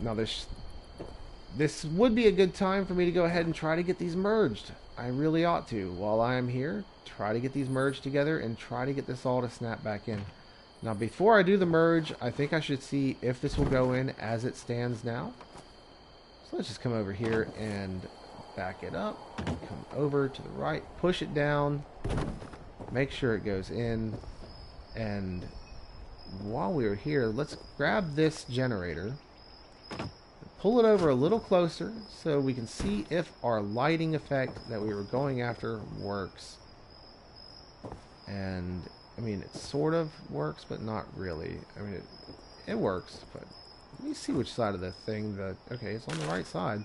Now this would be a good time for me to go ahead and try to get these merged. I really ought to, while I am here, try to get these merged together and try to get this all to snap back in. Now before I do the merge, I think I should see if this will go in as it stands now. So let's just come over here and back it up. Come over to the right, push it down, make sure it goes in, and while we're here, let's grab this generator, pull it over a little closer so we can see if our lighting effect that we were going after works. And I mean, it sort of works, but not really. I mean, it works, but let me see which side of the thing that... Okay, it's on the right side.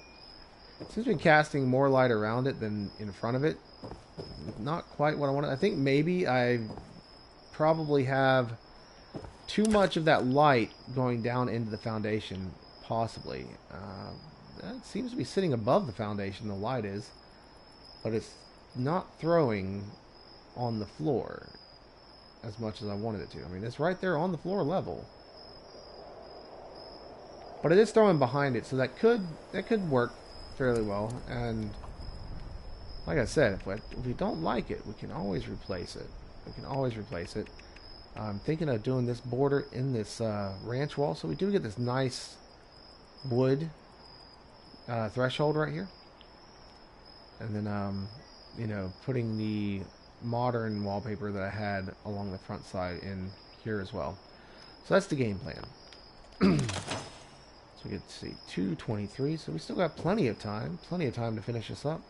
It seems to be casting more light around it than in front of it. Not quite what I wanted. I think maybe I probably have too much of that light going down into the foundation, possibly. It seems to be sitting above the foundation, the light is, but it's not throwing on the floor as much as I wanted it to. I mean, it's right there on the floor level, but it is throwing behind it, so that could work fairly well. And like I said, if we don't like it, we can always replace it. I'm thinking of doing this border in this ranch wall, so we do get this nice wood threshold right here, and then you know, putting the modern wallpaper that I had along the front side in here as well. So that's the game plan. So we get to see 223, so we still got plenty of time to finish this up.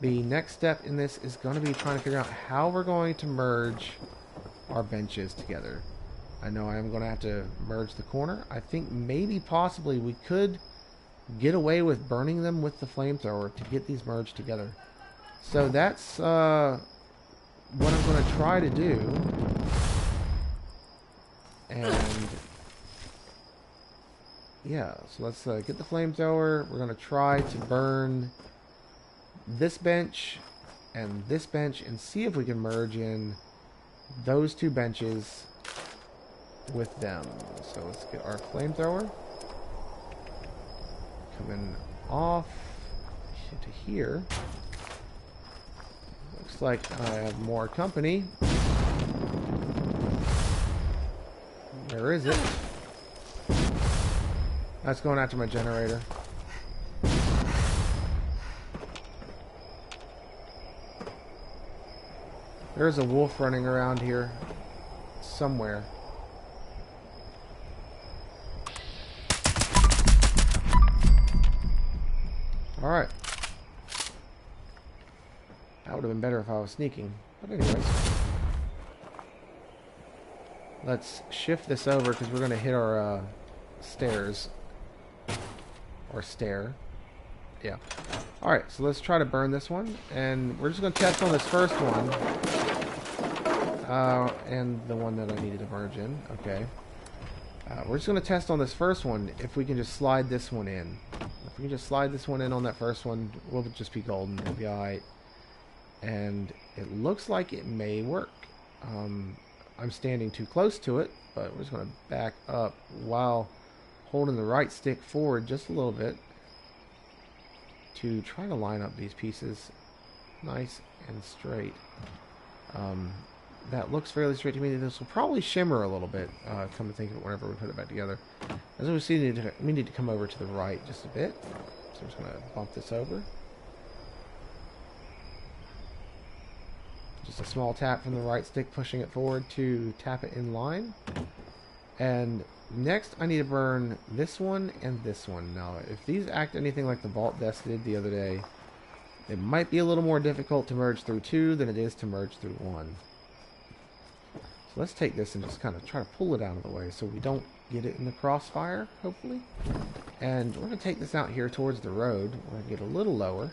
The next step in this is going to be trying to figure out how we're going to merge our benches together. I know I am going to have to merge the corner. I think maybe possibly we could get away with burning them with the flamethrower to get these merged together. So that's what I'm going to try to do. And yeah, so let's get the flamethrower. We're going to try to burn this bench and see if we can merge in those two benches with them. So let's get our flamethrower coming off to here. Looks like I have more company. Where is it? That's going after my generator. There's a wolf running around here somewhere. Alright. That would have been better if I was sneaking. But anyways. Let's shift this over because we're going to hit our stairs. Or stair. Yeah. Alright, so let's try to burn this one. And we're just going to test on this first one. And the one that I needed to merge in. Okay. We're just going to test on this first one if we can just slide this one in. If we can just slide this one in on that first one, we'll just be golden. It'll be alright. And it looks like it may work. I'm standing too close to it, but we're just going to back up while holding the right stick forward just a little bit to try to line up these pieces nice and straight. That looks fairly straight to me. This will probably shimmer a little bit, come to think of it, whenever we put it back together. As we see, we need to come over to the right just a bit. So I'm just going to bump this over. Just a small tap from the right stick, pushing it forward to tap it in line. And next, I need to burn this one and this one. Now, if these act anything like the Vault Desk did the other day, it might be a little more difficult to merge through two than it is to merge through one. So let's take this and just kind of try to pull it out of the way so we don't get it in the crossfire, hopefully. And we're going to take this out here towards the road. We're going to get a little lower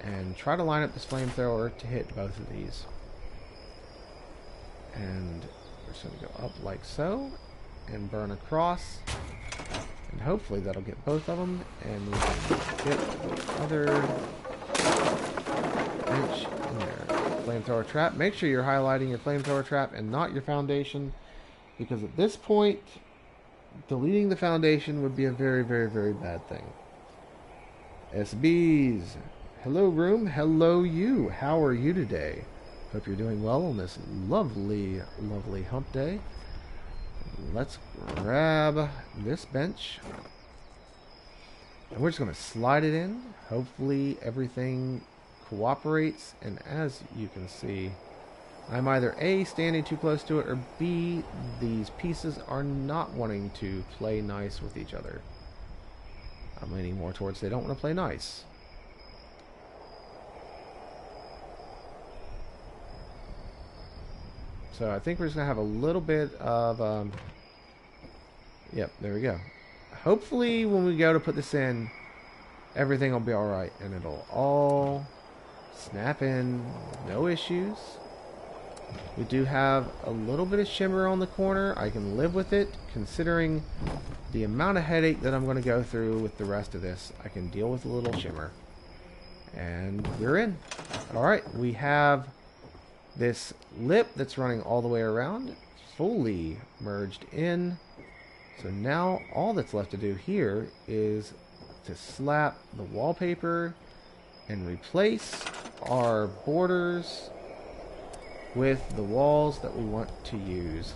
and try to line up this flamethrower to hit both of these. And we're just going to go up like so and burn across. And hopefully that'll get both of them. And we can get the other bench in there. Flamethrower trap. Make sure you're highlighting your flamethrower trap and not your foundation, because at this point deleting the foundation would be a very, very, very bad thing. SBs. Hello room. Hello you. How are you today? Hope you're doing well on this lovely, lovely hump day. Let's grab this bench. And we're just going to slide it in. Hopefully everything cooperates. And as you can see, I'm either A, standing too close to it, or B, these pieces are not wanting to play nice with each other. I'm leaning more towards they don't want to play nice. So I think we're just going to have a little bit of, yep, there we go. Hopefully when we go to put this in, everything will be alright. And it'll all snap in, no issues. We do have a little bit of shimmer on the corner. I can live with it, considering the amount of headache that I'm going to go through with the rest of this. I can deal with a little shimmer. And we're in. Alright, we have this lip that's running all the way around, fully merged in. So now all that's left to do here is to slap the wallpaper and replace our borders with the walls that we want to use.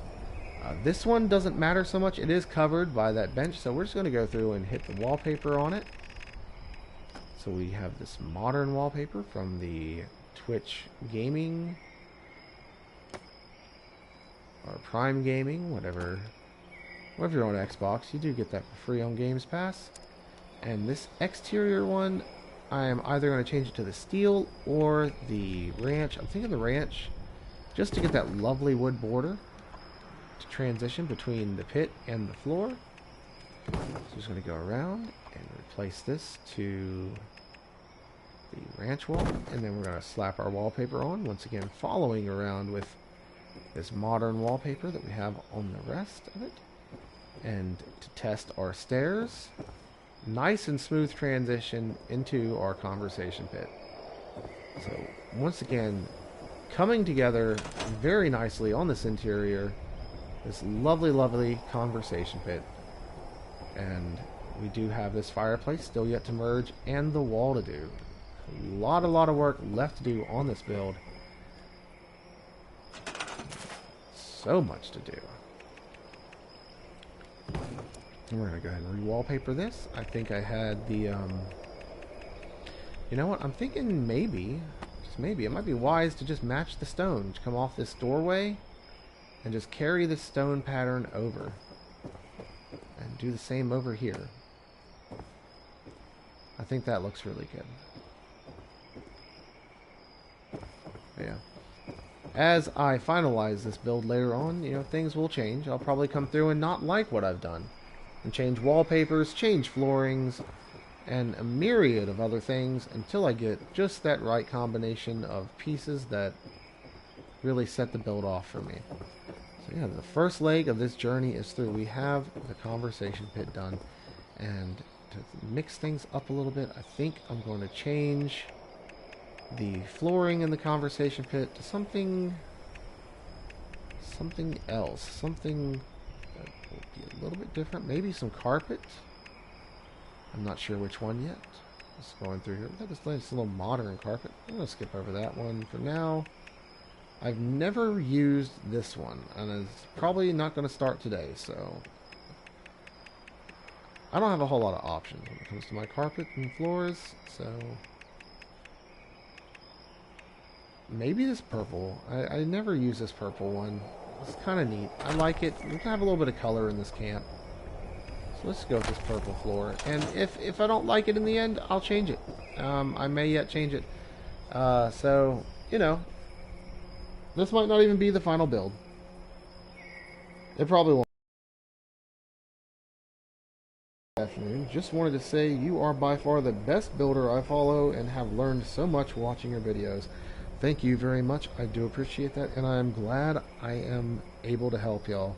This one doesn't matter so much. It is covered by that bench, so we're just going to go through and hit the wallpaper on it. So we have this modern wallpaper from the Twitch Gaming or Prime Gaming, whatever you're on Xbox, you do get that for free on Games Pass. And this exterior one, I am either going to change it to the steel or the ranch. I'm thinking the ranch, just to get that lovely wood border to transition between the pit and the floor. So I'm just going to go around and replace this to the ranch wall, and then we're going to slap our wallpaper on, once again following around with this modern wallpaper that we have on the rest of it. And to test our stairs, nice and smooth transition into our conversation pit. So once again, coming together very nicely on this interior, this lovely conversation pit. And we do have this fireplace still yet to merge, and the wall to do. A lot of work left to do on this build. So much to do. And we're going to go ahead and re-wallpaper this. I think I had the, you know what, I'm thinking maybe, just maybe, it might be wise to just match the stone. Just come off this doorway and just carry the stone pattern over. And do the same over here. I think that looks really good. Yeah. As I finalize this build later on, you know, things will change. I'll probably come through and not like what I've done. And change wallpapers, change floorings, and a myriad of other things until I get just that right combination of pieces that really set the build off for me. So yeah, the first leg of this journey is through. We have the conversation pit done. And to mix things up a little bit, I think I'm going to change the flooring in the conversation pit to something else. Something that will be a little bit different. Maybe some carpet. I'm not sure which one yet. Just going through here. We've got this little modern carpet. I'm going to skip over that one for now. I've never used this one, and it's probably not going to start today, so I don't have a whole lot of options when it comes to my carpet and floors, so maybe this purple. I never use this purple one. It's kind of neat. I like it. We can have a little bit of color in this camp. So let's go with this purple floor. And if I don't like it in the end, I'll change it. I may yet change it. So, you know, this might not even be the final build. It probably won't. Afternoon. Just wanted to say you are by far the best builder I follow and have learned so much watching your videos. Thank you very much. I do appreciate that, and I'm glad I am able to help y'all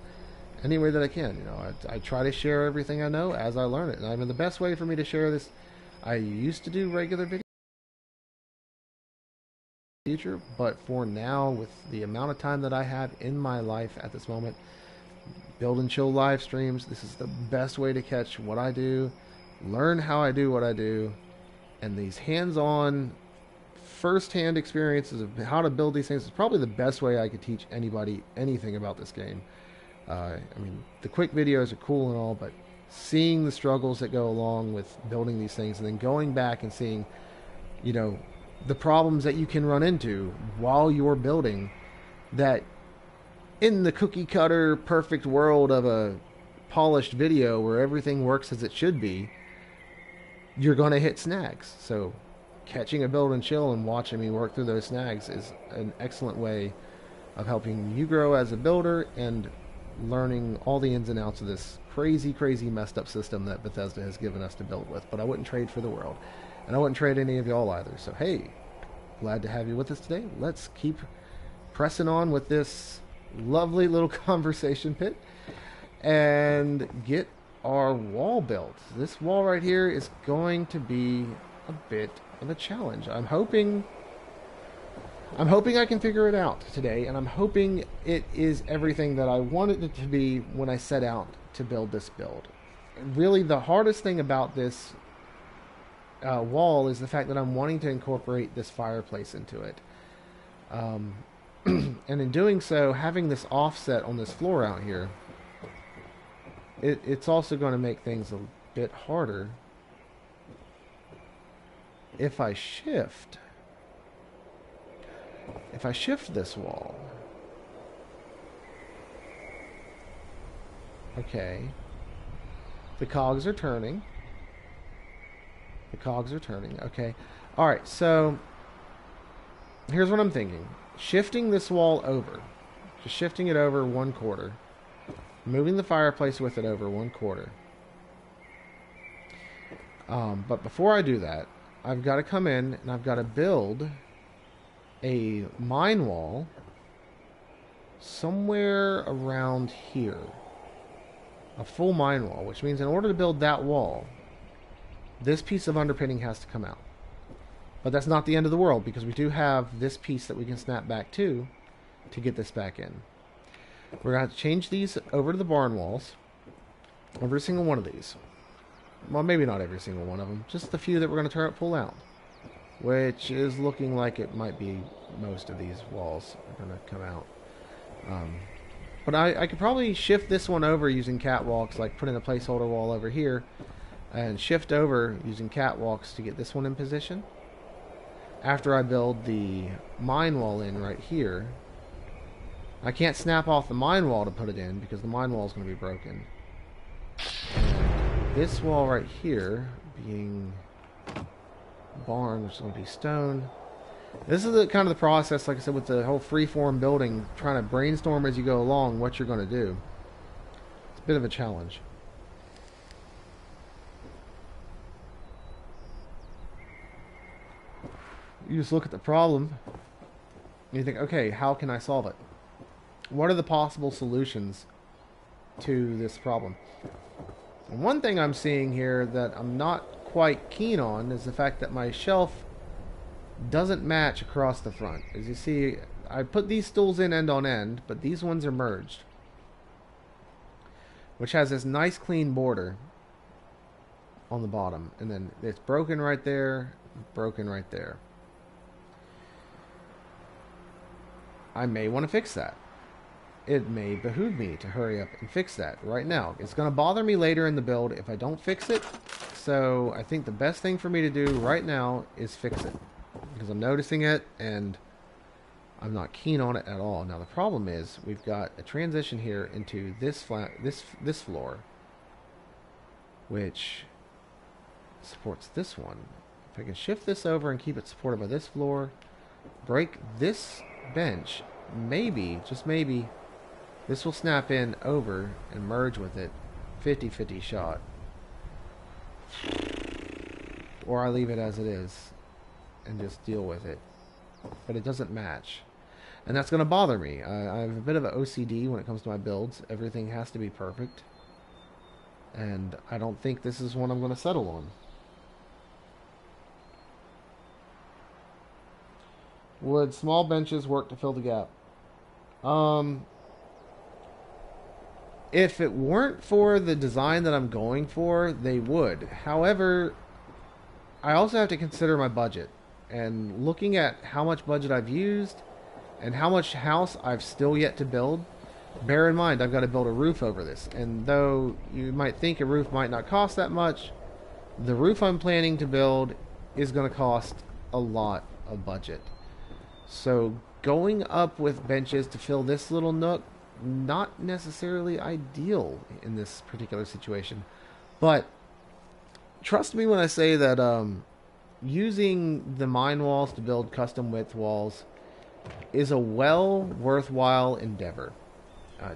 any way that I can. You know, I try to share everything I know as I learn it, and I mean the best way for me to share this. I used to do regular videos in the future, but for now, with the amount of time that I have in my life at this moment, build and chill live streams, this is the best way to catch what I do, learn how I do what I do, and these hands-on first-hand experiences of how to build these things is probably the best way I could teach anybody anything about this game. I mean, the quick videos are cool and all, but seeing the struggles that go along with building these things, and then going back and seeing, you know, the problems that you can run into while you're building, that in the cookie cutter perfect world of a polished video where everything works as it should be, you're going to hit snags. So catching a build and chill and watching me work through those snags is an excellent way of helping you grow as a builder and learning all the ins and outs of this crazy, crazy messed up system that Bethesda has given us to build with. But I wouldn't trade for the world. And I wouldn't trade any of y'all either. So hey, glad to have you with us today. Let's keep pressing on with this lovely little conversation pit and get our wall built. This wall right here is going to be a bit of a challenge. I'm hoping I can figure it out today, and I'm hoping it is everything that I wanted it to be when I set out to build this build. Really, the hardest thing about this wall is the fact that I'm wanting to incorporate this fireplace into it. And in doing so, having this offset on this floor out here, it's also going to make things a bit harder. If I shift this wall, okay, the cogs are turning. Okay. All right, so here's what I'm thinking. Shifting this wall over. Just shifting it over 1/4. Moving the fireplace with it over 1/4. But before I do that, I've got to come in and I've got to build a mine wall somewhere around here. A full mine wall, which means in order to build that wall, this piece of underpinning has to come out. But that's not the end of the world, because we do have this piece that we can snap back to get this back in. We're going to have to change these over to the barn walls. Every single one of these. Well, maybe not every single one of them. Just the few that we're going to pull out. Which is looking like it might be most of these walls are going to come out. But I could probably shift this one over using catwalks, like putting a placeholder wall over here. And shift over using catwalks to get this one in position. After I build the mine wall in right here. I can't snap off the mine wall to put it in because the mine wall is going to be broken. And this wall right here being barn, which is going to be stone. This is kind of the process, like I said, with the whole freeform building, trying to brainstorm as you go along what you're going to do. It's a bit of a challenge. You just look at the problem and you think, okay, how can I solve it? What are the possible solutions to this problem? And one thing I'm seeing here that I'm not quite keen on is the fact that my shelf doesn't match across the front. As you see, I put these stools in end on end, but these ones are merged, which has this nice clean border on the bottom, and then it's broken right there, broken right there. I may want to fix that. It may behoove me to hurry up and fix that right now. It's going to bother me later in the build if I don't fix it. So I think the best thing for me to do right now is fix it, because I'm noticing it and I'm not keen on it at all. Now the problem is we've got a transition here into this this floor, which supports this one. If I can shift this over and keep it supported by this floor, break this bench, maybe, just maybe, this will snap in over and merge with it. 50-50 shot. Or I leave it as it is and just deal with it. But it doesn't match. And that's going to bother me. I have a bit of an OCD when it comes to my builds. Everything has to be perfect. And I don't think this is one I'm going to settle on. Would small benches work to fill the gap? If it weren't for the design that I'm going for, they would. However, I also have to consider my budget. And looking at how much budget I've used and how much house I've still yet to build, bear in mind I've got to build a roof over this. And though you might think a roof might not cost that much, the roof I'm planning to build is going to cost a lot of budget. So going up with benches to fill this little nook, not necessarily ideal in this particular situation. But trust me when I say that using the mine walls to build custom width walls is a worthwhile endeavor.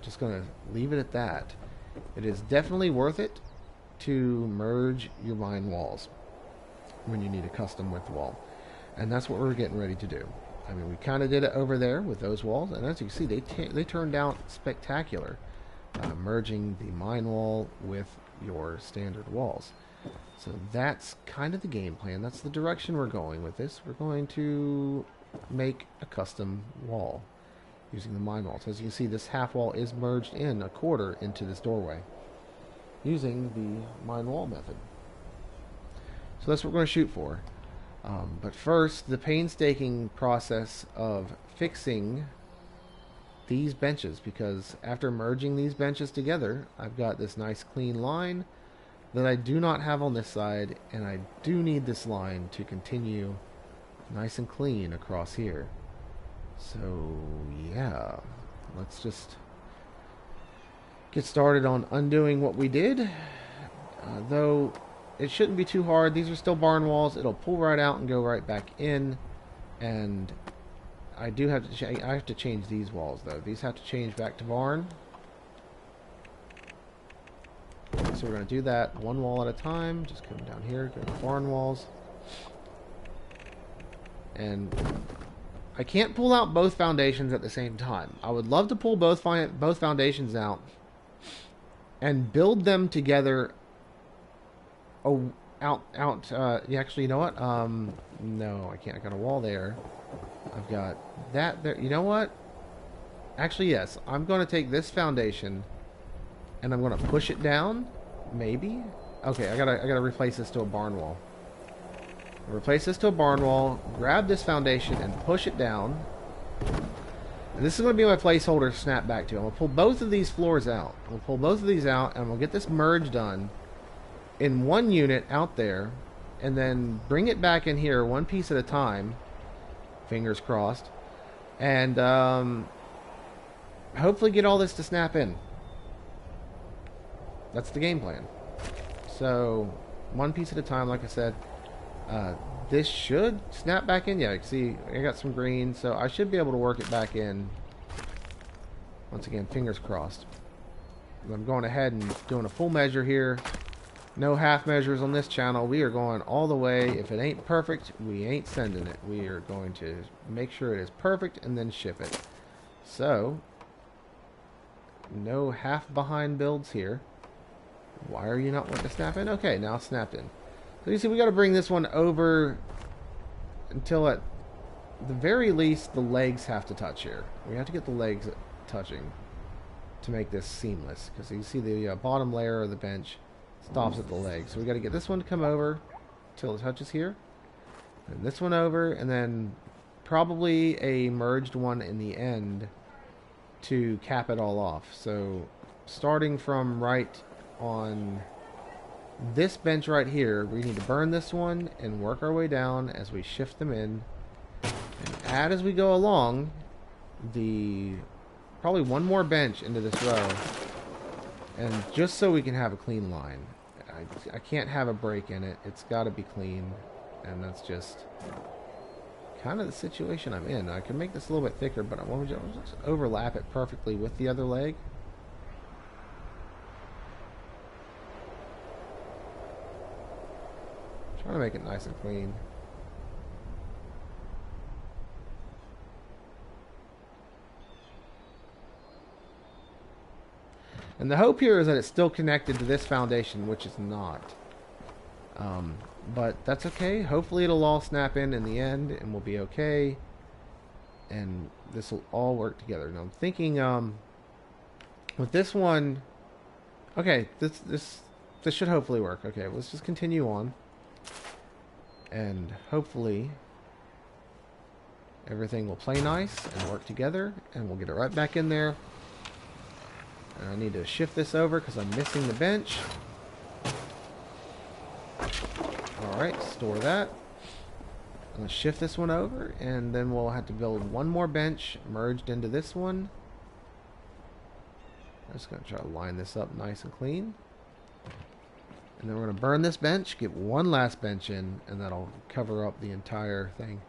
Just going to leave it at that. It is definitely worth it to merge your mine walls when you need a custom width wall. And that's what we're getting ready to do. I mean, we kind of did it over there with those walls, and as you can see, they turned out spectacular, merging the mine wall with your standard walls. So that's kind of the game plan. That's the direction we're going with this. We're going to make a custom wall using the mine walls. As you can see, this half wall is merged in a quarter into this doorway using the mine wall method. So that's what we're going to shoot for. But first, the painstaking process of fixing these benches, because after merging these benches together, I've got this nice clean line that I do not have on this side, and I do need this line to continue nice and clean across here. So yeah, let's just get started on undoing what we did. Though it shouldn't be too hard. These are still barn walls. It'll pull right out and go right back in. And I do have to I have to change these walls though. These have to change back to barn. So we're going to do that one wall at a time. Just come down here, go to barn walls. And I can't pull out both foundations at the same time. I would love to pull both foundations out and build them together. Yeah, actually, you know what? No, I can't. I got a wall there. I've got that there. You know what? Actually, yes. I'm going to take this foundation and I'm going to push it down. Maybe. Okay, I gotta replace this to a barn wall. I'll replace this to a barn wall. Grab this foundation and push it down. And this is going to be my placeholder to snap back to. I'm going to pull both of these floors out. We'll pull both of these out and we'll get this merge done in one unit out there, and then bring it back in here one piece at a time, fingers crossed, and hopefully get all this to snap in. That's the game plan. So one piece at a time, like I said. This should snap back in. Yeah, you can see I got some green, so I should be able to work it back in. Once again, fingers crossed. I'm going ahead and doing a full measure here. No half measures on this channel. We are going all the way. If it ain't perfect, we ain't sending it. We are going to make sure it is perfect and then ship it. So, no half behind builds here. Why are you not wanting to snap in? Okay, now it's snapped in. So you see, we got to bring this one over until at the very least the legs have to touch here. We have to get the legs touching to make this seamless. Because you see the bottom layer of the bench stops at the legs. So we got to get this one to come over until it touches here. And this one over, and then probably a merged one in the end to cap it all off. So starting from right on this bench right here, we need to burn this one and work our way down as we shift them in and add as we go along probably one more bench into this row, and just so we can have a clean line. I can't have a break in it. It's got to be clean, and that's just kind of the situation I'm in. I can make this a little bit thicker, but I want to just overlap it perfectly with the other leg. Trying to make it nice and clean. And the hope here is that it's still connected to this foundation, which is not. But that's okay. Hopefully it'll all snap in the end, and we'll be okay. And this will all work together. Now I'm thinking, with this one, okay, this should hopefully work. Okay, let's just continue on. And hopefully everything will play nice and work together, and we'll get it right back in there. And I need to shift this over because I'm missing the bench. Alright, store that. I'm going to shift this one over, and then we'll have to build one more bench merged into this one. I'm just going to try to line this up nice and clean. And then we're going to burn this bench, get one last bench in, and that'll cover up the entire thing.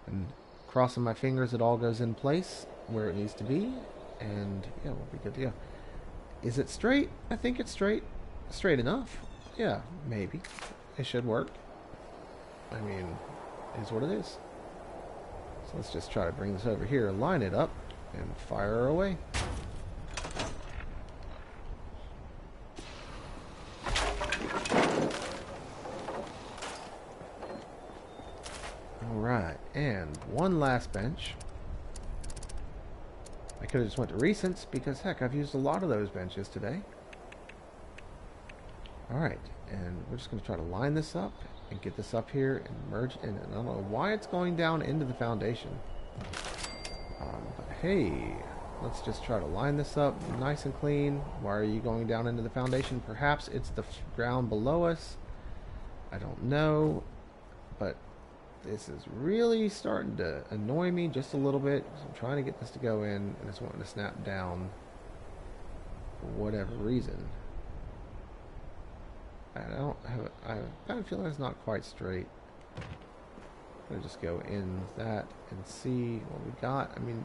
And crossing my fingers, it all goes in place where it needs to be. And yeah, we'll be good to go. Is it straight? I think it's straight. Straight enough. Yeah, maybe. It should work. I mean, it is what it is. So let's just try to bring this over here, line it up, and fire away. Alright, and one last bench. I could have just went to recents because, heck, I've used a lot of those benches today. Alright, and we're just going to try to line this up and get this up here and merge in it. I don't know why it's going down into the foundation. But hey, let's just try to line this up nice and clean. Why are you going down into the foundation? Perhaps it's the ground below us. I don't know, but this is really starting to annoy me just a little bit. So I'm trying to get this to go in, and it's wanting to snap down for whatever reason. I kind of feel like it's not quite straight. I'm going to just go in with that and see what we got. I mean,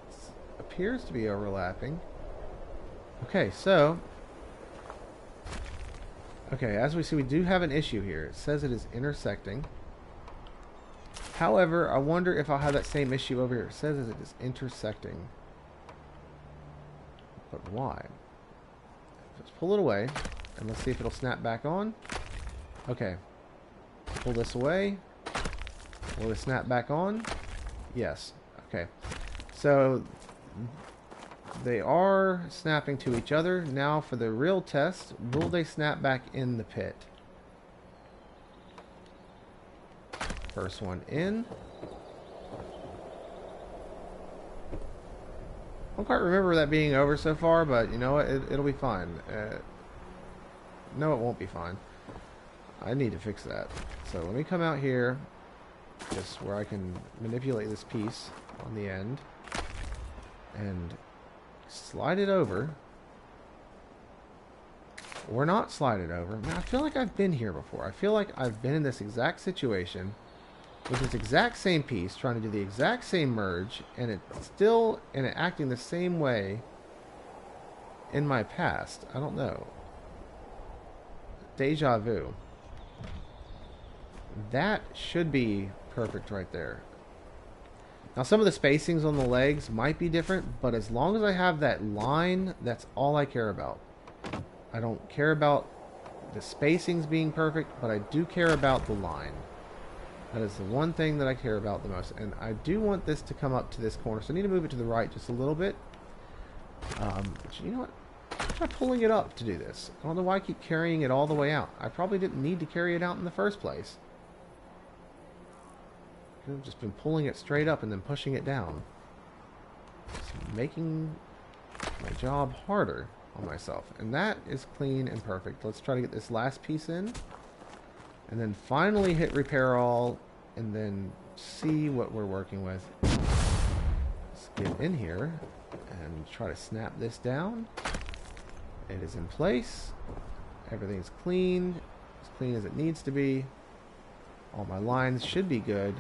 it appears to be overlapping. Okay, so... Okay, as we see, we do have an issue here. It says it is intersecting. However, I wonder if I'll have that same issue over here. It says it is intersecting. But why? Let's pull it away. And let's see if it'll snap back on. Okay. Pull this away. Will it snap back on? Yes. Okay. So they are snapping to each other. Now for the real test, will they snap back in the pit? First one in. I don't quite remember that being over so far, but you know what? It'll be fine. No, it won't be fine. I need to fix that. So let me come out here, just where I can manipulate this piece on the end, and slide it over. Or not slide it over. Man, I feel like I've been here before. I feel like I've been in this exact situation with this exact same piece, trying to do the exact same merge, and it's still acting the same way in my past. I don't know. Deja vu. That should be perfect right there. Now some of the spacings on the legs might be different, but as long as I have that line, that's all I care about. I don't care about the spacings being perfect, but I do care about the line. That is the one thing that I care about the most. And I do want this to come up to this corner, so I need to move it to the right just a little bit. But you know what? Try pulling it up to do this. I don't know why I keep carrying it all the way out. I probably didn't need to carry it out in the first place. I've just been pulling it straight up and then pushing it down. It's making my job harder on myself. And that is clean and perfect. Let's try to get this last piece in. And then finally hit repair all. And then see what we're working with. Let's get in here and try to snap this down. It is in place. Everything's clean. As clean as it needs to be. All my lines should be good.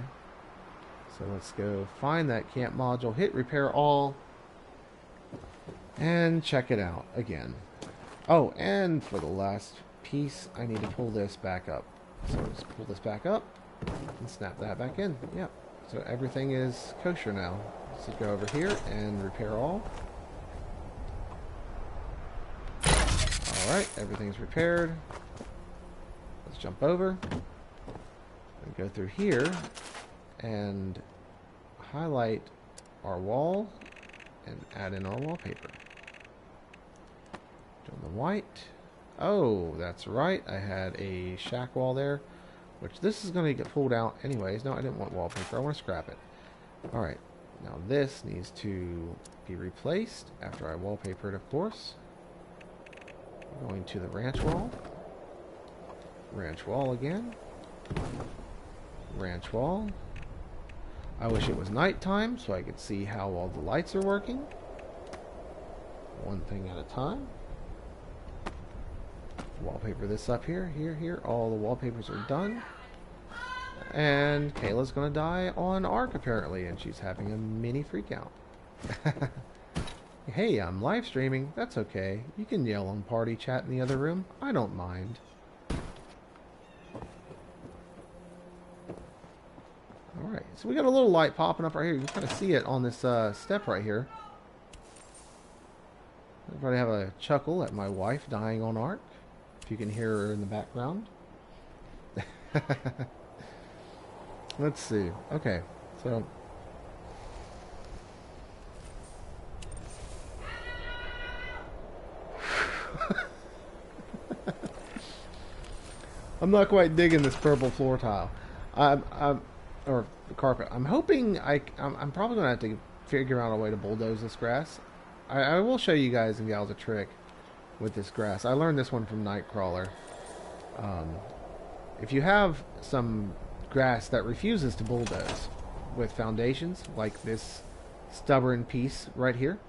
So let's go find that C.A.M.P module, hit repair all, and check it out again. Oh, and for the last piece, I need to pull this back up. So let's pull this back up and snap that back in. Yep. So everything is kosher now. So go over here and repair all. Alright, everything's repaired. Let's jump over and go through here and highlight our wall and add in our wallpaper. Doing the white. Oh, that's right. I had a shack wall there, which this is going to get pulled out anyways. No, I didn't want wallpaper. I want to scrap it. Alright, now this needs to be replaced after I wallpaper it, of course. Going to the ranch wall. Ranch wall again. Ranch wall. I wish it was nighttime so I could see how all the lights are working. One thing at a time. Wallpaper this up here, here. All the wallpapers are done. And Kayla's gonna die on Ark apparently, and she's having a mini freak out. Hey, I'm live streaming. That's okay. You can yell on party chat in the other room. I don't mind. Alright, so we got a little light popping up right here. You can kind of see it on this step right here. Everybody have a chuckle at my wife dying on Ark. If you can hear her in the background. Let's see. Okay, so... I'm not quite digging this purple floor tile. Or the carpet. I'm hoping I'm probably going to have to figure out a way to bulldoze this grass. I will show you guys and gals a trick with this grass. I learned this one from Nightcrawler. If you have some grass that refuses to bulldoze with foundations, like this stubborn piece right here.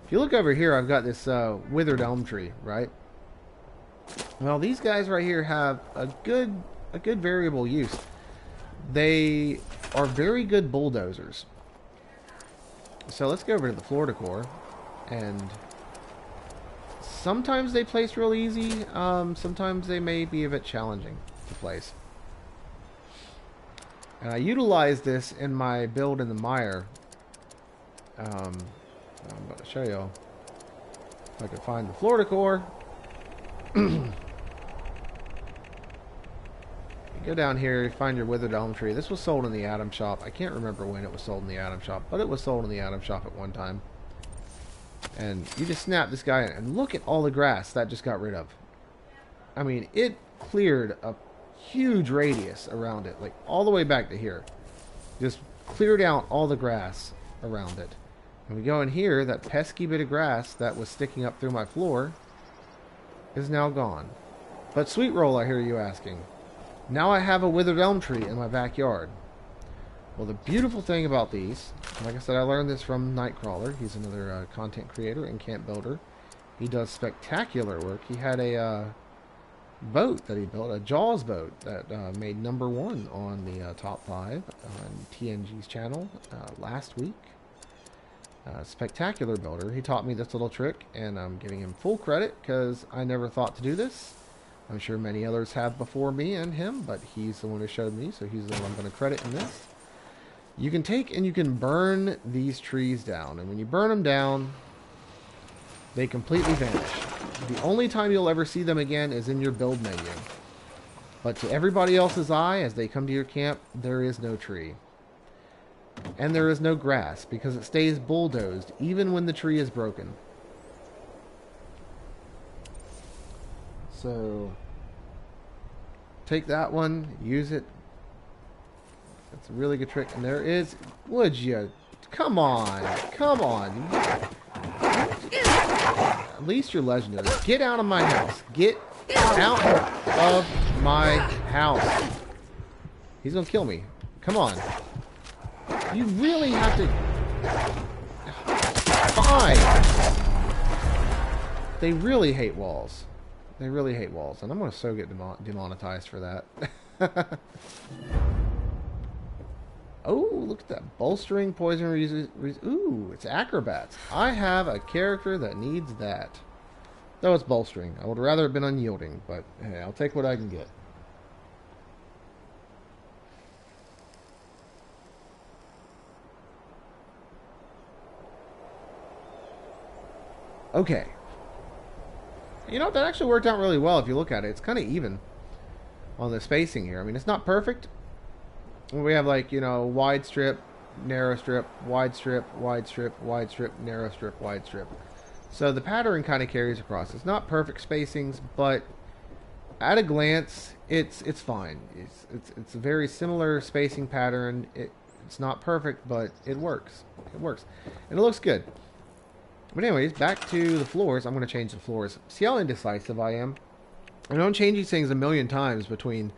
If you look over here, I've got this withered elm tree, right? Well, these guys right here have a good variable use. They are very good bulldozers. So let's go over to the floor decor, and sometimes they place real easy. Sometimes they may be a bit challenging to place. And I utilize this in my build in the mire. I'm about to show you if I can find the floor decor. Go down here, find your withered elm tree. This was sold in the Atom Shop. I can't remember when it was sold in the Atom Shop, but it was sold in the Atom Shop at one time. And you just snap this guy in, and look at all the grass that just got rid of. I mean, it cleared a huge radius around it, like all the way back to here. Just cleared out all the grass around it. And we go in here, that pesky bit of grass that was sticking up through my floor is now gone. But StoleYaSweetroll, I hear you asking. Now I have a withered elm tree in my backyard. Well, the beautiful thing about these, like I said, I learned this from Nightcrawler. He's another content creator and camp builder. He does spectacular work. He had a boat that he built, a Jaws boat that made #1 on the top 5 on TNG's channel last week. Spectacular builder. He taught me this little trick, and I'm giving him full credit because I never thought to do this. I'm sure many others have before me and him, but he's the one who showed me, so he's the one I'm going to credit in this. You can take and you can burn these trees down, and when you burn them down, they completely vanish. The only time you'll ever see them again is in your build menu. But to everybody else's eye, as they come to your camp, there is no tree. And there is no grass, because it stays bulldozed even when the tree is broken. So, take that one, use it. That's a really good trick. And there is, would you, come on. At least you're legendary. Get out of my house. Get out of my house. He's gonna kill me. Come on. You really have to... Fine. They really hate walls. They really hate walls, and I'm going to so get demonetized for that. Oh, look at that. Bolstering, poison, ooh, it's acrobats. I have a character that needs that. Though it's bolstering. I would rather have been unyielding, but hey, I'll take what I can get. Okay. You know, that actually worked out really well if you look at it. It's kind of even on the spacing here. I mean, it's not perfect. We have, like, you know, wide strip, narrow strip, wide strip, wide strip, wide strip, narrow strip, wide strip. So the pattern kind of carries across. It's not perfect spacings, but at a glance, it's fine. It's a very similar spacing pattern. It's not perfect, but it works. It works. And it looks good. But anyways, back to the floors. I'm going to change the floors. See how indecisive I am? I don't change these things a million times between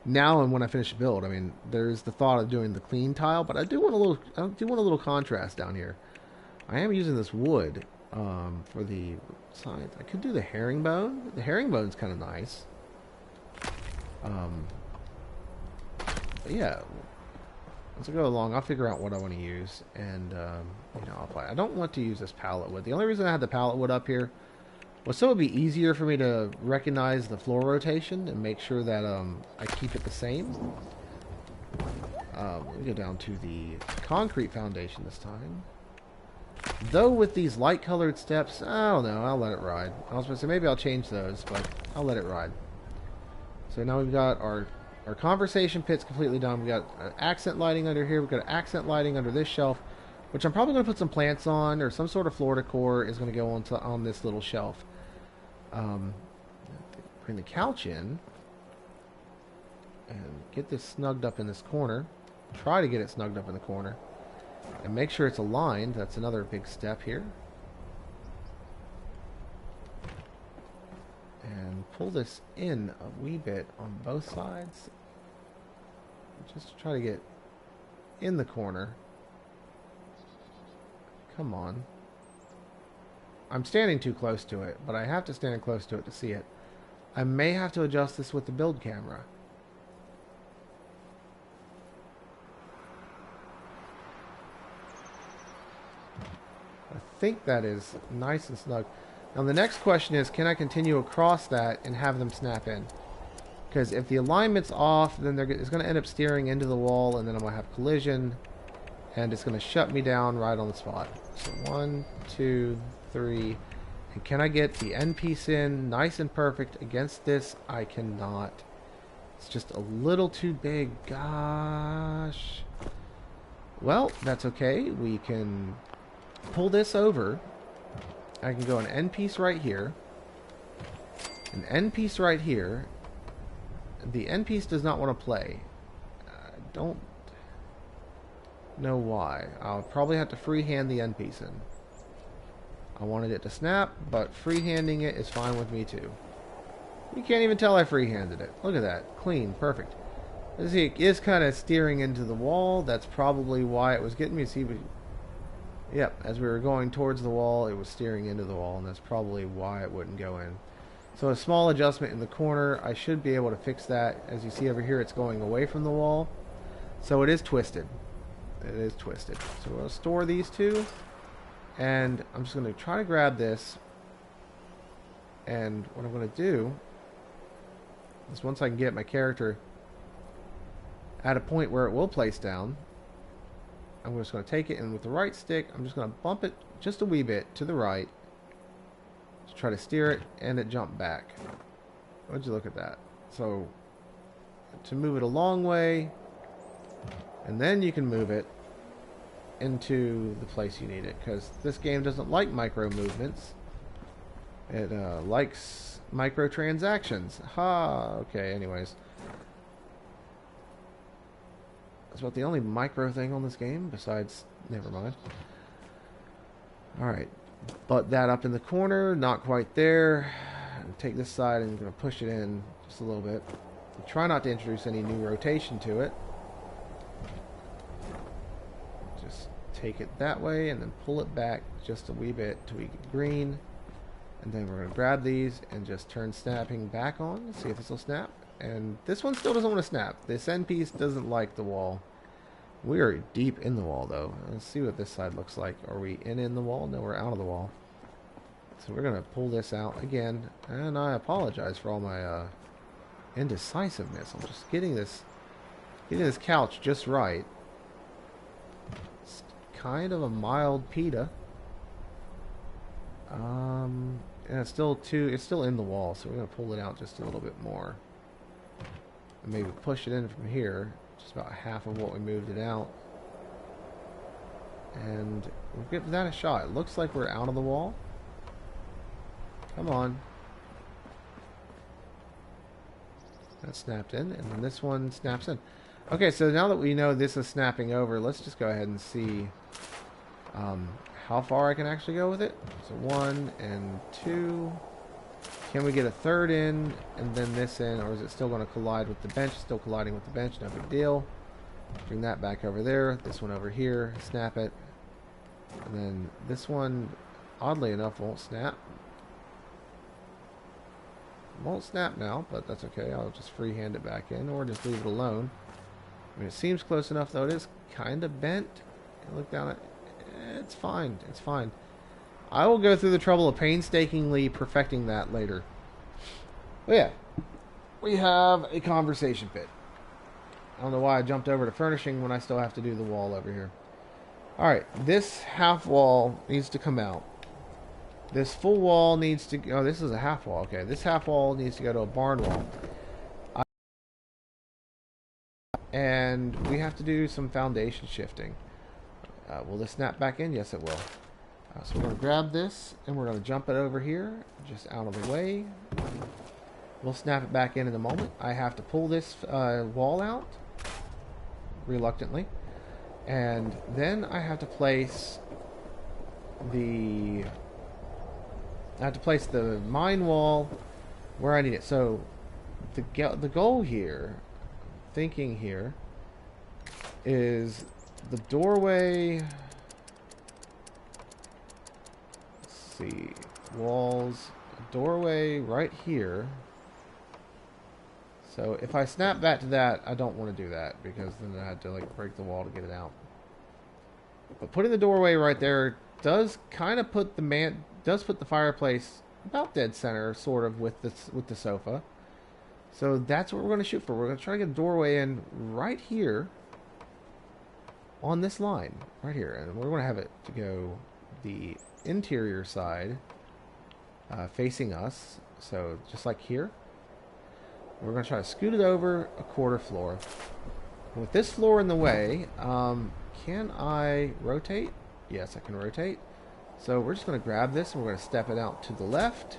now and when I finish the build. I mean, there's the thought of doing the clean tile, but I do want a little contrast down here. I am using this wood for the sides. I could do the herringbone. The herringbone's kind of nice. But yeah, as I go along, I'll figure out what I want to use, and you know, I'll play. I don't want to use this pallet wood. The only reason I had the pallet wood up here was so it'd be easier for me to recognize the floor rotation and make sure that I keep it the same. Let me go down to the concrete foundation this time. Though with these light-colored steps, I don't know. I'll let it ride. I was supposed to say maybe I'll change those, but I'll let it ride. So now we've got our conversation pit's completely done. We've got accent lighting under here. We've got accent lighting under this shelf, which I'm probably going to put some plants on, or some sort of floor decor is going to go on this little shelf. Bring the couch in and get this snugged up in this corner. Try to get it snugged up in the corner. And make sure it's aligned. That's another big step here. And pull this in a wee bit on both sides. Just to try to get in the corner. Come on. I'm standing too close to it, but I have to stand close to it to see it. I may have to adjust this with the build camera. I think that is nice and snug. Now the next question is, can I continue across that and have them snap in? Because if the alignment's off, then it's going to end up steering into the wall, and then I'm going to have collision, and it's going to shut me down right on the spot. So 1, 2, 3, and can I get the end piece in nice and perfect against this? I cannot. It's just a little too big. Gosh. Well, that's okay. We can pull this over. I can go an end piece right here, an end piece right here. The end piece does not want to play. I don't know why. I'll probably have to freehand the end piece in. I wanted it to snap, but freehanding it is fine with me too. You can't even tell I freehanded it. Look at that. Clean. Perfect. You see, it is kind of steering into the wall. That's probably why it was getting me. See, yep, as we were going towards the wall, it was steering into the wall, and that's probably why it wouldn't go in. So a small adjustment in the corner, I should be able to fix that. As you see over here, it's going away from the wall. So it is twisted. It is twisted. So we'll store these two, and I'm just going to try to grab this, and what I'm going to do is once I can get my character at a point where it will place down, I'm just going to take it, and with the right stick, I'm just going to bump it just a wee bit to the right to try to steer it, and it jumped back. Would you look at that? So to move it a long way, and then you can move it into the place you need it, because this game doesn't like micro movements. It likes microtransactions. Ha! Okay, anyways. That's about the only micro thing on this game, besides... Never mind. Alright. Butt that up in the corner, not quite there. And take this side and I'm going to push it in just a little bit. And try not to introduce any new rotation to it. Just take it that way and then pull it back just a wee bit till we get green. And then we're going to grab these and just turn snapping back on. See if this will snap. And this one still doesn't want to snap. This end piece doesn't like the wall. We are deep in the wall, though. Let's see what this side looks like. Are we in the wall? No, we're out of the wall. So we're going to pull this out again. And I apologize for all my indecisiveness. I'm just getting this couch just right. It's kind of a mild pita. And it's still in the wall, so we're going to pull it out just a little bit more. And maybe push it in from here. Just about half of what we moved it out. And we'll give that a shot. It looks like we're out of the wall. Come on. That snapped in, and then this one snaps in. Okay, so now that we know this is snapping over, let's just go ahead and see how far I can actually go with it. So 1 and 2. Can we get a third in and then this in, or is it still going to collide with the bench? Still colliding with the bench, no big deal. Bring that back over there. This one over here, snap it. And then this one, oddly enough, won't snap. Won't snap now, but that's okay. I'll just freehand it back in, or just leave it alone. I mean, it seems close enough, though. It is kind of bent. Look down at it's fine. It's fine. I will go through the trouble of painstakingly perfecting that later. But yeah, we have a conversation pit. I don't know why I jumped over to furnishing when I still have to do the wall over here. Alright, this half wall needs to come out. This full wall needs to... Oh, this is a half wall. Okay, this half wall needs to go to a barn wall. And we have to do some foundation shifting. Will this snap back in? Yes, it will. So we're going to grab this, and we're going to jump it over here, just out of the way. We'll snap it back in a moment. I have to pull this wall out, reluctantly. And then I have to place the... mine wall where I need it. So the goal here, thinking here, is the doorway. Let's see, walls, doorway right here. So if I snap back to that, I don't want to do that because then I had to like break the wall to get it out. But putting the doorway right there does kind of put the fireplace about dead center, sort of, with the sofa. So that's what we're going to shoot for. We're going to try to get a doorway in right here on this line, right here, and we're going to have it to go the interior side facing us. So just like here, we're going to try to scoot it over a quarter floor. With this floor in the way, can I rotate? Yes, I can rotate. So we're just going to grab this and we're going to step it out to the left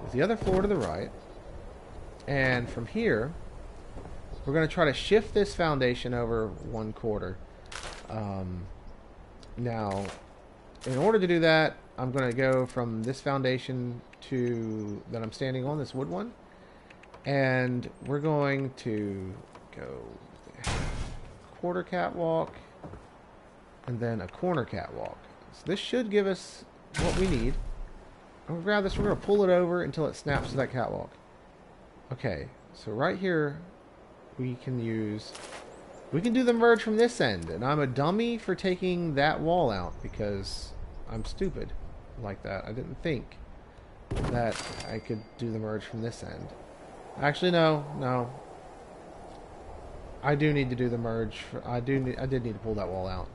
with the other floor to the right. And from here, we're going to try to shift this foundation over 1/4. Now, in order to do that, I'm going to go from this foundation that I'm standing on, this wood one. And we're going to go quarter catwalk and then a corner catwalk. So this should give us what we need. I'm going to grab this, we're going to pull it over until it snaps to that catwalk. Okay, so right here we can do the merge from this end, and I'm a dummy for taking that wall out because I'm stupid like that. I didn't think that I could do the merge from this end. Actually, no. I do need to do the merge. I did need to pull that wall out.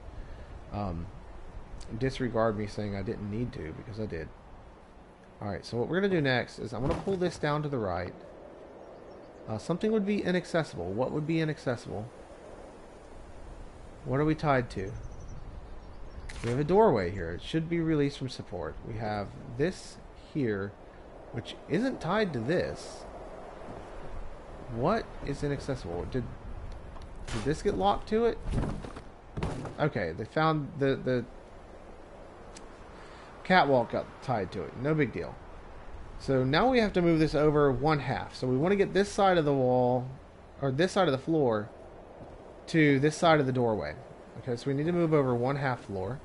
Disregard me saying I didn't need to, because I did. Alright, so what we're going to do next is I'm going to pull this down to the right. Something would be inaccessible. What would be inaccessible? What are we tied to? We have a doorway here. It should be released from support. We have this here, which isn't tied to this. What is inaccessible? Did this get locked to it? Okay, they found the catwalk got tied to it. No big deal. So now we have to move this over 1/2. So we want to get this side of the wall, or this side of the floor, to this side of the doorway. Okay, so we need to move over 1/2 floor.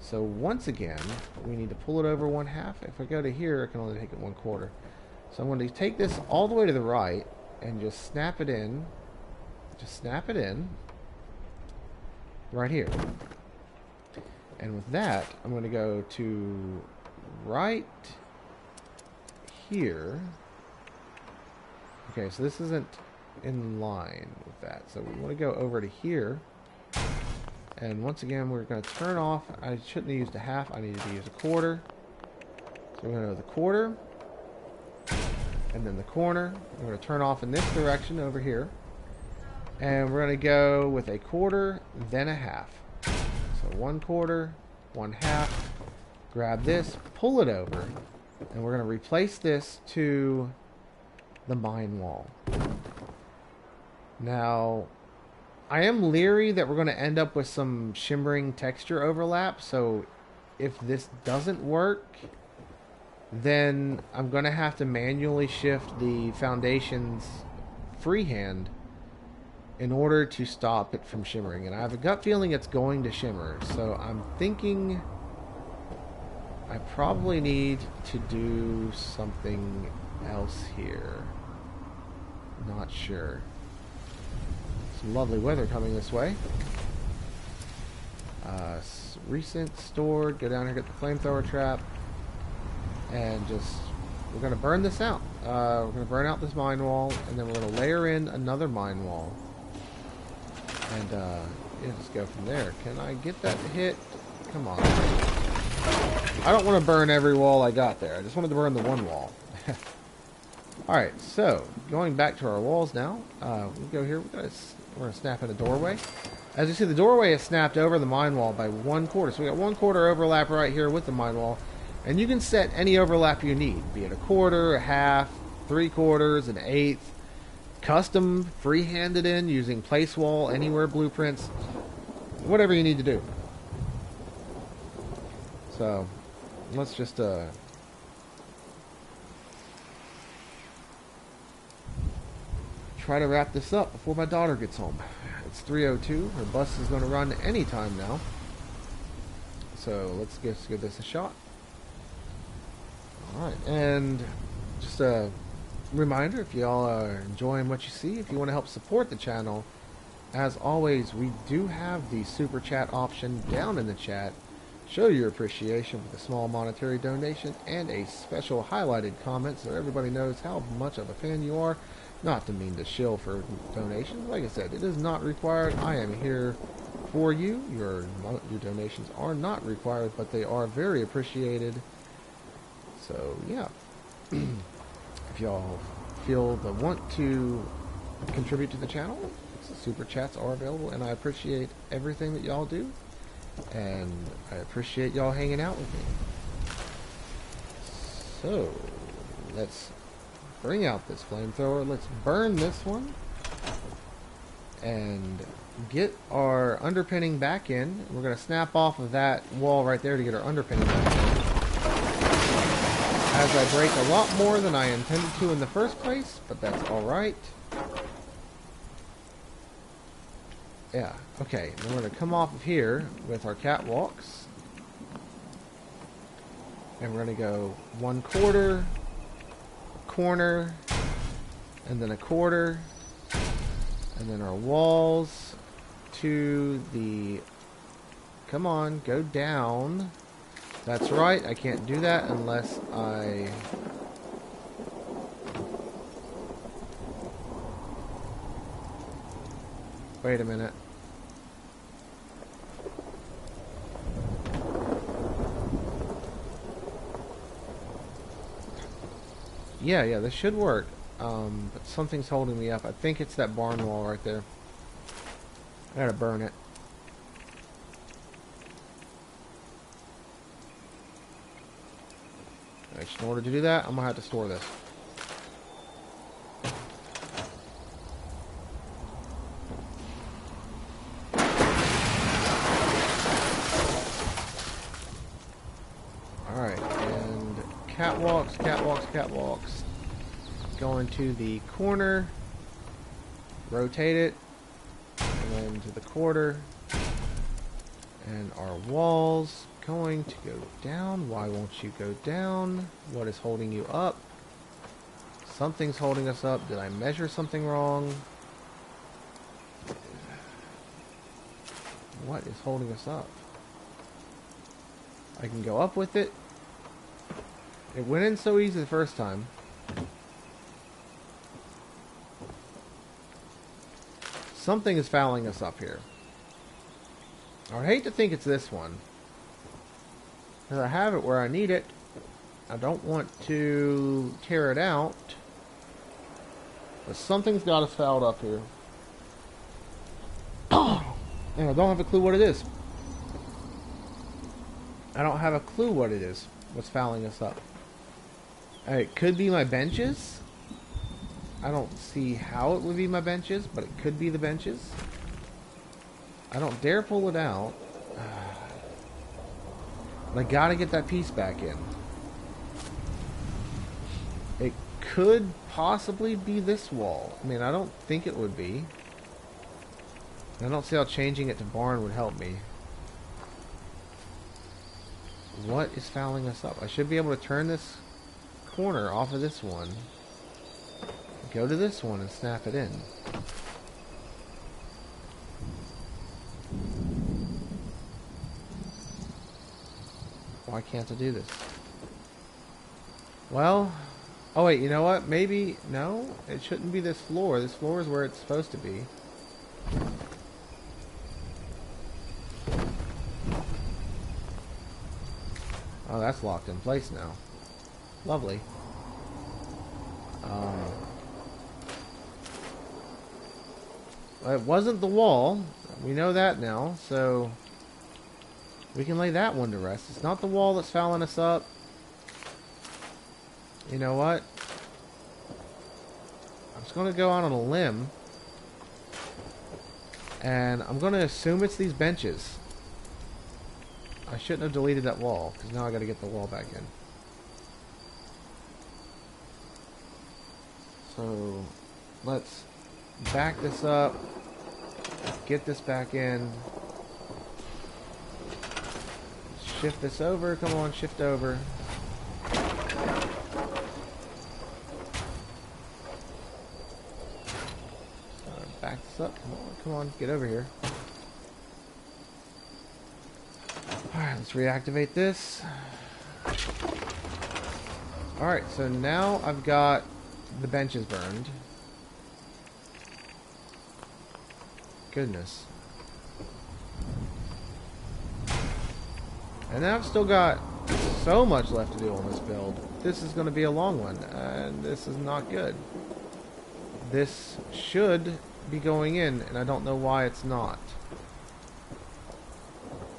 So once again, we need to pull it over 1/2. If I go to here, I can only take it 1/4. So I'm going to take this all the way to the right and just snap it in. Just snap it in right here. And with that, I'm going to go to right here. Okay, so this isn't in line with that. So we want to go over to here. And once again, we're going to turn off. I shouldn't have used a 1/2. I needed to use a 1/4. So we're going to go the 1/4. And then the corner. We're going to turn off in this direction over here. And we're going to go with a 1/4, then a 1/2. So 1/4, 1/2. Grab this, pull it over, and we're going to replace this to the mine wall. Now, I am leery that we're going to end up with some shimmering texture overlap, so if this doesn't work, then I'm going to have to manually shift the foundations freehand in order to stop it from shimmering. And I have a gut feeling it's going to shimmer, so I'm thinking I probably need to do something else here. Not sure. Some lovely weather coming this way. Recent, stored, go down here, get the flamethrower trap, and we're going to burn this out. We're going to burn out this mine wall, and then we're going to layer in another mine wall. And yeah, just go from there. Can I get that to hit? Come on. I don't want to burn every wall I got there. I just wanted to burn the one wall. Alright, so, going back to our walls now. We go here. We're going to snap in a doorway. As you see, the doorway is snapped over the mine wall by 1/4. So we got 1/4 overlap right here with the mine wall. And you can set any overlap you need. Be it 1/4, a half, 3/4, an eighth. Custom, free-handed in, using place wall, anywhere blueprints. Whatever you need to do. So, let's just try to wrap this up before my daughter gets home. It's 3:02. Her bus is going to run any time now. So let's give this a shot. Alright, and just a reminder, if y'all are enjoying what you see, if you want to help support the channel, as always, we do have the super chat option down in the chat. Show your appreciation with a small monetary donation and a special highlighted comment so everybody knows how much of a fan you are. Not to mean to shill for donations. Like I said, it is not required. I am here for you. Your donations are not required, but they are very appreciated. So, yeah. If y'all feel the want to contribute to the channel, super chats are available, and I appreciate everything that y'all do. And I appreciate y'all hanging out with me. So, let's bring out this flamethrower. Let's burn this one. And get our underpinning back in. We're going to snap off of that wall right there to get our underpinning back in. As I break a lot more than I intended to in the first place, but that's alright. Yeah, okay. Then we're going to come off of here with our catwalks. And we're going to go 1/4, corner, and then 1/4, and then our walls to the... Come on, go down. That's right, I can't do that unless I... Wait a minute. Yeah, this should work. But something's holding me up. I think it's that barn wall right there. I gotta burn it. In order to do that, I'm gonna have to store this. Alright, and catwalks. Going to the corner, rotate it, and then to the 1/4, and our walls going to go down. Why won't you go down? What is holding you up? Something's holding us up. Did I measure something wrong? What is holding us up? I can go up with it. It went in so easy the first time. Something is fouling us up here. I would hate to think it's this one. Because I have it where I need it. I don't want to tear it out. But something's got us fouled up here. And I don't have a clue what it is. I don't have a clue what it is. What's fouling us up. It could be my benches. I don't see how it would be my benches, but it could be the benches. I don't dare pull it out. I gotta get that piece back in. It could possibly be this wall. I mean, I don't think it would be. I don't see how changing it to barn would help me. What is fouling us up? I should be able to turn this corner off of this one. Go to this one and snap it in. Why can't I do this? Well, oh wait, you know what? Maybe, no, it shouldn't be this floor. This floor is where it's supposed to be. Oh, that's locked in place now. Lovely. It wasn't the wall. We know that now, so we can lay that one to rest. It's not the wall that's fouling us up. You know what? I'm just going to go out on a limb. And I'm going to assume it's these benches. I shouldn't have deleted that wall, because now I got to get the wall back in. So, let's back this up. Get this back in. Shift this over. Come on, shift over. Back this up. Come on, get over here. Alright, let's reactivate this. Alright, so now I've got the benches burned. Goodness. And now I've still got so much left to do on this build. This is going to be a long one, and this is not good. This should be going in, and I don't know why it's not.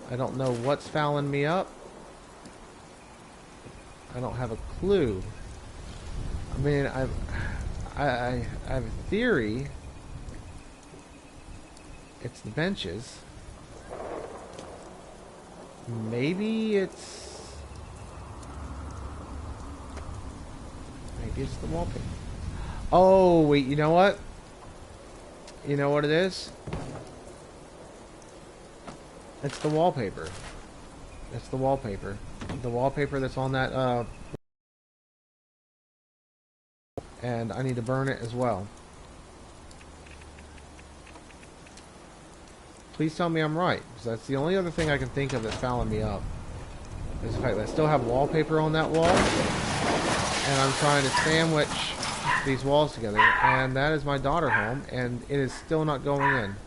I don't know what's fouling me up. I don't have a clue. I mean, I have a theory. It's the benches. Maybe it's the wallpaper. Oh, wait, you know what? You know what it is? It's the wallpaper. It's the wallpaper. The wallpaper that's on that, and I need to burn it as well. Please tell me I'm right, because that's the only other thing I can think of that's fouling me up. Is the fact that I still have wallpaper on that wall, and I'm trying to sandwich these walls together, and that is my daughter home, and it is still not going in.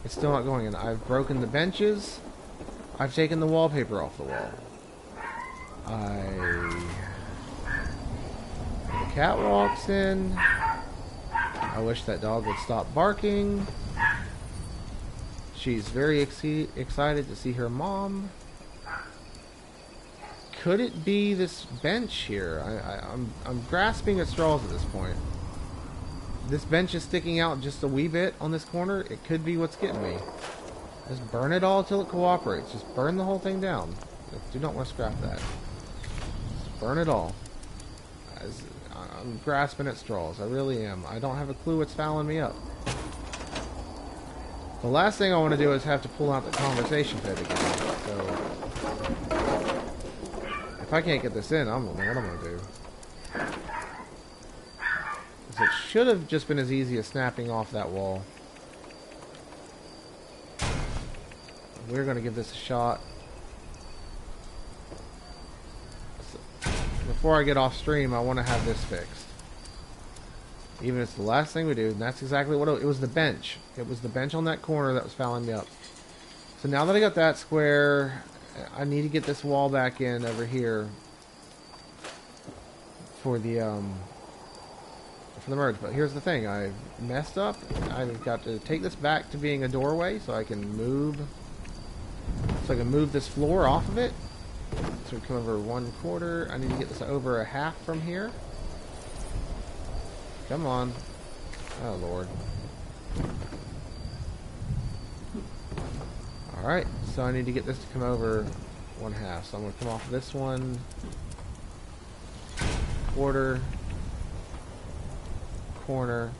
It's still not going in. I've broken the benches. I've taken the wallpaper off the wall. The cat walks in. I wish that dog would stop barking. She's very excited to see her mom. Could it be this bench here? I'm grasping at straws at this point. This bench is sticking out just a wee bit on this corner. It could be what's getting me. Just burn it all till it cooperates. Just burn the whole thing down. I do not want to scrap that. Just burn it all. I'm grasping at straws. I really am. I don't have a clue what's fouling me up. The last thing I want to do is have to pull out the conversation pit again. So, if I can't get this in, I don't know what I'm going to do. It should have just been as easy as snapping off that wall. We're going to give this a shot. So, before I get off stream, I want to have this fixed. Even if it's the last thing we do, and that's exactly what it was. The bench. It was the bench on that corner that was fouling me up. So now that I got that square, I need to get this wall back in over here for the merge. But here's the thing: I messed up. I've got to take this back to being a doorway so I can move. So I can move this floor off of it. So we come over 1/4. I need to get this over a half from here. Come on. Oh, Lord. Alright, so I need to get this to come over 1/2. So I'm going to come off this one. Quarter. Corner.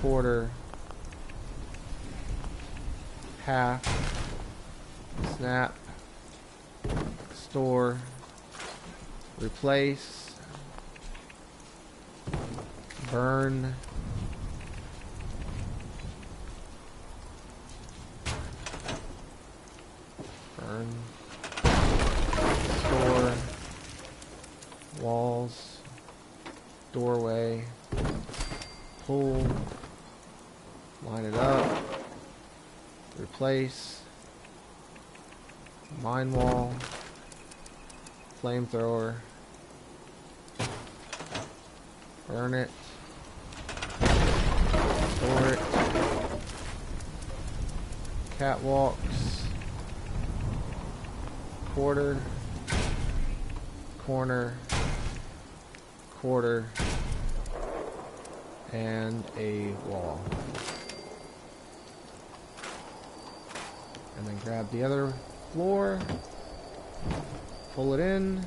Quarter. Half. Snap. Store. Replace. Burn. Burn. Store. Walls. Doorway. Pull. Line it up. Replace. Mine wall. Flamethrower. Burn it. Store it. Catwalks. Quarter. Corner. Quarter. And a wall. And then grab the other floor. Pull it in.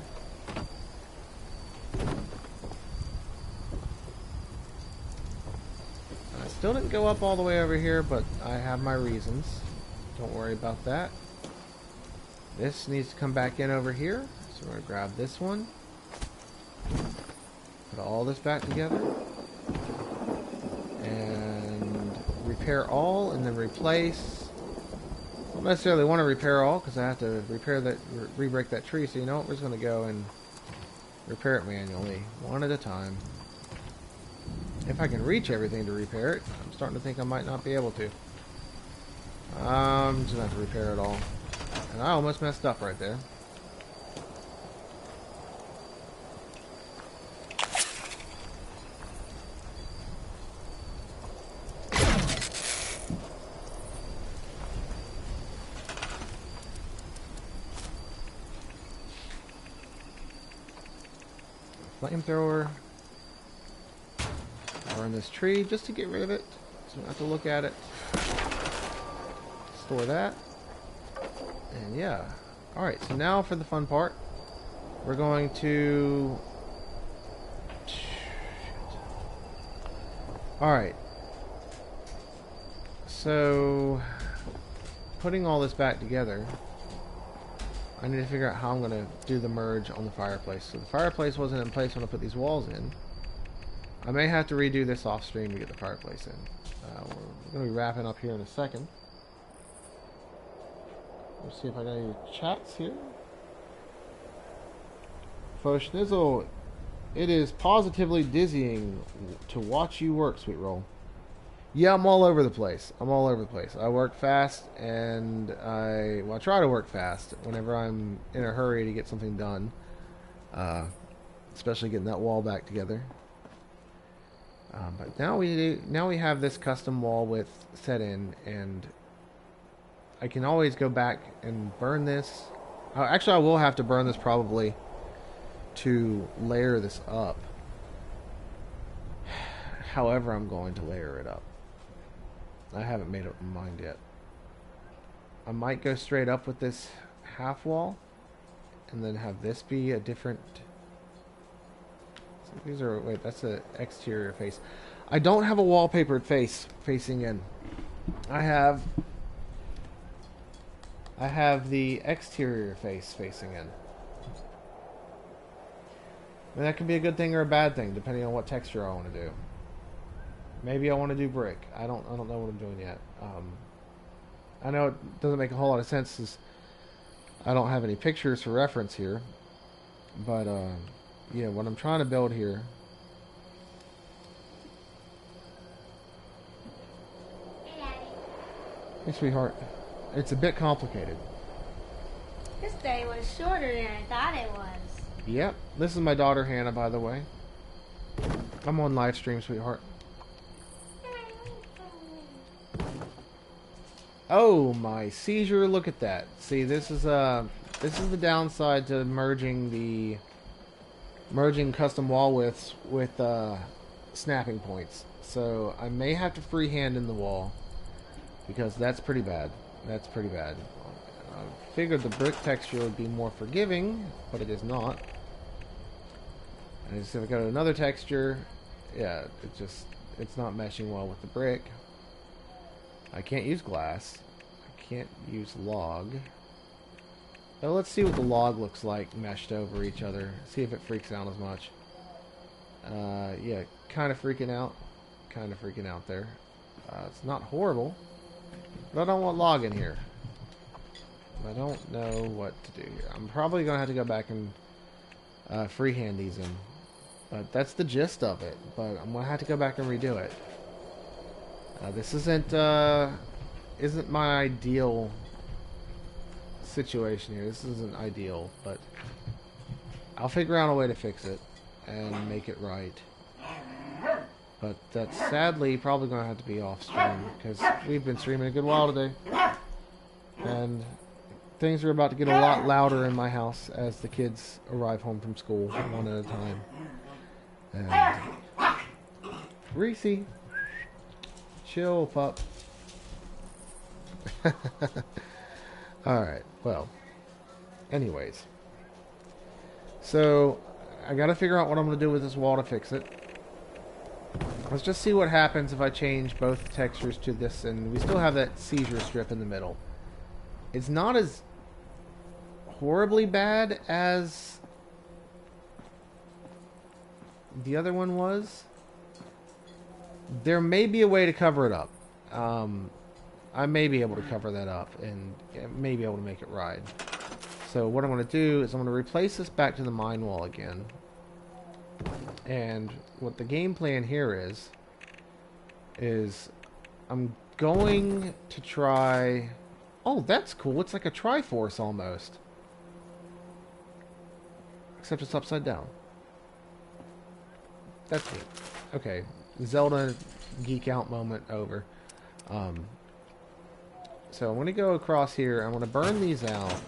I still didn't go up all the way over here, but I have my reasons. Don't worry about that. This needs to come back in over here. So we're going to grab this one. Put all this back together. And repair all, and then replace. I don't necessarily want to repair all because I have to repair that, re-break that tree. So you know what? We're just going to go and repair it manually, one at a time. If I can reach everything to repair it, I'm starting to think I might not be able to. I'm just going to have to repair it all. And I almost messed up right there. Flamethrower. Burn this tree just to get rid of it, so I don't have to look at it. Store that. And yeah. Alright, so now for the fun part. We're going to... Alright. So... putting all this back together, I need to figure out how I'm going to do the merge on the fireplace. So the fireplace wasn't in place when I put these walls in. I may have to redo this off stream to get the fireplace in. We're going to be wrapping up here in a second. Let's see if I got any chats here. Faux Schnizzle, it is positively dizzying to watch you work, SweeTroll. Yeah, I'm all over the place. I'm all over the place. I work fast, and I try to work fast whenever I'm in a hurry to get something done. Especially getting that wall back together. But now we have this custom wall width set in, and I can always go back and burn this. Actually, I will have to burn this probably to layer this up. However, I'm going to layer it up. I haven't made up my mind yet. I might go straight up with this half wall, and then have this be a different. So these are, wait, that's an exterior face. I don't have a wallpapered face facing in. I have the exterior face facing in. And that can be a good thing or a bad thing, depending on what texture I want to do. Maybe I want to do brick. I don't know what I'm doing yet. I know it doesn't make a whole lot of sense, as I don't have any pictures for reference here. But yeah, what I'm trying to build here. Hey, sweetheart. It's a bit complicated. This day was shorter than I thought it was. Yep. This is my daughter, Hannah, by the way. I'm on live stream, sweetheart. Oh, my seizure. Look at that. See, this is the downside to merging custom wall widths with snapping points. So I may have to freehand in the wall. because that's pretty bad. That's pretty bad. I figured the brick texture would be more forgiving, but it is not. And if I go to another texture, yeah, it's not meshing well with the brick. I can't use glass. I can't use log. So let's see what the log looks like meshed over each other. See if it freaks out as much. Yeah, kind of freaking out. Kind of freaking out there. It's not horrible, but I don't want log in here. I don't know what to do here. I'm probably going to have to go back and freehand these in. But that's the gist of it. But I'm going to have to go back and redo it. This isn't my ideal situation here. This isn't ideal, but I'll figure out a way to fix it and make it right. But that's sadly probably going to have to be off stream because we've been streaming a good while today. And things are about to get a lot louder in my house as the kids arrive home from school one at a time. And Reese, chill, pup. Alright, well, anyways. So, I gotta figure out what I'm gonna do with this wall to fix it. Let's just see what happens if I change both textures to this, and we still have that seizure strip in the middle. It's not as horribly bad as the other one was. There may be a way to cover it up. I may be able to cover that up and may be able to make it ride. So what I'm going to do is I'm going to replace this back to the mine wall again. And what the game plan here is I'm going to try... Oh, that's cool. It's like a Triforce almost. Except it's upside down. That's neat. Okay. Zelda geek out moment over. So I'm going to go across here. I'm going to burn these out.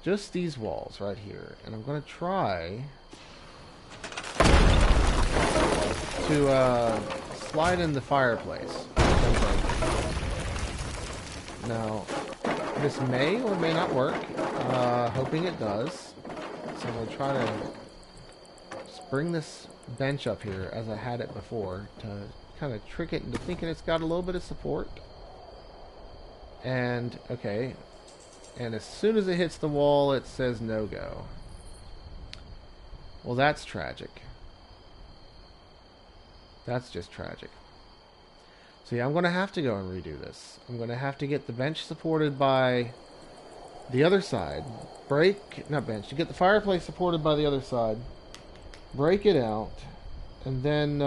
Just these walls right here. And I'm going to try to slide in the fireplace. Now, this may or may not work. Hoping it does. So I'm going to try to just bring this bench up here as I had it before to kind of trick it into thinking it's got a little bit of support. And, okay. And as soon as it hits the wall, it says no-go. Well, that's tragic. That's just tragic. So yeah, I'm going to have to go and redo this. I'm going to have to get the bench supported by the other side. Not bench. To get the fireplace supported by the other side. Break it out. And then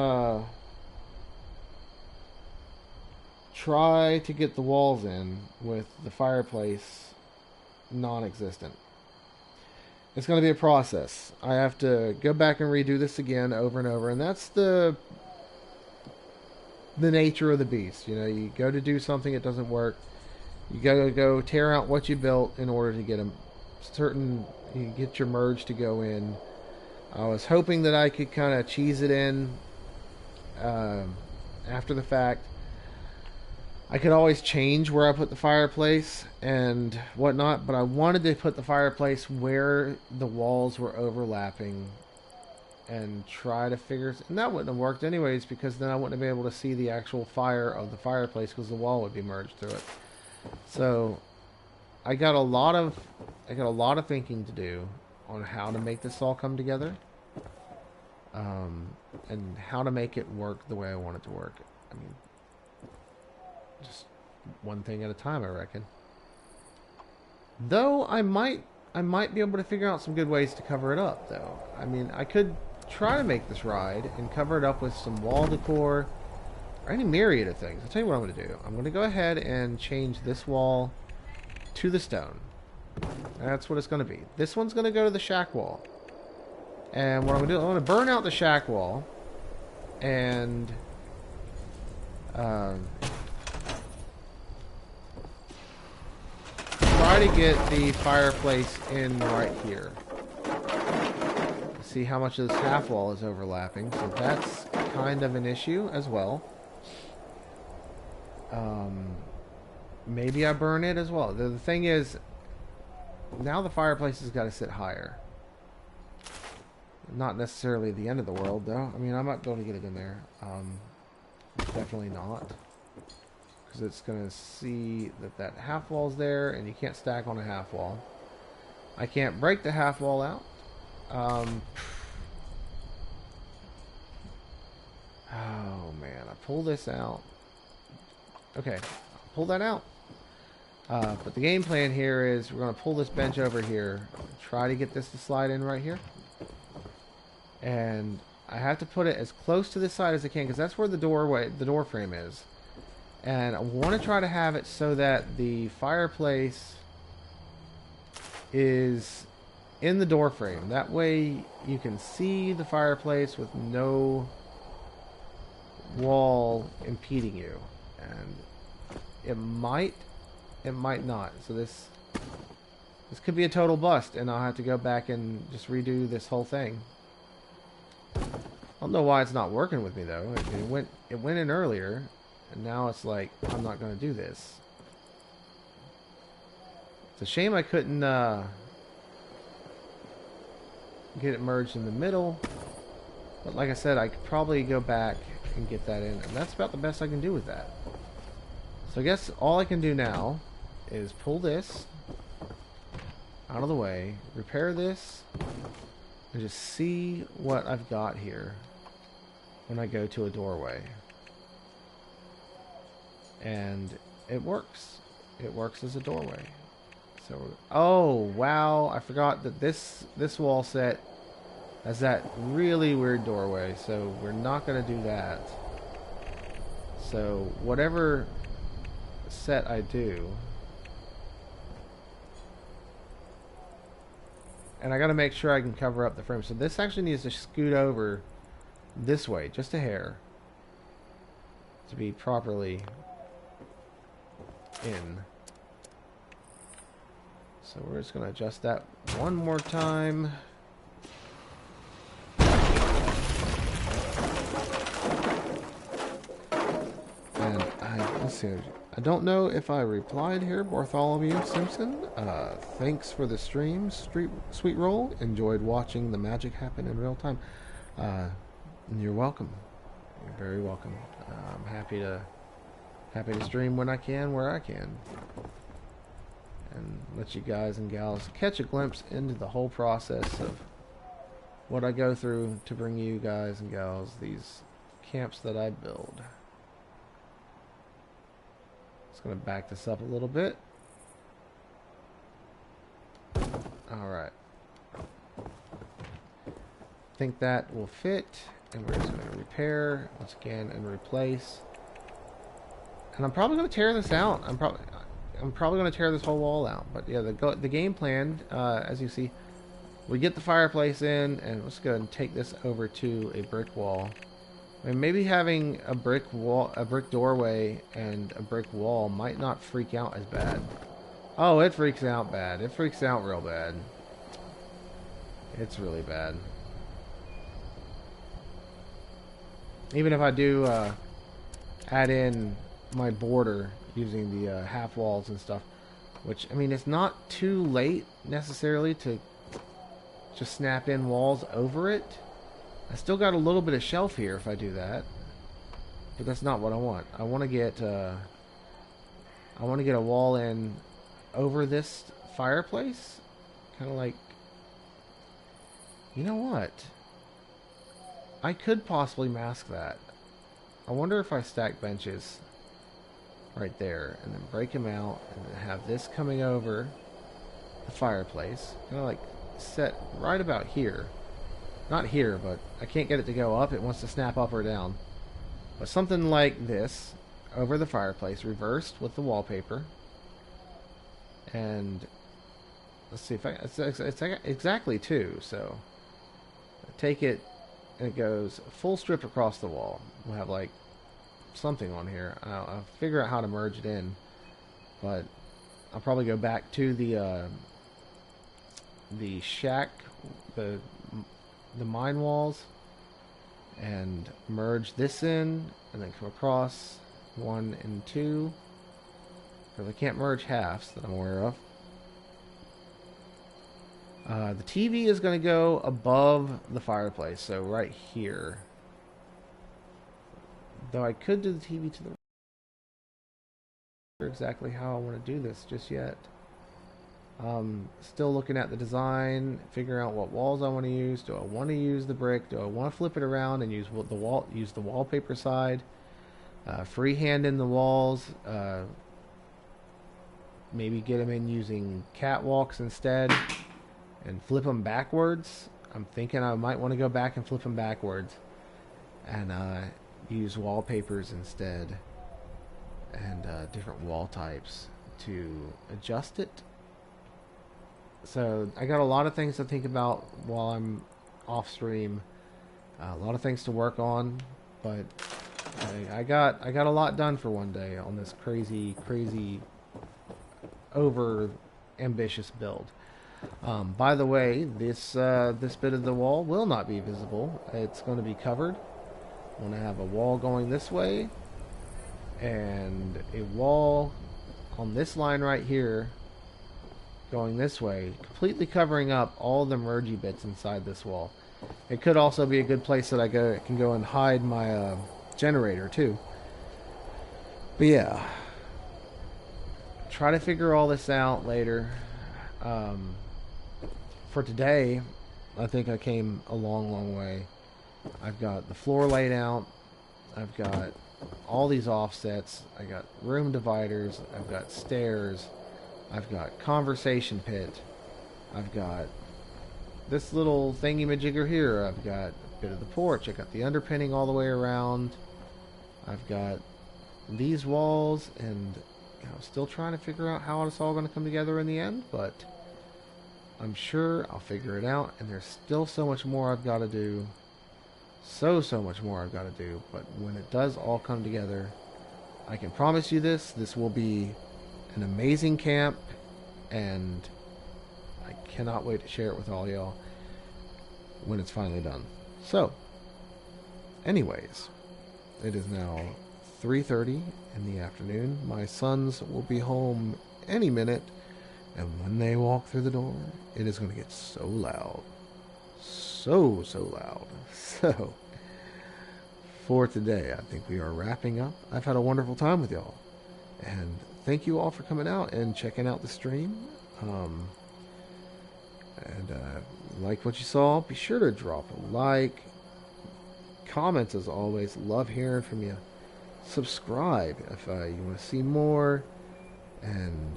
try to get the walls in with the fireplace non-existent. It's going to be a process. I have to go back and redo this again over and over. And that's the nature of the beast. You know, you go to do something, it doesn't work. You gotta go tear out what you built in order to get you get your merge to go in. I was hoping that I could kind of cheese it in after the fact. I could always change where I put the fireplace and whatnot, but I wanted to put the fireplace where the walls were overlapping and try to figure... And that wouldn't have worked anyways, because then I wouldn't have been able to see the actual fire of the fireplace because the wall would be merged through it. So I got a lot of thinking to do on how to make this all come together, and how to make it work the way I want it to work. I mean, just one thing at a time, I reckon. Though I might be able to figure out some good ways to cover it up, though. I mean, I could try to make this ride and cover it up with some wall decor or any myriad of things. I'll tell you what I'm going to do. I'm going to go ahead and change this wall to the stone. That's what it's going to be. This one's going to go to the shack wall. And what I'm going to do, I'm going to burn out the shack wall and try to get the fireplace in right here. See how much of this half wall is overlapping, so that's kind of an issue as well. Maybe I burn it as well. The thing is, now the fireplace has got to sit higher. Not necessarily the end of the world, though. I mean, I'm not going to get it in there. Definitely not. Because it's going to see that that half wall's there, and you can't stack on a half wall. I can't break the half wall out. Oh, man. I pull this out. Okay. I'll pull that out. But the game plan here is we're going to pull this bench over here. Try to get this to slide in right here. And I have to put it as close to this side as I can because that's where the door frame is. And I want to try to have it so that the fireplace is in the door frame. That way you can see the fireplace with no wall impeding you. And it might not. So this could be a total bust, and I'll have to go back and just redo this whole thing. I don't know why it's not working with me though. It went in earlier, and now it's like I'm not going to do this. It's a shame I couldn't get it merged in the middle. But like I said, I could probably go back and get that in, and that's about the best I can do with that. So I guess all I can do now is pull this out of the way, repair this, and just see what I've got here when I go to a doorway. And it works. It works as a doorway. So, oh wow, I forgot that this wall set has that really weird doorway, so we're not going to do that. So whatever set I do, and I got to make sure I can cover up the frame. So this actually needs to scoot over this way, just a hair, to be properly in. So we're just going to adjust that one more time. And let's see. I don't know if I replied here, Bartholomew Simpson. Thanks for the stream, StoleYaSweetroll. Enjoyed watching the magic happen in real time. You're welcome. You're very welcome. I'm happy to stream when I can, where I can, and let you guys and gals catch a glimpse into the whole process of what I go through to bring you guys and gals these camps that I build. Just going to back this up a little bit. Alright. I think that will fit. And we're just going to repair once again and replace. And I'm probably going to tear this out. I'm probably going to tear this whole wall out. But yeah, the game plan, as you see, we get the fireplace in, and let's go ahead and take this over to a brick wall. I mean, maybe having a brick doorway and a brick wall might not freak out as bad. Oh, it freaks out bad. It freaks out real bad. It's really bad. Even if I do add in my border using the half walls and stuff, which, I mean, it's not too late necessarily to just snap in walls over it. I still got a little bit of shelf here if I do that, but that's not what I want. I want to get a wall in over this fireplace, kind of like. You know what? I could possibly mask that. I wonder if I stack benches right there and then break them out and then have this coming over the fireplace, kind of like set right about here. Not here, but I can't get it to go up. It wants to snap up or down. But something like this over the fireplace, reversed with the wallpaper. And let's see if it's exactly 2. So I take it and it goes full strip across the wall. We'll have like something on here. I'll figure out how to merge it in. But I'll probably go back to the shack, the mine walls, and merge this in, and then come across, 1 and 2. Because I can't merge halves that I'm aware of. The TV is going to go above the fireplace, so right here. Though I could do the TV to the right. Exactly how I want to do this just yet. Still looking at the design, figuring out what walls I want to use. Do I want to use the brick? Do I want to flip it around and use the wallpaper side? Freehand in the walls. Maybe get them in using catwalks instead and flip them backwards. I'm thinking I might want to go back and flip them backwards and use wallpapers instead and different wall types to adjust it. So I got a lot of things to think about while I'm off stream. A lot of things to work on, but I got a lot done for one day on this crazy over ambitious build. By the way, this bit of the wall will not be visible. It's going to be covered. I'm going to have a wall going this way and a wall on this line right here going this way, completely covering up all the mergy bits inside this wall. It could also be a good place that I can go and hide my generator too. But yeah, try to figure all this out later. For today, I think I came a long way. I've got the floor laid out. I've got all these offsets. I got room dividers. I've got stairs. I've got conversation pit. I've got this little thingy-majigger here. I've got a bit of the porch. I got the underpinning all the way around. I've got these walls, and I'm still trying to figure out how it's all going to come together in the end, but I'm sure I'll figure it out, and there's still so much more I've got to do. So much more I've got to do, but when it does all come together, I can promise you this will be an amazing camp, and I cannot wait to share it with all y'all when it's finally done. So, anyways, it is now 3:30 in the afternoon. My sons will be home any minute, and when they walk through the door, it is going to get so loud. So loud. So, for today, I think we are wrapping up. I've had a wonderful time with y'all, and thank you all for coming out and checking out the stream. Like what you saw, be sure to drop a like. Comments, as always, love hearing from you. Subscribe if you want to see more. And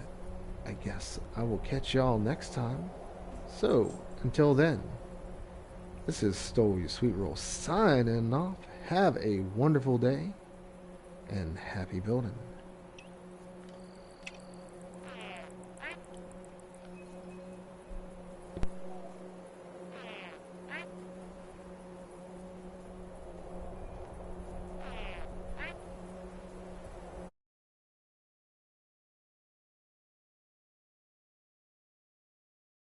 I guess I will catch y'all next time. So, until then, this is StoleYaSweetroll signing off. Have a wonderful day, and happy building.